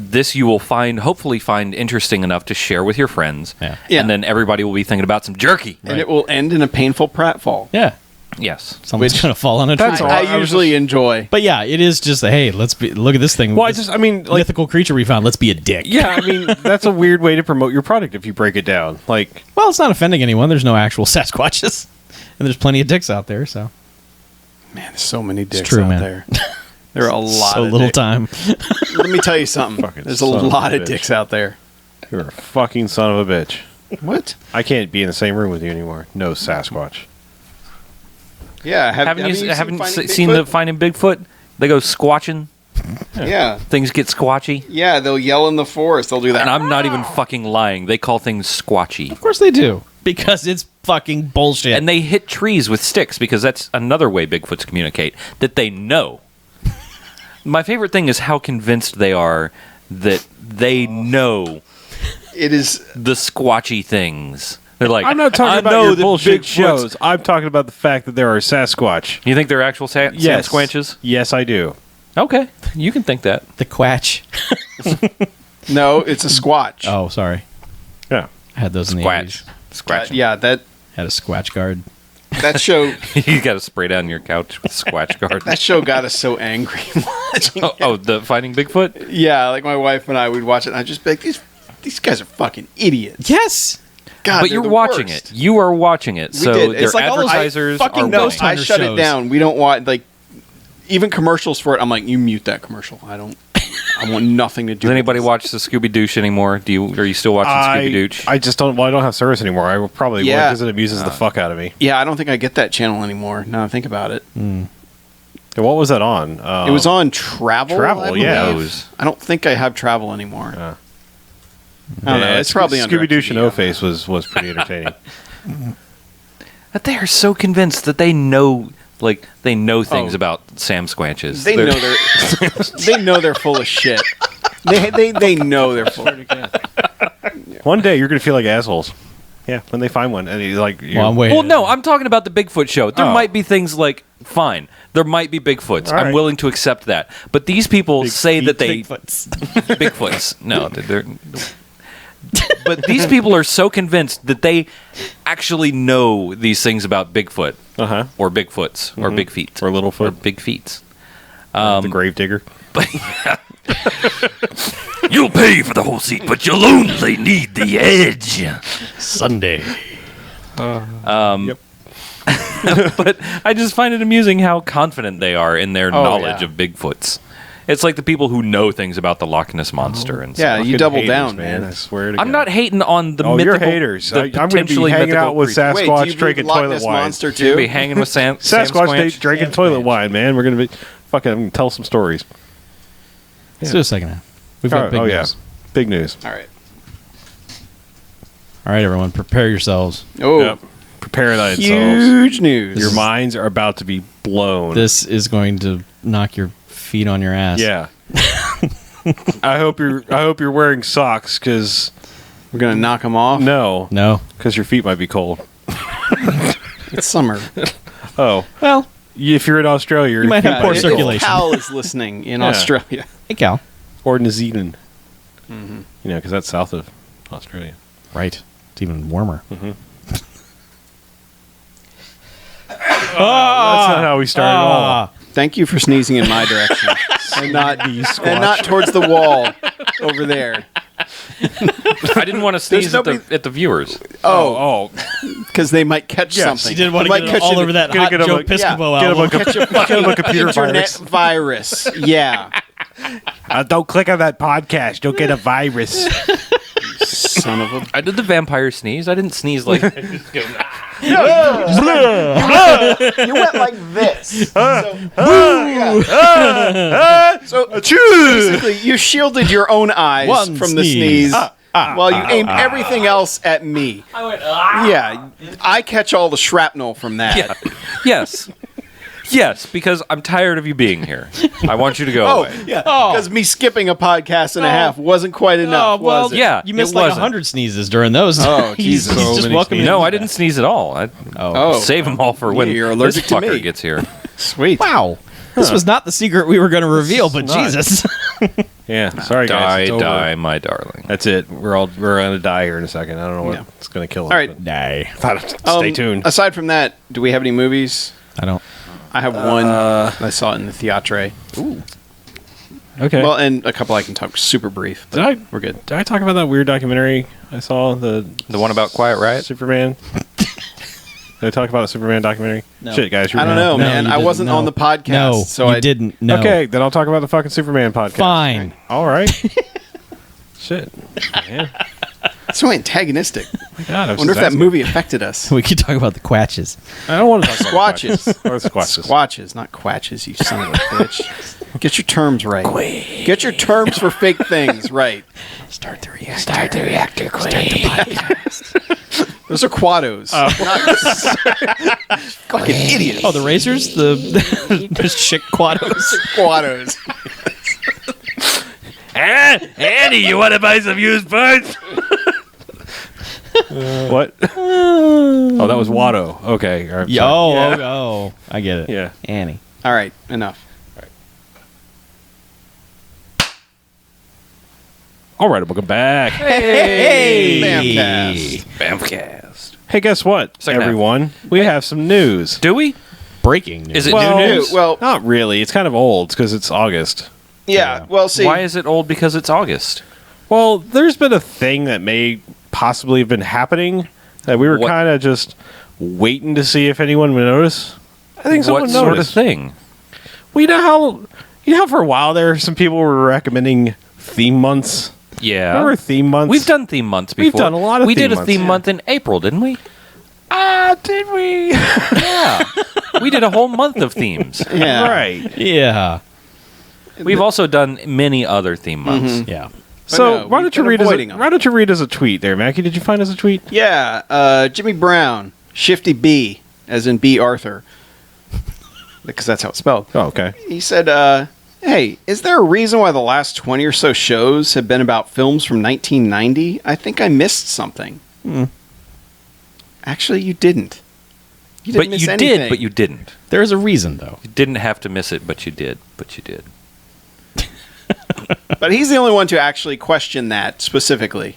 This you will hopefully find interesting enough to share with your friends. Yeah. Yeah. And then everybody will be thinking about some jerky. And it will end in a painful pratfall. Yeah. Yes. Someone's Which- going to fall on a tree. That's all. I I was usually enjoy. But yeah, it is just a, hey, look at this thing. well, This like, mythical creature we found. Let's be a dick. yeah, I mean, that's a weird way to promote your product if you break it down. Like, Well, it's not offending anyone. There's no actual Sasquatches. And there's plenty of dicks out there, so. Man, there's so many dicks true, out man. there. There are a lot So of little dicks. time. Let me tell you something. Fucking There's a son of a lot of bitch. dicks out there. you're a fucking son of a bitch. What? I can't be in the same room with you anymore. No Sasquatch. Yeah. Haven't you Finding seen the Bigfoot? Finding Bigfoot? They go squatching. Yeah. Things get squatchy. Yeah, they'll yell in the forest. They'll do that. And I'm not even fucking lying. They call things squatchy. Of course they do. Because it's fucking bullshit. And they hit trees with sticks because that's another way Bigfoots communicate that they know. My favorite thing is how convinced they are that they know It is. the squatchy things. They're like, I'm not talking I about know your that bullshit Bigfoots- shows. I'm talking about the fact that there are Sasquatch. You think they're actual Yes. Sasquatches? Yes, I do. Okay, you can think that. the quatch. No, it's a squatch. Oh, sorry. Yeah. I had those in the Squatch. 80s. Squatch. Yeah, Had a squatch guard. that show You got to spray down your couch with Squatch guard. that show got us so angry watching. Oh, the Finding Bigfoot? Yeah, like my wife and I would watch it, and I'd just be like, these guys are fucking idiots. Yes. God, But they're you're the watching worst. it. You are watching it. We So did. their It's like all those advertisers fucking are ghost watching. I shut shows. it down. We don't want like even commercials for it. I'm like, you mute that commercial. I want nothing to do. Does anybody with watch the Scooby Doosh anymore? Are you still watching Scooby Doosh? I just don't. Well, I don't have service anymore. I will probably would Yeah. because it amuses the fuck out of me. this. Yeah, I don't think I get that channel anymore. Now I think about it. And what was that on? It was on Travel. Travel, I yeah. believe. Those. I don't think I have Travel anymore. Yeah. I don't know. It's probably on Scooby Doosh and DirecTV. O Face was pretty entertaining. But they are so convinced that they know, things Oh. about Sam Squanches. They know they're full of shit. They know they're full. One day you're gonna feel like assholes. Yeah, when they find one, and he's like, Well, I'm waiting. Well, no, I'm talking about the Bigfoot show. There Oh. might be things like, fine, there might be Bigfoots. All I'm right. willing to accept that. But these people say that they Bigfoots. Bigfoots. No, they're. But these people are so convinced that they actually know these things about Bigfoot uh-huh, or Bigfoots or Big Feet or Littlefoot, or Big Feet. the grave digger. You'll pay for the whole seat, but you'll only need the edge. Sunday. Yep. But I just find it amusing how confident they are in their knowledge yeah. of Bigfoots. It's like the people who know things about the Loch Ness monster and Yeah, stuff. you Fucking double haters, down, man. I swear to I'm God. not hating on the Oh, mythical. you're haters. the I'm going to be potentially hanging mythical out with creatures. Wait, do Sasquatch you drinking believe Loch toilet Ness wine. Monster You're gonna too? be hanging with Sam Sasquatch Squanch? drinking toilet wine, man. We're going to be fucking. I'm gonna tell some stories. Let's do a second half. We've got big news. Big news. All right. All right, everyone, prepare yourselves. Oh, Yep. Prepare thyself. huge news. Your minds are about to be blown. This is going to knock your feet on your ass. Yeah. I hope you're wearing socks because We're gonna knock them off. no, No. because your feet might be cold. It's summer. Oh, Well, if you're in Australia, your You might feet have poor be circulation. Cal is listening in Yeah. Australia. hey, Cal. or New Zealand. You know, because that's south of Australia. Right. It's even warmer. That's not how we started at all. Thank you for sneezing in my direction, and not towards the wall over there. I didn't want to sneeze nobody- at the viewers. Oh, because they might catch something. He didn't want to They get might catch all an- over that hot get him Joe a- Piscopo get him album. Catch a fucking computer internet virus. Yeah. Don't click on that podcast. You'll get a virus. Son of a... I did the vampire sneeze. I didn't sneeze like. You went like this. So basically, you shielded your own eyes One from the sneeze. sneeze while you aimed everything else at me. I went. Yeah, I catch all the shrapnel from that. Yeah. Yes. Yes, because I'm tired of you being here. I want you to go Oh, away. yeah. Oh. Because me skipping a podcast and a half wasn't quite enough, was it? yeah. You missed it like wasn't. 100 sneezes during those. Oh, Jesus. He's So just many welcoming. sneezes. No, I didn't sneeze at all. I Oh. save them all for when You're this allergic to fucker me. gets here. Sweet. Wow. This was not the secret we were going to reveal, but not. Jesus. Yeah, sorry guys. It's over. Die, my darling. That's it. We're gonna die here in a second. I don't know what's gonna kill us. All right. but stay tuned. Aside from that, do we have any movies? I don't. I have one. I saw it in the theatre. Okay. Well, and a couple I can talk super brief. But did I we're good. Did I talk about that weird documentary I saw? The one about Quiet Riot? Superman. Did I talk about a Superman documentary? No. Shit, guys. I don't know, No, man. you I didn't. wasn't No. on the podcast, No, so you I didn't. No. Okay, then I'll talk about the fucking Superman podcast. Fine. All right. Shit. Man. So antagonistic. God, I wonder if that movie affected us. We could talk about the Quatches. I don't want to talk about Squatches. Or squatches. Squatches, not quatches, you son of a bitch. Get your terms right. Get your terms for fake things right. Start the reactor. Those are quados. Fucking idiot. Oh, the racers? There's chick quados. Quados. Andy, you want to buy some used parts? What? Oh, that was Watto. Okay. All right, sorry. Oh, I get it. Yeah. Annie. All right, enough. All right, welcome back. Hey, BMFcast. BMFcast. Hey, guess what, Second half. everyone? We have some news. Do we? Breaking news. Is it Well, new news? Well, Not really. It's kind of old because it's August. yeah. Well, see. Why is it old? Because it's August. Well, there's been a thing that may possibly have been happening that we were What? kind of just waiting to see if anyone would notice. I think someone What noticed. sort of thing? Well, you know how for a while there, some people were recommending theme months. Yeah. Remember theme months? We've done theme months before. We've done a lot of We theme did a months. theme month in April, didn't we? Did we? Yeah. We did a whole month of themes. Yeah. Right. Yeah. We've also done many other theme months. Yeah. So no, why we've don't you been read avoiding 'em. why don't you read as a tweet there, Mackie? Did you find as a tweet? Yeah. Jimmy Brown, Shifty B, as in B. Arthur, because that's how it's spelled. Oh, okay. He said, "Hey, is there a reason why the last 20 or so shows have been about films from 1990? I think I missed something." Actually, you didn't. You didn't But miss you anything. did, but you didn't. There is a reason, though. You didn't have to miss it, but you did. But you did. But he's the only one to actually question that specifically.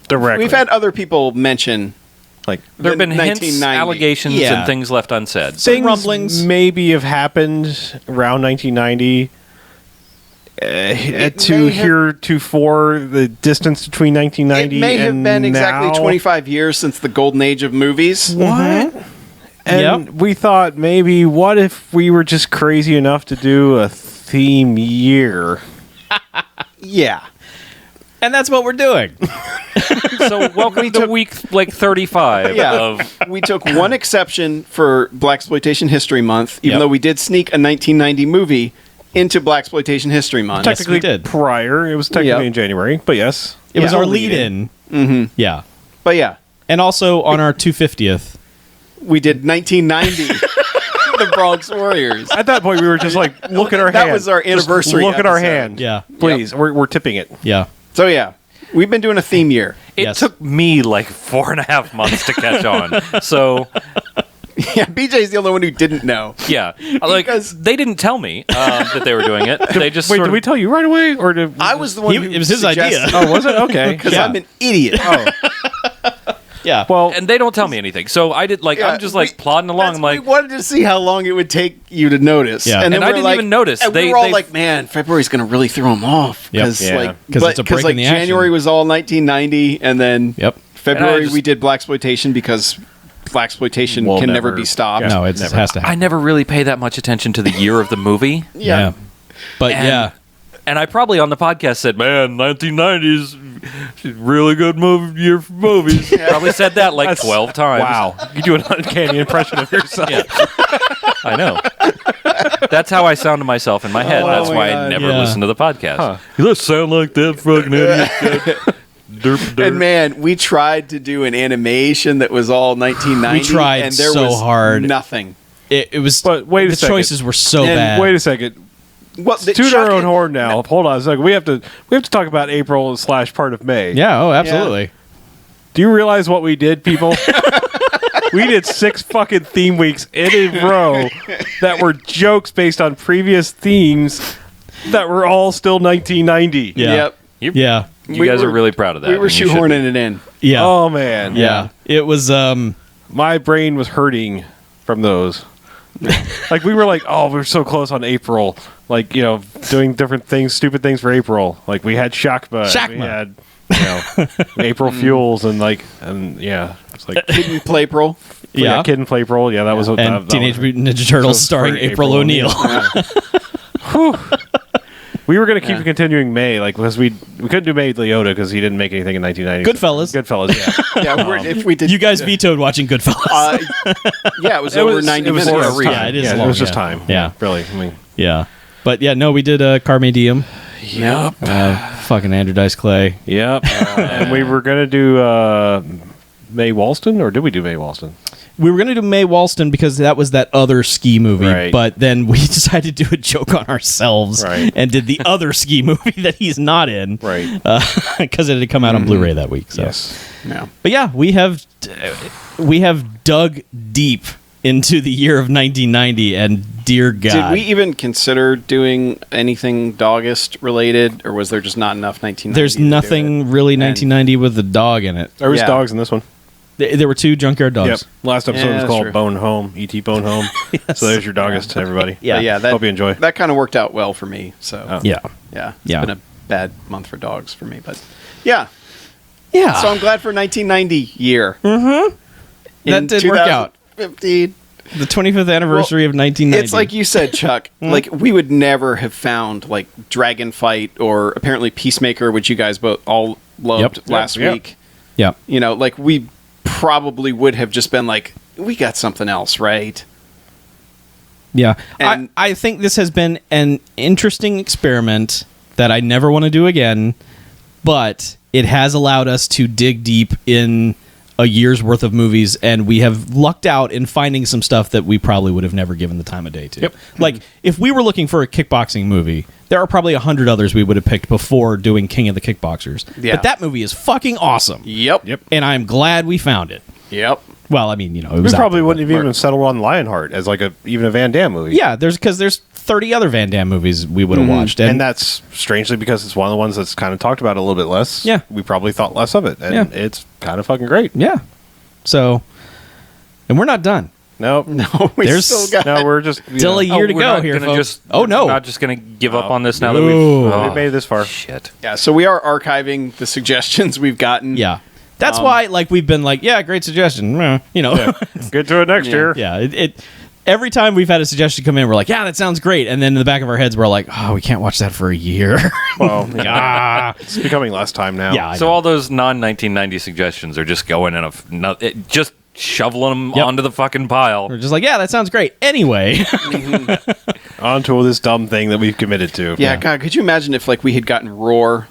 Directly. We've had other people mention like There have the been hints, 1990. allegations, Yeah. and things left unsaid. things rumblings. maybe have happened around 1990. To may have- heretofore the distance between 1990 It may have and been exactly now. 25 years since the golden age of movies. What? And Yep. we thought maybe what if we were just crazy enough to do a theme year? Yeah. And that's what we're doing. So welcome to week 35 Yeah. of We took one exception for Blaxploitation History Month, even Yep. though we did sneak a 1990 movie into Blaxploitation History Month. Yes, Technically we did. prior. It was technically Yep. in January, but yes. It was Yeah. our lead-in. Mm-hmm. Yeah. But yeah, And also on our 250th. we did 1990. The Bronx Warriors. At that point, we were just like, look at our That hand. was our Just anniversary look at our episode. hand. Yeah. Please. We're tipping it. Yeah. So yeah, we've been doing a theme year. it Yes. took me like 4.5 months to catch on. So Yeah, BJ's the only one who didn't know. yeah, like Because- they didn't tell me that they were doing it. They just Wait, sort did of, we tell you right away? Or did I was the one He- who it was his idea. suggested- Oh, was it? Okay. Because Yeah. I'm an idiot. Yeah. Well, and they don't tell me anything. So I did like Yeah, I'm just like we- plodding along. I'm like, we wanted to see how long it would take you to notice. Yeah. And And then I we're didn't like- even notice. And we They- were all they- like, man, February's going to really throw them off. Yep. Because Yeah. like, 'Cause it's a break like in the action. January was all 1990, and then Yep. February And I just- we did Blaxploitation because blaxploitation Will can never never- be stopped. yeah. No, it Never. has to I happen. never really pay that much attention to the year of the movie. Yeah. But And- And I probably on the podcast said, "Man, 1990s, really good year for movies." Probably said that like 12 times. Wow. You do an uncanny impression of yourself. I know. That's how I sound to myself in my head. Oh That's my why I God. never Yeah. listen to the podcast. Huh. You don't sound like that fucking idiot. Derp, derp. And man, we tried to do an animation that was all 1990. We tried and there so was hard. Nothing. It was. But wait a the second. choices were so And bad. Wait a second. Well, Toot our own horn now. Hold on a second. We have to talk about April / part of May. Yeah. Oh, absolutely. Do you realize what we did, people? We did 6 fucking theme weeks in a row that were jokes based on previous themes that were all still 1990. Yeah. Yep. Yeah. You We guys were- are really proud of that. We were and you should shoehorning be. it in. Yeah. Oh man. Yeah. It was. My brain was hurting from those. Like we were like, oh, we're so close on April. Like, you know, doing different things, stupid things for April. Like we had Shakma. We Shakma. had, April Fuels and yeah. It's like Kid and Play Pro. Yeah. Kid and Play April. Yeah, that was what And that Teenage was. Mutant Ninja Turtles So starring for April O'Neil. Yeah. Whew. We were going to keep continuing May, like because we couldn't do May Leota because he didn't make anything in 1990. Goodfellas. Goodfellas, yeah. Yeah, if we did, You guys vetoed watching Goodfellas. yeah, it was over 90 it was minutes. just Yeah, time. it is It long, was just yeah. time. Yeah. really. I mean, yeah. But yeah, no, we did Carme Diem. yep, Fucking Andrew Dice Clay. yep. And we were going to do Mae Walston, or did we do Mae Walston? We were going to do Mae Walston because that was that other ski movie, Right. but then we decided to do a joke on ourselves Right. and did the other ski movie that he's not in. Right. Because it had come out on Blu-ray that week. So. Yes. No. But yeah, we have dug deep into the year of 1990, and dear God, Did we even consider doing anything Dogist related, or was there just not enough 1990? there's to do nothing it? really And- 1990 with a dog in it. There was Yeah. dogs in this one. There were 2 junkyard dogs. Yep. Last episode Yeah, was that's called true. Bone Home. E.T. Bone Home. So there's your Dogist, everybody. Yeah. But yeah, that, Hope you enjoy. That kind of worked out well for me. So Oh. Yeah. yeah, it's Yeah. been a bad month for dogs for me, but yeah. Yeah. So I'm glad for 1990 year. That did work out. 2015. The 25th anniversary of 1990. It's like you said, Chuck. Like we would never have found like Dragon Fight or apparently Peacemaker, which you guys both all loved Yep. last Yep. week. yeah. You know, like we probably would have just been like, we got something else, right? Yeah. And- I think this has been an interesting experiment that I never want to do again, but it has allowed us to dig deep in a year's worth of movies, and we have lucked out in finding some stuff that we probably would have never given the time of day to. Yep. Like, if we were looking for a kickboxing movie, there are probably 100 others we would have picked before doing King of the Kickboxers. Yeah. But that movie is fucking awesome. Yep. Yep. And I'm glad we found it. Yep. Well, I mean, it We was out probably there, wouldn't but- have even settled on Lionheart as like even a Van Damme movie. Yeah, there's 30 other Van Damme movies we would have watched. And that's strangely because it's one of the ones that's kind of talked about a little bit less. Yeah. We probably thought less of it. And Yeah. it's kind of fucking great. Yeah. So, and we're not done. Nope. No, we There's still got. No, we're just Still a year to we're go not here, gonna folks. Oh, no. We're not just going to give up No. on this now No. that we've we made it this far. Shit. Yeah, so we are archiving the suggestions we've gotten. Yeah. That's why, we've been like, yeah, great suggestion. Yeah. Get to it next year. Yeah. It every time we've had a suggestion come in, we're like, yeah, that sounds great. And then in the back of our heads, we're like, oh, we can't watch that for a year. Well, yeah. It's becoming less time now. Yeah. I So know. all those non-1990 suggestions are just going in just shoveling them Yep. onto the fucking pile. We're just like, yeah, that sounds great. Anyway. On to this dumb thing that we've committed to. Yeah, God, could you imagine if we had gotten Roar,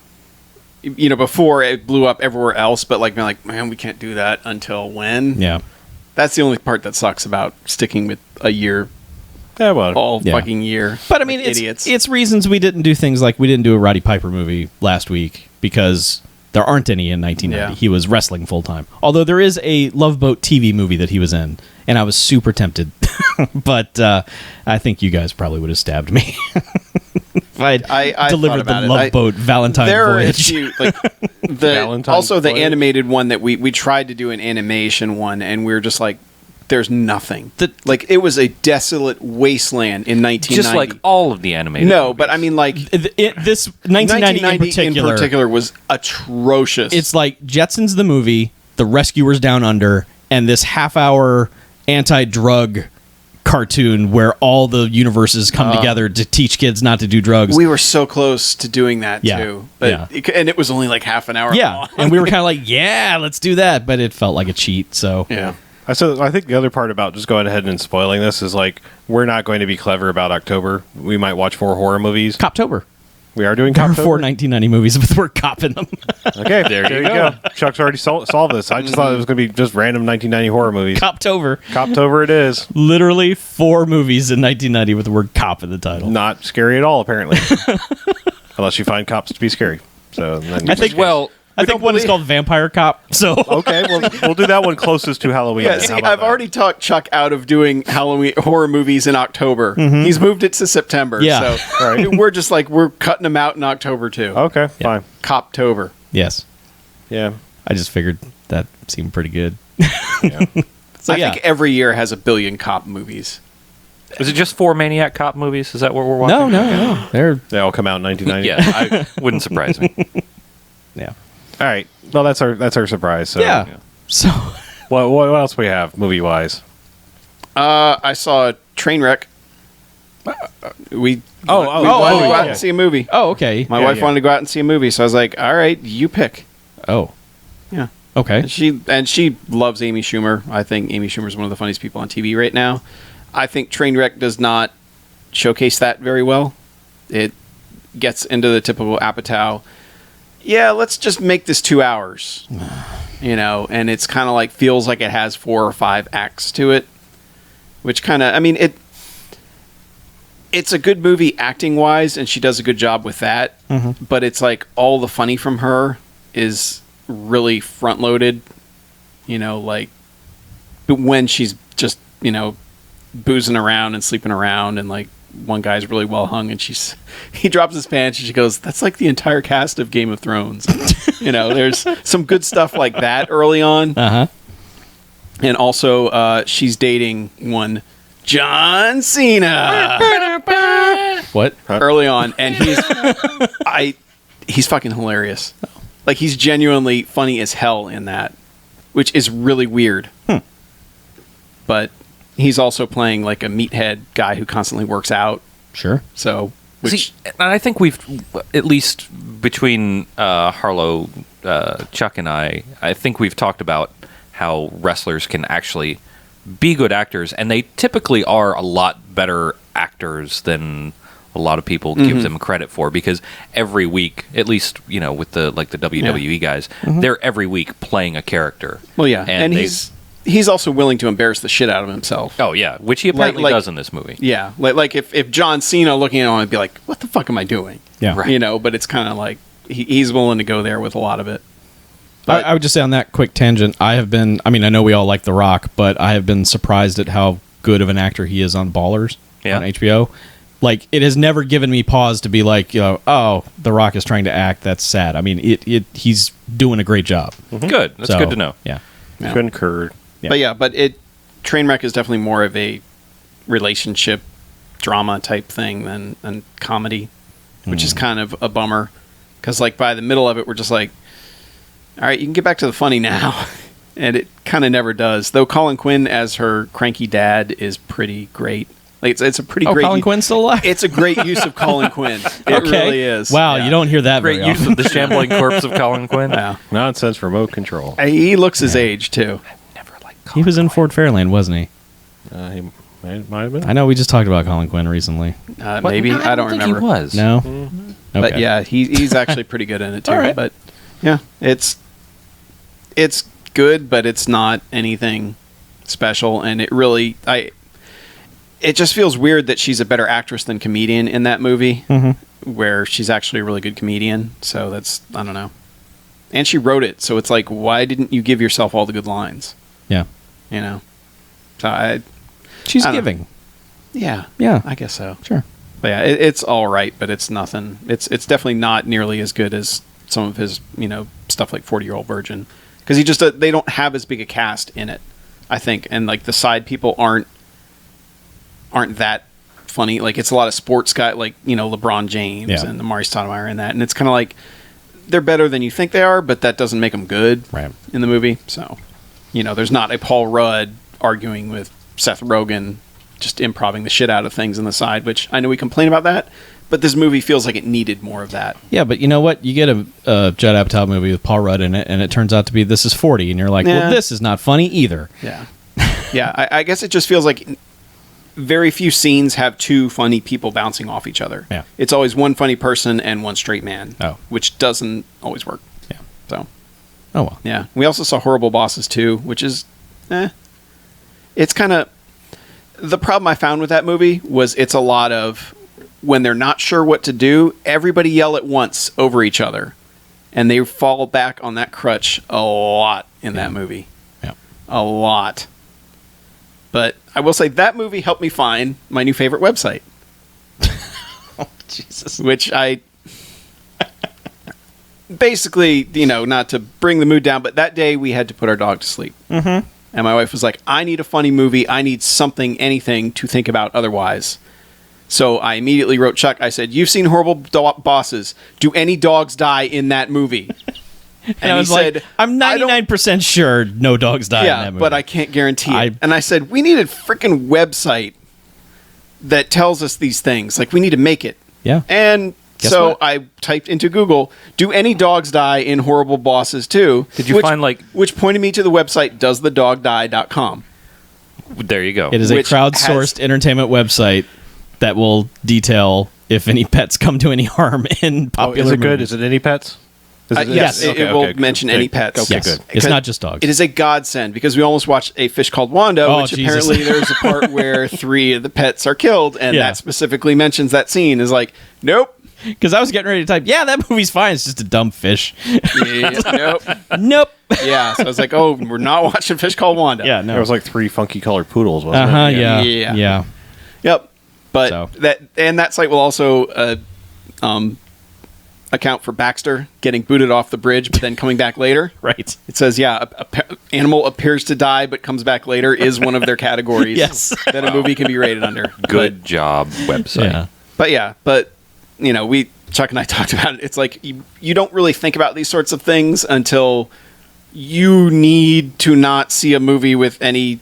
before it blew up everywhere else, but being like, man, we can't do that until when? yeah. That's the only part that sucks about sticking with a year, Yeah, well. all Yeah. fucking year. But I mean, like it's idiots. it's reasons we didn't do things like we didn't do a Roddy Piper movie last week because there aren't any in 1990. Yeah. He was wrestling full time. Although there is a Love Boat TV movie that he was in, and I was super tempted. But I think you guys probably would have stabbed me if I'd I delivered thought about the it. Love Boat Valentine there are a Voyage. few, the Valentine's also the Voyage. animated one that we tried to do an animation one, and we were just like, there's nothing. It was a desolate wasteland in 1990. Just like all of the animated no, movies. but I mean This 1990 in particular, was atrocious. it's like Jetsons the movie, The Rescuers Down Under, and this half-hour anti-drug cartoon where all the universes come together to teach kids not to do drugs. We were so close to doing that Yeah. too, but and it was only like half an hour. Yeah, long. and we were kind of like, yeah, let's do that, but it felt like a cheat. So yeah. I think the other part about just going ahead and spoiling this is like we're not going to be clever about October. We might watch 4 horror movies. Coptober. We are doing There are Coptober. 4 1990 movies with the word cop in them. Okay, there you go. Chuck's already solved this. I just thought it was going to be just random 1990 horror movies. Coptober. Coptober it is. Literally 4 movies in 1990 with the word cop in the title. Not scary at all, apparently. Unless you find cops to be scary. So then I think I think one is called Vampire Cop. So okay, we'll do that one closest to Halloween. Yeah, then. see, How about I've that? already talked Chuck out of doing Halloween horror movies in October. He's moved it to September. Yeah. So All right. we're just like, we're cutting them out in October too. Okay, fine. Coptober. yes, Yeah. I just figured that seemed pretty good. Yeah. So I think every year has a billion cop movies. Is it just 4 Maniac Cop movies? Is that what we're watching? no. They're They all come out in 1990. Yeah, wouldn't surprise me. yeah. All right. Well, that's our surprise. So Yeah. So What else we have movie wise? I saw Trainwreck. We Oh, wanted to go out yeah. and see a movie. oh, okay. My Yeah, wife yeah. wanted to go out and see a movie, so I was like, "All right, you pick." Oh, Yeah. okay. And she loves Amy Schumer. I think Amy Schumer is one of the funniest people on TV right now. I think Trainwreck does not showcase that very well. It gets into the typical Apatow. Yeah, let's just make this 2 hours. And it's kind of like feels like it has 4 or 5 acts to it, which kind of, I mean, it's a good movie acting wise, and she does a good job with that. But it's like all the funny from her is really front loaded, like when she's just, boozing around and sleeping around, and like one guy's really well hung, and he drops his pants and she goes, "That's like the entire cast of Game of Thrones." There's some good stuff like that early on. Uh-huh. And also she's dating one John Cena What? early on, and he's fucking hilarious. Like, he's genuinely funny as hell in that, which is really weird. But he's also playing like a meathead guy who constantly works out. Sure. So, which See, and I think we've, at least between Harlow, Chuck, and I think we've talked about how wrestlers can actually be good actors, and they typically are a lot better actors than a lot of people give them credit for, because every week, at least with the WWE guys, they're every week playing a character. well, yeah, and they- he's also willing to embarrass the shit out of himself. Oh yeah, which he apparently Like- does in this movie. Yeah, like if John Cena looking at him, I'd be like, "What the fuck am I doing?" Yeah. Right. But it's kind of like he's willing to go there with a lot of it. I would just say on that quick tangent, I know we all like The Rock, but I have been surprised at how good of an actor he is on Ballers Yeah. on HBO. Like, it has never given me pause to be like, oh, The Rock is trying to act. That's sad. I mean, he's doing a great job. Good. That's So, good to know. Yeah. Yeah. Concurred. Yeah. But Trainwreck is definitely more of a relationship drama type thing than comedy, which is kind of a bummer, because like by the middle of it, we're just like, all right, you can get back to the funny now. And it kind of never does. Though Colin Quinn as her cranky dad is pretty great. Like it's a pretty great. Colin Quinn's still alive? It's a great use of Colin Quinn. It really is. Wow, Yeah. you don't hear that Great very use often. of the shambling corpse of Colin Quinn. Yeah. Nonsense remote control. He looks his age too. Never liked He Colin was in Quinn. Fort Fairland, wasn't he? He might have been. I know we just talked about Colin Quinn recently. What? Maybe No, I don't think remember. He was. No? But Okay. yeah, he's actually pretty good in it too. All right. But yeah, it's good, but it's not anything special. And it just feels weird that she's a better actress than comedian in that movie, where she's actually a really good comedian. So that's, I don't know. And she wrote it, so it's like, why didn't you give yourself all the good lines? Yeah. So She's I don't giving. yeah, Yeah. I guess so. Sure. But yeah, it's all right, but it's nothing. It's definitely not nearly as good as some of his, stuff like 40-Year-Old Virgin, because they don't have as big a cast in it, I think, and like the side people aren't that funny. Like, it's a lot of sports guy, like LeBron James Yeah. and Amari Stoudemire and that, and it's kind of like they're better than you think they are, but that doesn't make them good Right. in the movie. So there's not a Paul Rudd arguing with Seth Rogen, just improvising the shit out of things on the side, which I know we complain about that, but this movie feels like it needed more of that. Yeah, but you know what? You get a Judd Apatow movie with Paul Rudd in it, and it turns out to be This Is 40, and you're like, well, this is not funny either. Yeah. Yeah, I guess it just feels like very few scenes have two funny people bouncing off each other. Yeah. It's always one funny person and one straight man, which doesn't always work. Yeah. So. Oh, well. Yeah. We also saw Horrible Bosses too, which is, it's kind of, the problem I found with that movie was it's a lot of, when they're not sure what to do, everybody yell at once over each other. And they fall back on that crutch a lot in that movie. Yeah. A lot. But I will say that movie helped me find my new favorite website. Oh, Jesus. Which I... basically, not to bring the mood down, but that day we had to put our dog to sleep. Mm-hmm. And my wife was like, I need a funny movie. I need something, anything to think about otherwise. So I immediately wrote Chuck. I said, you've seen Horrible Bosses. Do any dogs die in that movie? And I was like, I'm 99% sure no dogs die in that movie. But I can't guarantee it. And I said, we need a freaking website that tells us these things. Like, we need to make it. Yeah. And so I typed into Google, do any dogs die in Horrible Bosses 2? Did you find, which pointed me to the website doesthedogdie.com. There you go. It is a crowdsourced entertainment website that will detail if any pets come to any harm in popular is it good? movies. Is it any pets? Yes, it will mention any pets. Okay, yes. good. It's not just dogs. It is a godsend because we almost watched A Fish Called Wanda, which Jesus. apparently there's a part where 3 of the pets are killed, and that specifically mentions that scene. Is like, nope. Because I was getting ready to type, that movie's fine. It's just a dumb fish. Nope. Nope. Yeah, so I was like, oh, we're not watching Fish Called Wanda. Yeah, no. There was like 3 funky colored poodles, wasn't it? Yeah. Yep. But that site will also account for Baxter getting booted off the bridge, but then coming back later. Right. It says, animal appears to die but comes back later is one of their categories that a movie can be rated under. Good job, website. Yeah. But Chuck and I talked about it. It's like you don't really think about these sorts of things until you need to not see a movie with any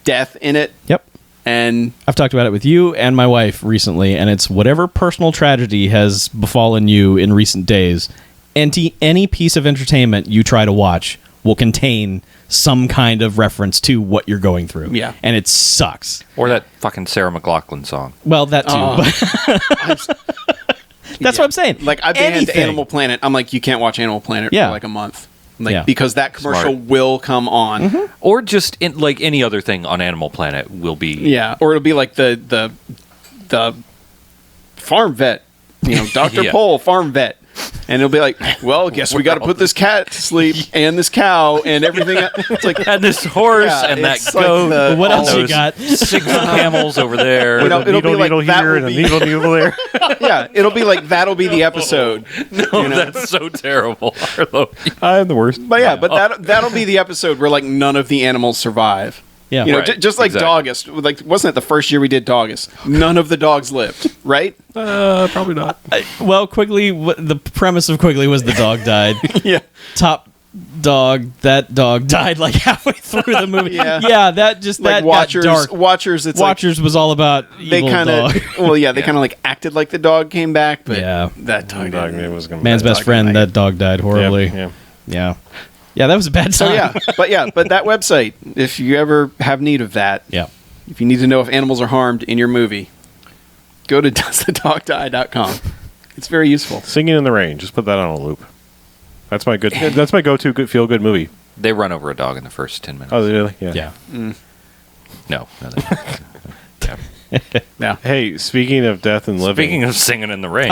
death in it. Yep. And I've talked about it with you and my wife recently, and it's whatever personal tragedy has befallen you in recent days, any piece of entertainment you try to watch will contain some kind of reference to what you're going through. Yeah. And it sucks. Or that fucking Sarah McLachlan song. Well, that too. That's what I'm saying. Like, I banned Animal Planet. I'm like, you can't watch Animal Planet for like a month. Because that commercial will come on. Mm-hmm. Or just like any other thing on Animal Planet will be. Yeah. Or it'll be like the farm vet, Dr. Pole, farm vet. And it'll be like, well, guess we got to put this cat to sleep and this cow and everything. It's like, and this horse and that goat. What else you got? 6 camels over there. It'll be like here and a needle there. Yeah, it'll be like that'll be the episode. No, that's so terrible, Arlo. I'm the worst. But that'll be the episode where like none of the animals survive. Yeah, just like Doggist. Like, wasn't it the first year we did Doggist? None of the dogs lived, right? Probably not. Well, Quigley. The premise of Quigley was the dog died. Yeah. Top dog. That dog died like halfway through the movie. That just like that Watchers. got dark. Watchers. It's Watchers was all about they kind of. Well, they kind of like acted like the dog came back, but that dog was gonna man's best friend. That dog died horribly. Yeah. Yeah, that was a bad time. So but that website, if you ever have need of that, if you need to know if animals are harmed in your movie, go to doesthedogdie.com. It's very useful. Singing in the Rain. Just put that on a loop. That's my good. That's my go-to good feel good movie. They run over a dog in the first 10 minutes. Oh, really? Yeah. No. Yeah. Hey, speaking of death and living. Speaking of singing in the rain.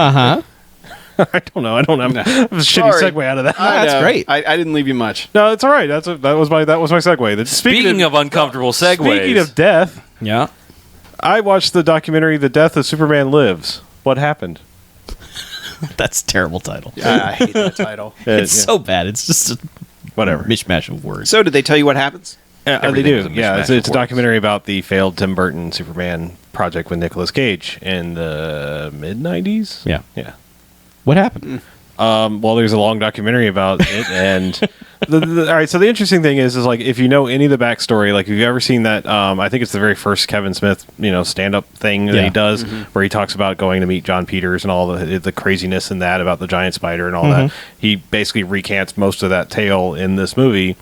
I don't know. I'm a shitty segue out of that. That's great. I didn't leave you much. No, it's all right. That was my segue. Speaking of uncomfortable segues. Speaking of death, I watched the documentary "The Death of Superman Lives." What happened? That's a terrible title. Yeah, I hate that title. It's so bad. It's just a mishmash of words. So, did they tell you what happens? They do. Yeah, it's a documentary about the failed Tim Burton Superman project with Nicolas Cage in the mid-90s. Yeah. Yeah. What happened? Well, there's a long documentary about it, and all right. So the interesting thing is like if you know any of the backstory, like if you've ever seen that, I think it's the very first Kevin Smith, stand-up thing that he does, where he talks about going to meet John Peters and all the craziness in that about the giant spider and all that. He basically recants most of that tale in this movie,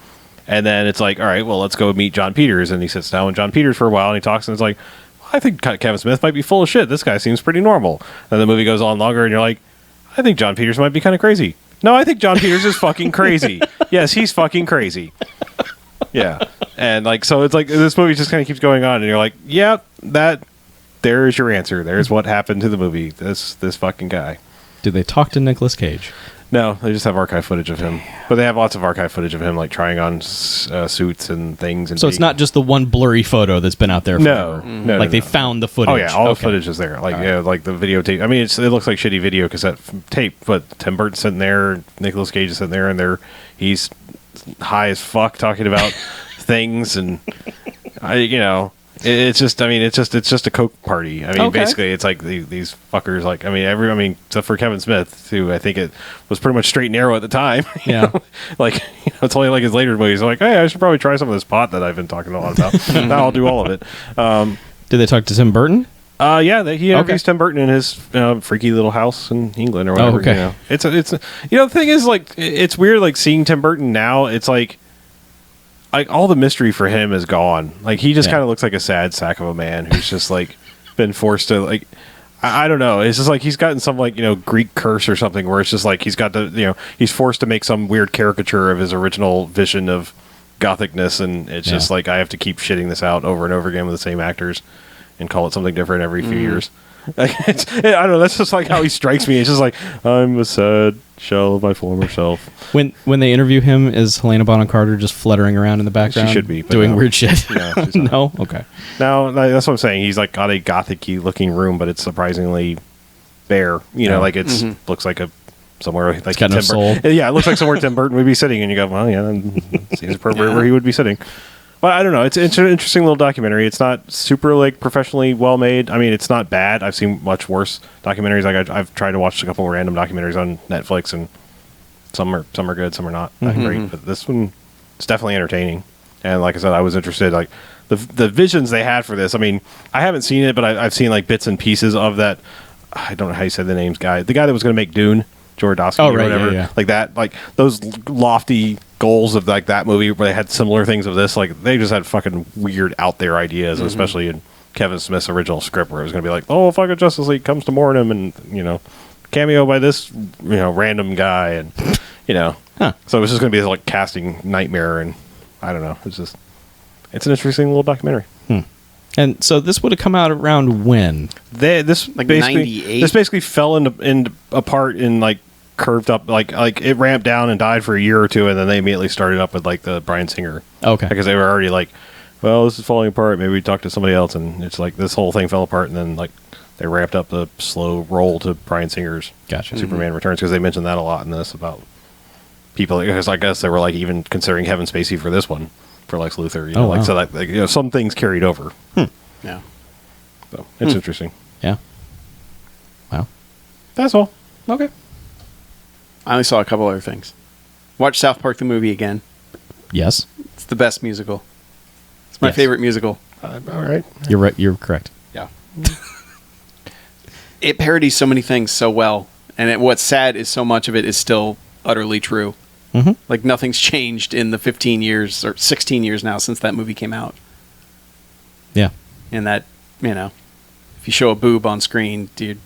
and then it's like, all right, well, let's go meet John Peters, and he sits down with John Peters for a while, and he talks, and it's like, I think Kevin Smith might be full of shit. This guy seems pretty normal. And the movie goes on longer, and you're like, I think John Peters might be kind of crazy. No, I think John Peters is fucking crazy. Yes, he's fucking crazy. Yeah. And like, so it's like this movie just kind of keeps going on, and you're like, yep, there's your answer. There's what happened to the movie. This fucking guy. Do they talk to Nicolas Cage? No, they just have archive footage of him. But they have lots of archive footage of him, like trying on suits and things. And so it's not just the one blurry photo that's been out there forever. No. Like they found the footage. Oh yeah, all the footage is there. Like like the videotape. I mean, it looks like shitty video cassette tape, but Tim Burton's sitting there, Nicolas Cage is sitting there, and he's high as fuck talking about things, and it's just a coke party. I mean, basically, it's like these fuckers. Like, except for Kevin Smith, who I think it was pretty much straight and narrow at the time. Yeah, like it's only like his later movies. Like, hey, I should probably try some of this pot that I've been talking a lot about. Now I'll do all of it. Did they talk to Tim Burton? Yeah, he interviews Tim Burton in his freaky little house in England or whatever. Oh, okay. It's the thing is, like, it's weird, like seeing Tim Burton now. It's like all the mystery for him is gone. Like he just kind of looks like a sad sack of a man who's just like been forced to like I don't know. It's just like he's gotten some like Greek curse or something where it's just like he's got to he's forced to make some weird caricature of his original vision of gothicness, and it's just like I have to keep shitting this out over and over again with the same actors and call it something different every few years. Like I don't know. That's just like how he strikes me. It's just like I'm a sad shell of my former self. When they interview him, is Helena Bonham Carter just fluttering around in the background? She should be doing weird shit. Yeah, no, okay. No, that's what I'm saying. He's like got a gothic-y looking room, but it's surprisingly bare. Like it's looks like somewhere like it's got no soul. Yeah, it looks like somewhere Tim Burton would be sitting, and you go, well, yeah, it seems appropriate where he would be sitting. But I don't know. It's an interesting little documentary. It's not super like professionally well made. I mean, it's not bad. I've seen much worse documentaries. Like I've tried to watch a couple of random documentaries on Netflix, and some are good, some are not that great. But this one, it's definitely entertaining. And like I said, I was interested. Like the visions they had for this. I mean, I haven't seen it, but I've seen like bits and pieces of that. I don't know how you said the name's guy. The guy that was going to make Dune, Jodorowsky or whatever. Yeah. Like that. Like those lofty goals of like that movie where they had similar things of this. Like they just had fucking weird out there ideas, especially in Kevin Smith's original script, where it was going to be like, oh, fucking Justice League comes to mourn him, and cameo by this random guy, and so it was just going to be this like casting nightmare, and I don't know. It's an interesting little documentary. And so this would have come out around when? Like 98? This basically fell into apart in like curved up, like it ramped down and died for a year or two, and then they immediately started up with like the Bryan Singer. Okay. Because they were already like, well, this is falling apart. Maybe we talk to somebody else, and it's like this whole thing fell apart, and then like they ramped up the slow roll to Bryan Singer's Superman Returns, because they mentioned that a lot in this about people. Because I guess they were like even considering Kevin Spacey for this one for Lex Luthor. Wow. So that like, some things carried over. Yeah. So it's interesting. Yeah. Wow. That's all. Okay. I only saw a couple other things. Watch South Park the movie again. Yes. It's the best musical. It's my favorite musical. All right. You're right. You're correct. Yeah. It parodies so many things so well, and what's sad is so much of it is still utterly true. Mm-hmm. Like nothing's changed in the 15 years or 16 years now since that movie came out. Yeah. And that, if you show a boob on screen, dude,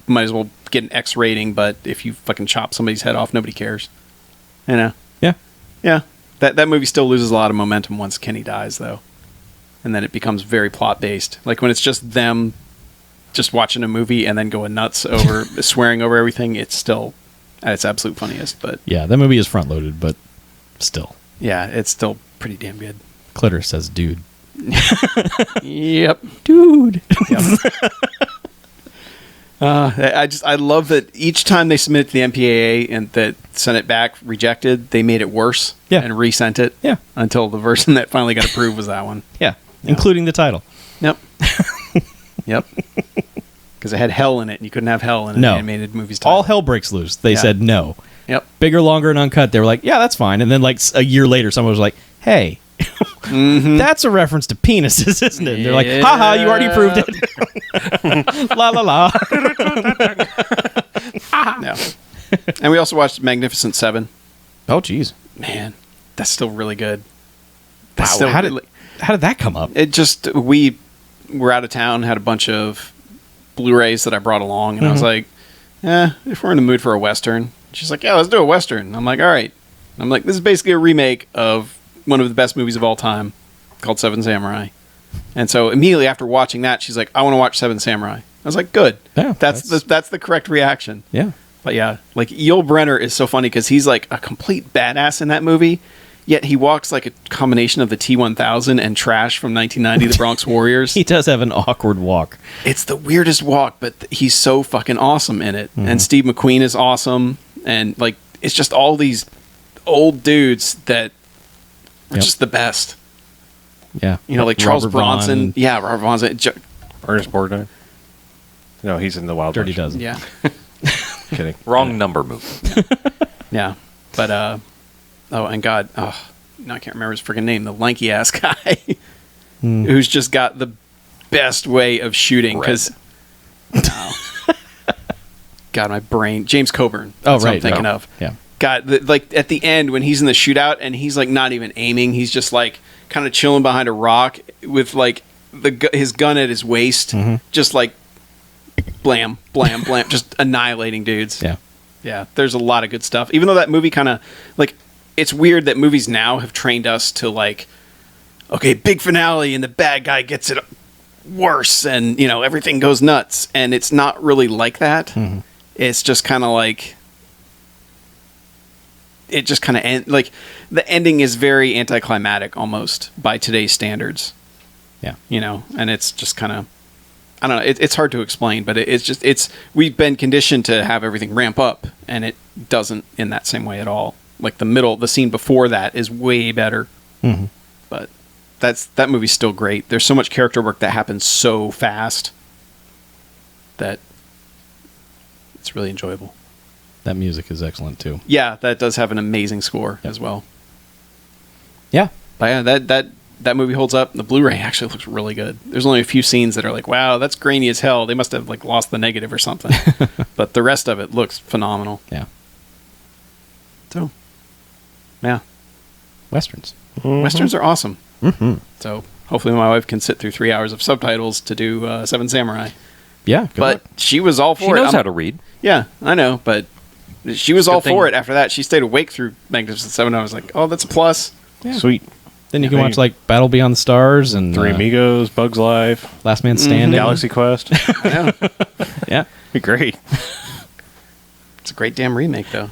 might as well get an X rating, but if you fucking chop somebody's head off, nobody cares. Yeah. Yeah. That movie still loses a lot of momentum once Kenny dies, though. And then it becomes very plot-based. Like when it's just them just watching a movie and then going nuts over swearing over everything, it's still at its absolute funniest. But yeah, that movie is front-loaded, but still. Yeah, it's still pretty damn good. Clitter says dude. Yep. Dude. Yep. I love that each time they submit it to the MPAA and that sent it back rejected, they made it worse and resent it until the version that finally got approved was that one. Yeah, including the title. Yep. Yep. Because it had hell in it, and you couldn't have hell in an No. animated movie's title. All hell breaks loose. They Yeah. said no. Yep. Bigger, longer, and uncut. They were like, yeah, that's fine. And then like a year later, someone was like, hey, that's a reference to penises, isn't it? And they're like, haha, you already proved it. La la la. No. And we also watched Magnificent Seven. Oh, jeez. Man, that's still really good. Wow. Still How really- did that come up? It just, we were out of town, had a bunch of Blu-rays that I brought along, and I was like, if we're in the mood for a Western. She's like, yeah, let's do a Western. And I'm like, all right. I'm like, this is basically a remake of one of the best movies of all time called Seven Samurai. And so immediately after watching that, she's like, I want to watch Seven Samurai. I was like, good. Yeah, that's the correct reaction. Yeah. But yeah, like Yul Brynner is so funny because he's like a complete badass in that movie, yet he walks like a combination of the T-1000 and Trash from 1990, the Bronx Warriors. He does have an awkward walk. It's the weirdest walk, but he's so fucking awesome in it. And Steve McQueen is awesome, and like it's just all these old dudes that are just the best. Yeah. You know, like Charles Robert Bronson. Vaughn, Yeah, Robert Bronson. Ernest Borgnine. No, he's in the Wild Dirty Bunch. Dozen. Yeah. Kidding. Wrong number movie. Yeah. But, oh, and God, no, I can't remember his freaking name. The lanky ass guy who's just got the best way of shooting. Because, God, my brain. James Coburn. Oh, That's what right. I'm thinking of. Yeah. God, like at the end when he's in the shootout and he's like not even aiming, he's just like kind of chilling behind a rock with like his gun at his waist, just like blam, blam, blam, just annihilating dudes. Yeah. Yeah, there's a lot of good stuff. Even though that movie kind of like, it's weird that movies now have trained us to like, okay, big finale and the bad guy gets it worse and you know everything goes nuts, and it's not really like that. It's just kind of like. It just kind of like the ending is very anticlimactic almost by today's standards. Yeah. You know, and it's just kind of, I don't know. It's hard to explain, but it's we've been conditioned to have everything ramp up, and it doesn't in that same way at all. Like the scene before that is way better. But that movie's still great. There's so much character work that happens so fast that it's really enjoyable. That music is excellent too. Yeah, that does have an amazing score as well. Yeah. But yeah, that movie holds up. The Blu-ray actually looks really good. There's only a few scenes that are like, wow, that's grainy as hell. They must have like lost the negative or something. But the rest of it looks phenomenal. Yeah. So, yeah. Westerns. Westerns are awesome. So hopefully my wife can sit through 3 hours of subtitles to do Seven Samurai. Yeah. Good But luck. she was all for She it. knows how to read. Yeah, I know, but she was all thing. for it after that. She stayed awake through Magnificent Seven. I was like, oh, that's a plus. Yeah. Sweet. Then you can Yeah, watch like Battle Beyond the Stars and Three Amigos, Bugs Life, Last Man Standing. Galaxy Quest. I know. Yeah. Be great. It's a great damn remake, though.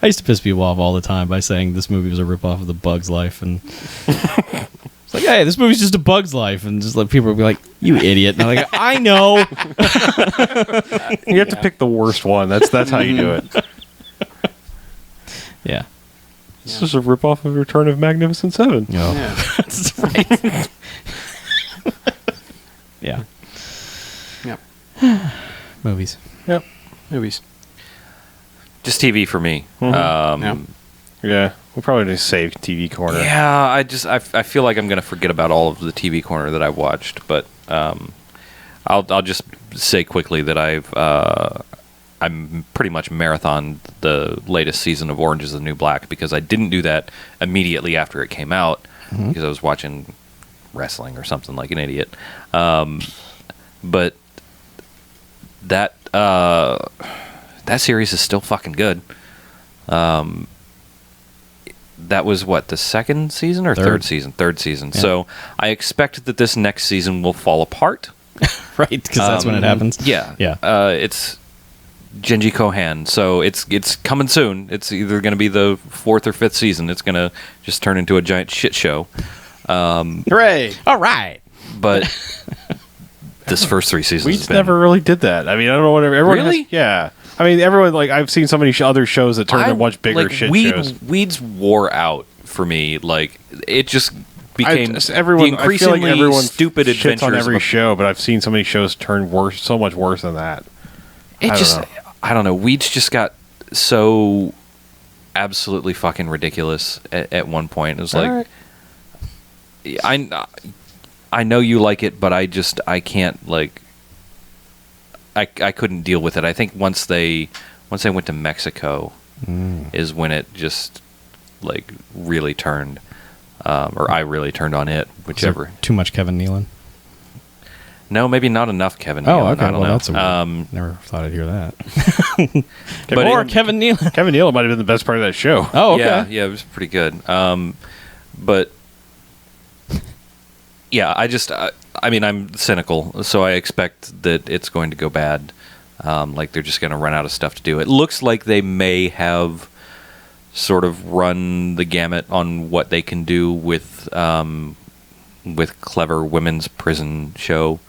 I used to piss people off all the time by saying this movie was a ripoff of The Bug's Life, and it's like, hey, this movie's just a Bug's Life, and just like people would be like, you idiot, and I'm like, I know. You have to pick the worst one. That's how you do it. Yeah. This is a ripoff of Return of Magnificent Seven. No. Yeah. That's right. Yeah. Yep. Movies. Yep. Movies. Just TV for me. Yeah. Yeah. We'll probably just save TV Corner. Yeah, I feel like I'm going to forget about all of the TV Corner that I've watched, but I'll just say quickly that I'm pretty much marathoned the latest season of Orange is the New Black because I didn't do that immediately after it came out because I was watching wrestling or something like an idiot. But that series is still fucking good. That was what, the second season or third season? Third season. Yeah. So I expect that this next season will fall apart. Right, because that's when it happens. Yeah. Yeah. It's Genji Kohan, so it's coming soon. It's either going to be the fourth or fifth season. It's going to just turn into a giant shit show. Hooray! All right. But this first three seasons We has been... never really did that. I mean, I don't know what everyone. Really? Yeah. I mean, everyone, like, I've seen so many other shows that turn into much bigger shit shows. Weeds wore out for me. Like, it just became everyone. the increasingly I feel like everyone stupid shits adventures on every of- show, but I've seen so many shows turn worse, so much worse than that. I don't know. Weeds just got so absolutely fucking ridiculous at one point. It was like, I know you like it, but I can't, like, I couldn't deal with it. I think once they went to Mexico is when it just, like, really turned, or I really turned on it, whichever. Too much Kevin Nealon. No, maybe not enough Kevin Oh, Nealon. okay. I don't Well, know. that's a weird. Never thought I'd hear that. But More Kevin Nealon. Kevin Nealon might have been the best part of that show. Oh, okay. Yeah, it was pretty good. But yeah, I mean, I'm cynical, so I expect that it's going to go bad. Like they're just going to run out of stuff to do. It looks like they may have sort of run the gamut on what they can do with clever women's prison show.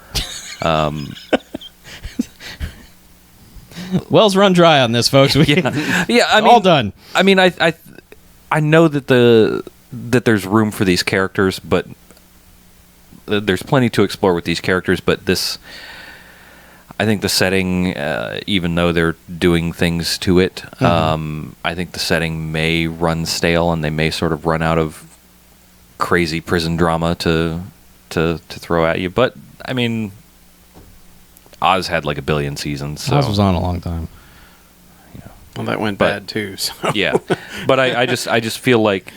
Well's run dry on this, folks. Yeah, I mean, all done. I mean, I know that that there's room for these characters, but there's plenty to explore with these characters. But this, I think the setting, even though they're doing things to it, I think the setting may run stale, and they may sort of run out of crazy prison drama to throw at you. But I mean, Oz had like 1 billion seasons. So. Oz was on a long time. Well, that went bad too. So. Yeah, but I just feel like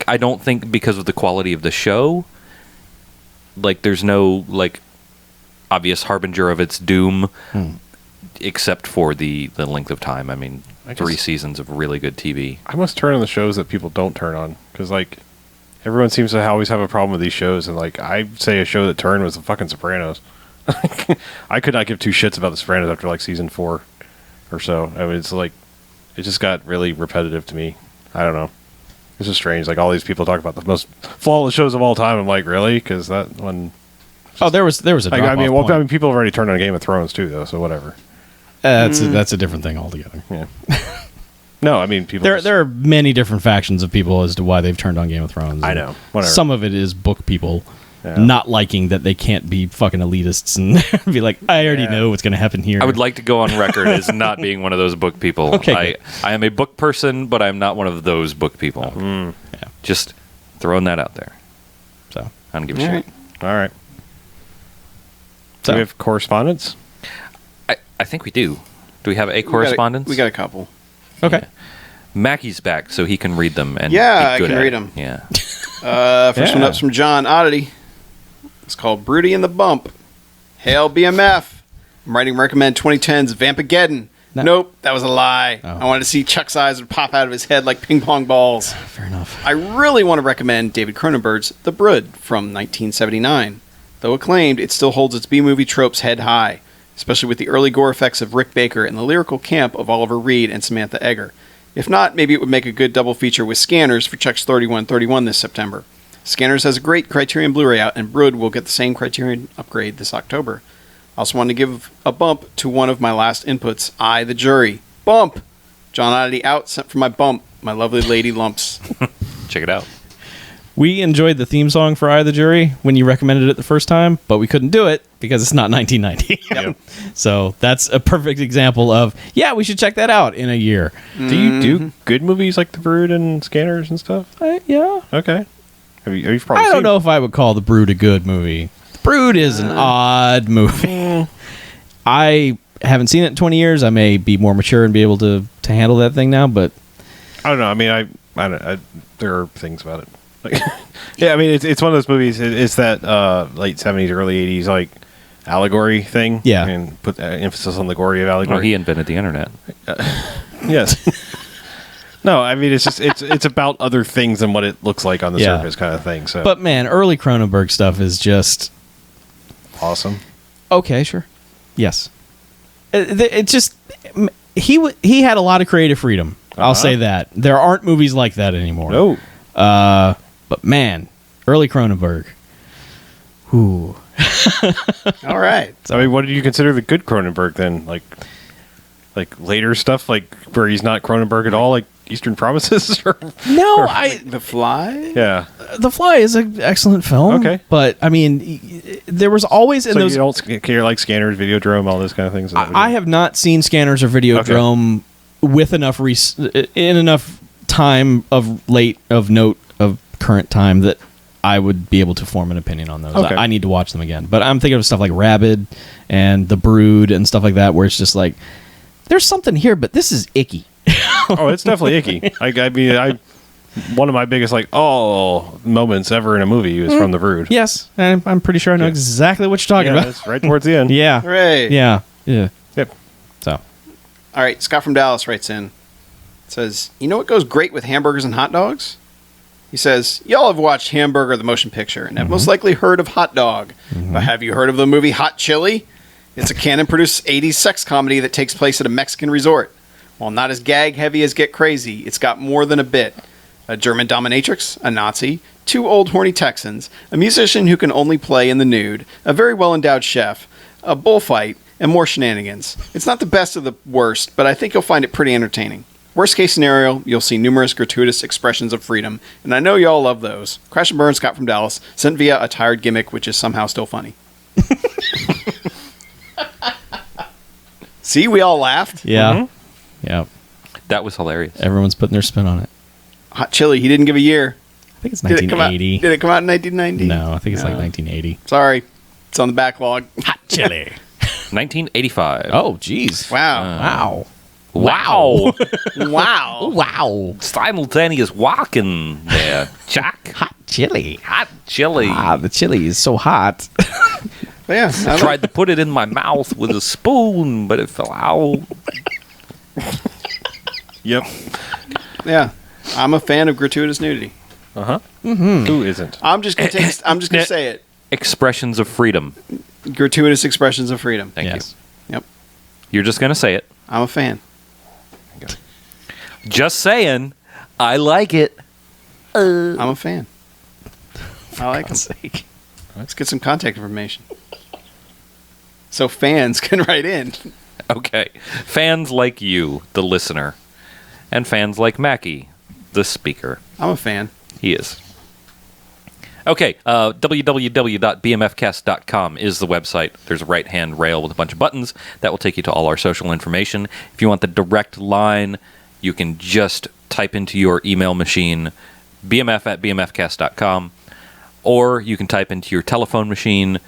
I don't think because of the quality of the show, like there's no like obvious harbinger of its doom, except for the length of time. I mean, 3 seasons of really good TV. I must turn on the shows that people don't turn on, because like everyone seems to always have a problem with these shows, and like I'd say a show that turned was the fucking Sopranos. I could not give 2 shits about the Sopranos after like season 4 or so. I mean, it's like it just got really repetitive to me. I don't know. It's just strange. Like all these people talk about the most flawless shows of all time. I'm like, really? Because that one. Oh, there was a Like, I mean, drop-off point. people have already turned on Game of Thrones too, though. So whatever. That's a different thing altogether. Yeah. No, I mean people. There are many different factions of people as to why they've turned on Game of Thrones. I know. Whatever. Some of it is book people Yeah. not liking that they can't be fucking elitists and be like, I already know what's going to happen here. I would like to go on record as not being one of those book people. Okay, I am a book person, but I'm not one of those book people. Yeah. Just throwing that out there. So, I don't give a shit. All right. So. Do we have correspondence? I think we do. Do we have a correspondence? We got a couple. okay. Yeah. Mackie's back, so he can read them. And Yeah, be good I can at read it. them. Yeah. First one up's from John Oddity. It's called Broody and the Bump. Hail BMF. I'm writing recommend 2010's Vampageddon. No. Nope, that was a lie. Oh. I wanted to see Chuck's eyes would pop out of his head like ping pong balls. Fair enough. I really want to recommend David Cronenberg's The Brood from 1979. Though acclaimed, it still holds its B-movie tropes head high, especially with the early gore effects of Rick Baker and the lyrical camp of Oliver Reed and Samantha Eggar. If not, maybe it would make a good double feature with Scanners for Chuck's 3131 this September. Scanners has a great Criterion Blu-ray out, and Brood will get the same Criterion upgrade this October. I also wanted to give a bump to one of my last inputs, I, the Jury. Bump! John Oddity out, sent for my bump, my lovely lady lumps. Check it out. We enjoyed the theme song for Eye of the Jury when you recommended it the first time, but we couldn't do it because it's not 1990. Yep. So that's a perfect example of, yeah, we should check that out in a year. Do you do good movies like The Brood and Scanners and stuff? Yeah. Okay. Have you probably I seen don't know if I would call The Brood a good movie. The Brood is an odd movie. I haven't seen it in 20 years. I may be more mature and be able to handle that thing now, but I don't know. I mean, I there are things about it. Like, yeah, I mean, it's one of those movies. It's that late 70s, early 80s like allegory thing. Yeah. And put emphasis on the gory of allegory. Well, he invented the internet. Yes. No, I mean, it's just it's about other things than what it looks like on the Yeah. surface, kind of thing. So, But man, early Cronenberg stuff is just awesome. okay. Sure, yes. It's just he had a lot of creative freedom. I'll say that there aren't movies like that anymore. No. But man, early Cronenberg. Ooh. All right. I mean, what do you consider the good Cronenberg then? Like later stuff, like where he's not Cronenberg at all, like Eastern Promises? No, The Fly? Yeah. The Fly is an excellent film. Okay. But, I mean, there was always in So those... you don't care like Scanners, Videodrome, all those kind of things? I have not seen Scanners or Videodrome with enough in enough time of note of current time that I would be able to form an opinion on those. Okay. I need to watch them again. But I'm thinking of stuff like Rabid and The Brood and stuff like that, where it's just like, there's something here, but this is icky. Oh, it's definitely icky. I mean, one of my biggest moments ever in a movie was from The Brood. Yes, and I'm pretty sure I know exactly what you're talking about. It's right towards the end. Yeah. Hooray. Yeah. Yeah. Yep. So, All right, Scott from Dallas writes in. Says, you know what goes great with hamburgers and hot dogs? He says, y'all have watched Hamburger the Motion Picture and have most likely heard of Hot Dog. But have you heard of the movie Hot Chili? It's a Cannon-produced 80s sex comedy that takes place at a Mexican resort. While not as gag-heavy as Get Crazy, it's got more than a bit. A German dominatrix, a Nazi, 2 old horny Texans, a musician who can only play in the nude, a very well-endowed chef, a bullfight, and more shenanigans. It's not the best of the worst, but I think you'll find it pretty entertaining. Worst case scenario, you'll see numerous gratuitous expressions of freedom, and I know y'all love those. Crash and Burn, Scott from Dallas, sent via a tired gimmick, which is somehow still funny. See, we all laughed. yeah. Yeah. That was hilarious. Everyone's putting their spin on it. Hot Chili, he didn't give a year. I think it's Did it come out 1980. Did it come out in 1990? No, I think it's like No. 1980. Sorry, it's on the backlog. Hot chili. 1985. Oh, jeez. Wow. Wow. Wow. Wow. Wow. Simultaneous walking there. Chuck. Hot chili. Hot chili. The chili is so hot. But yeah, I Tried to put it in my mouth with a spoon, but it fell out. Yep. yeah, I'm a fan of gratuitous nudity. Who isn't? I'm just gonna say it. Expressions of freedom. Gratuitous expressions of freedom. Thank Yes. Yep, you. You're just going to say it. I'm a fan. Just saying. I like it. I'm a fan. I like them. Let's get some contact information. So fans can write in. Okay. Fans like you, the listener, and fans like Mackie, the speaker. I'm a fan. He is. Okay, www.bmfcast.com is the website. There's a right-hand rail with a bunch of buttons that will take you to all our social information. If you want the direct line, you can just type into your email machine bmf@bmfcast.com, or you can type into your telephone machine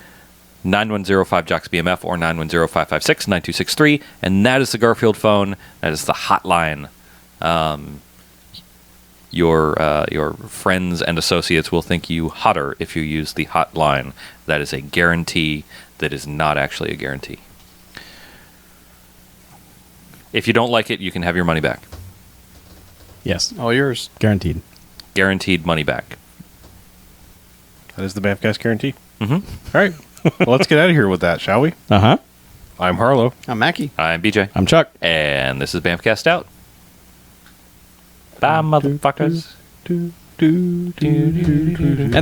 910-5-JOCKS-BMF or 910-556-9263, and that is the Garfield phone. That is the hotline. Your friends and associates will think you hotter if you use the hotline. That is a guarantee that is not actually a guarantee. If you don't like it, you can have your money back. Yes. All yours. Guaranteed. Guaranteed money back. That is the BMFcast guarantee. Mm-hmm. All right. Well, let's get out of here with that, shall we? Uh-huh. I'm Harlow. I'm Mackie. I'm BJ. I'm Chuck. And this is BMFcast Out. Bye, motherfuckers. And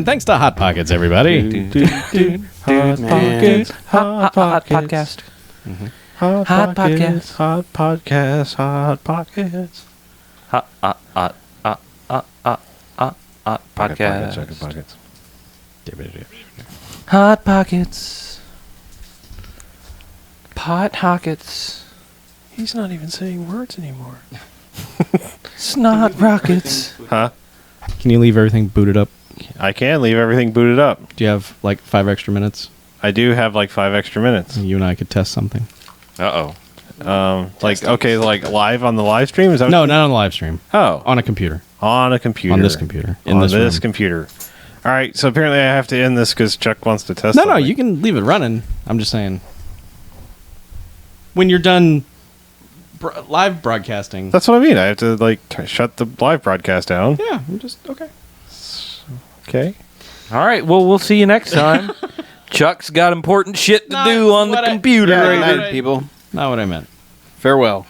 thanks to Hot Pockets, everybody. Hot Pockets. Hot podcast. Hot Hot Pockets. Hot Pockets. Hot Pockets. Hot podcast. Pockets. Hot pockets. Pot pockets. He's not even saying words anymore. Snot rockets. Huh? Can you leave everything booted up? I can leave everything booted up. Do you have like 5 extra minutes? I do have like 5 extra minutes. You and I could test something. Uh-oh. Like live on the live stream? Is that No, not on the live stream. Oh, On a computer. on a computer. On this computer. In On this this room. computer. All right. So apparently I have to end this because Chuck wants to test. No, something. you can leave it running. I'm just saying. When you're done live broadcasting. That's what I mean. I have to shut the live broadcast down. Yeah, I'm just okay. Okay. All right. Well, we'll see you next time. Chuck's got important shit to Not do on the what I- computer. Yeah, right, good night, right. people. Not what I meant. Farewell.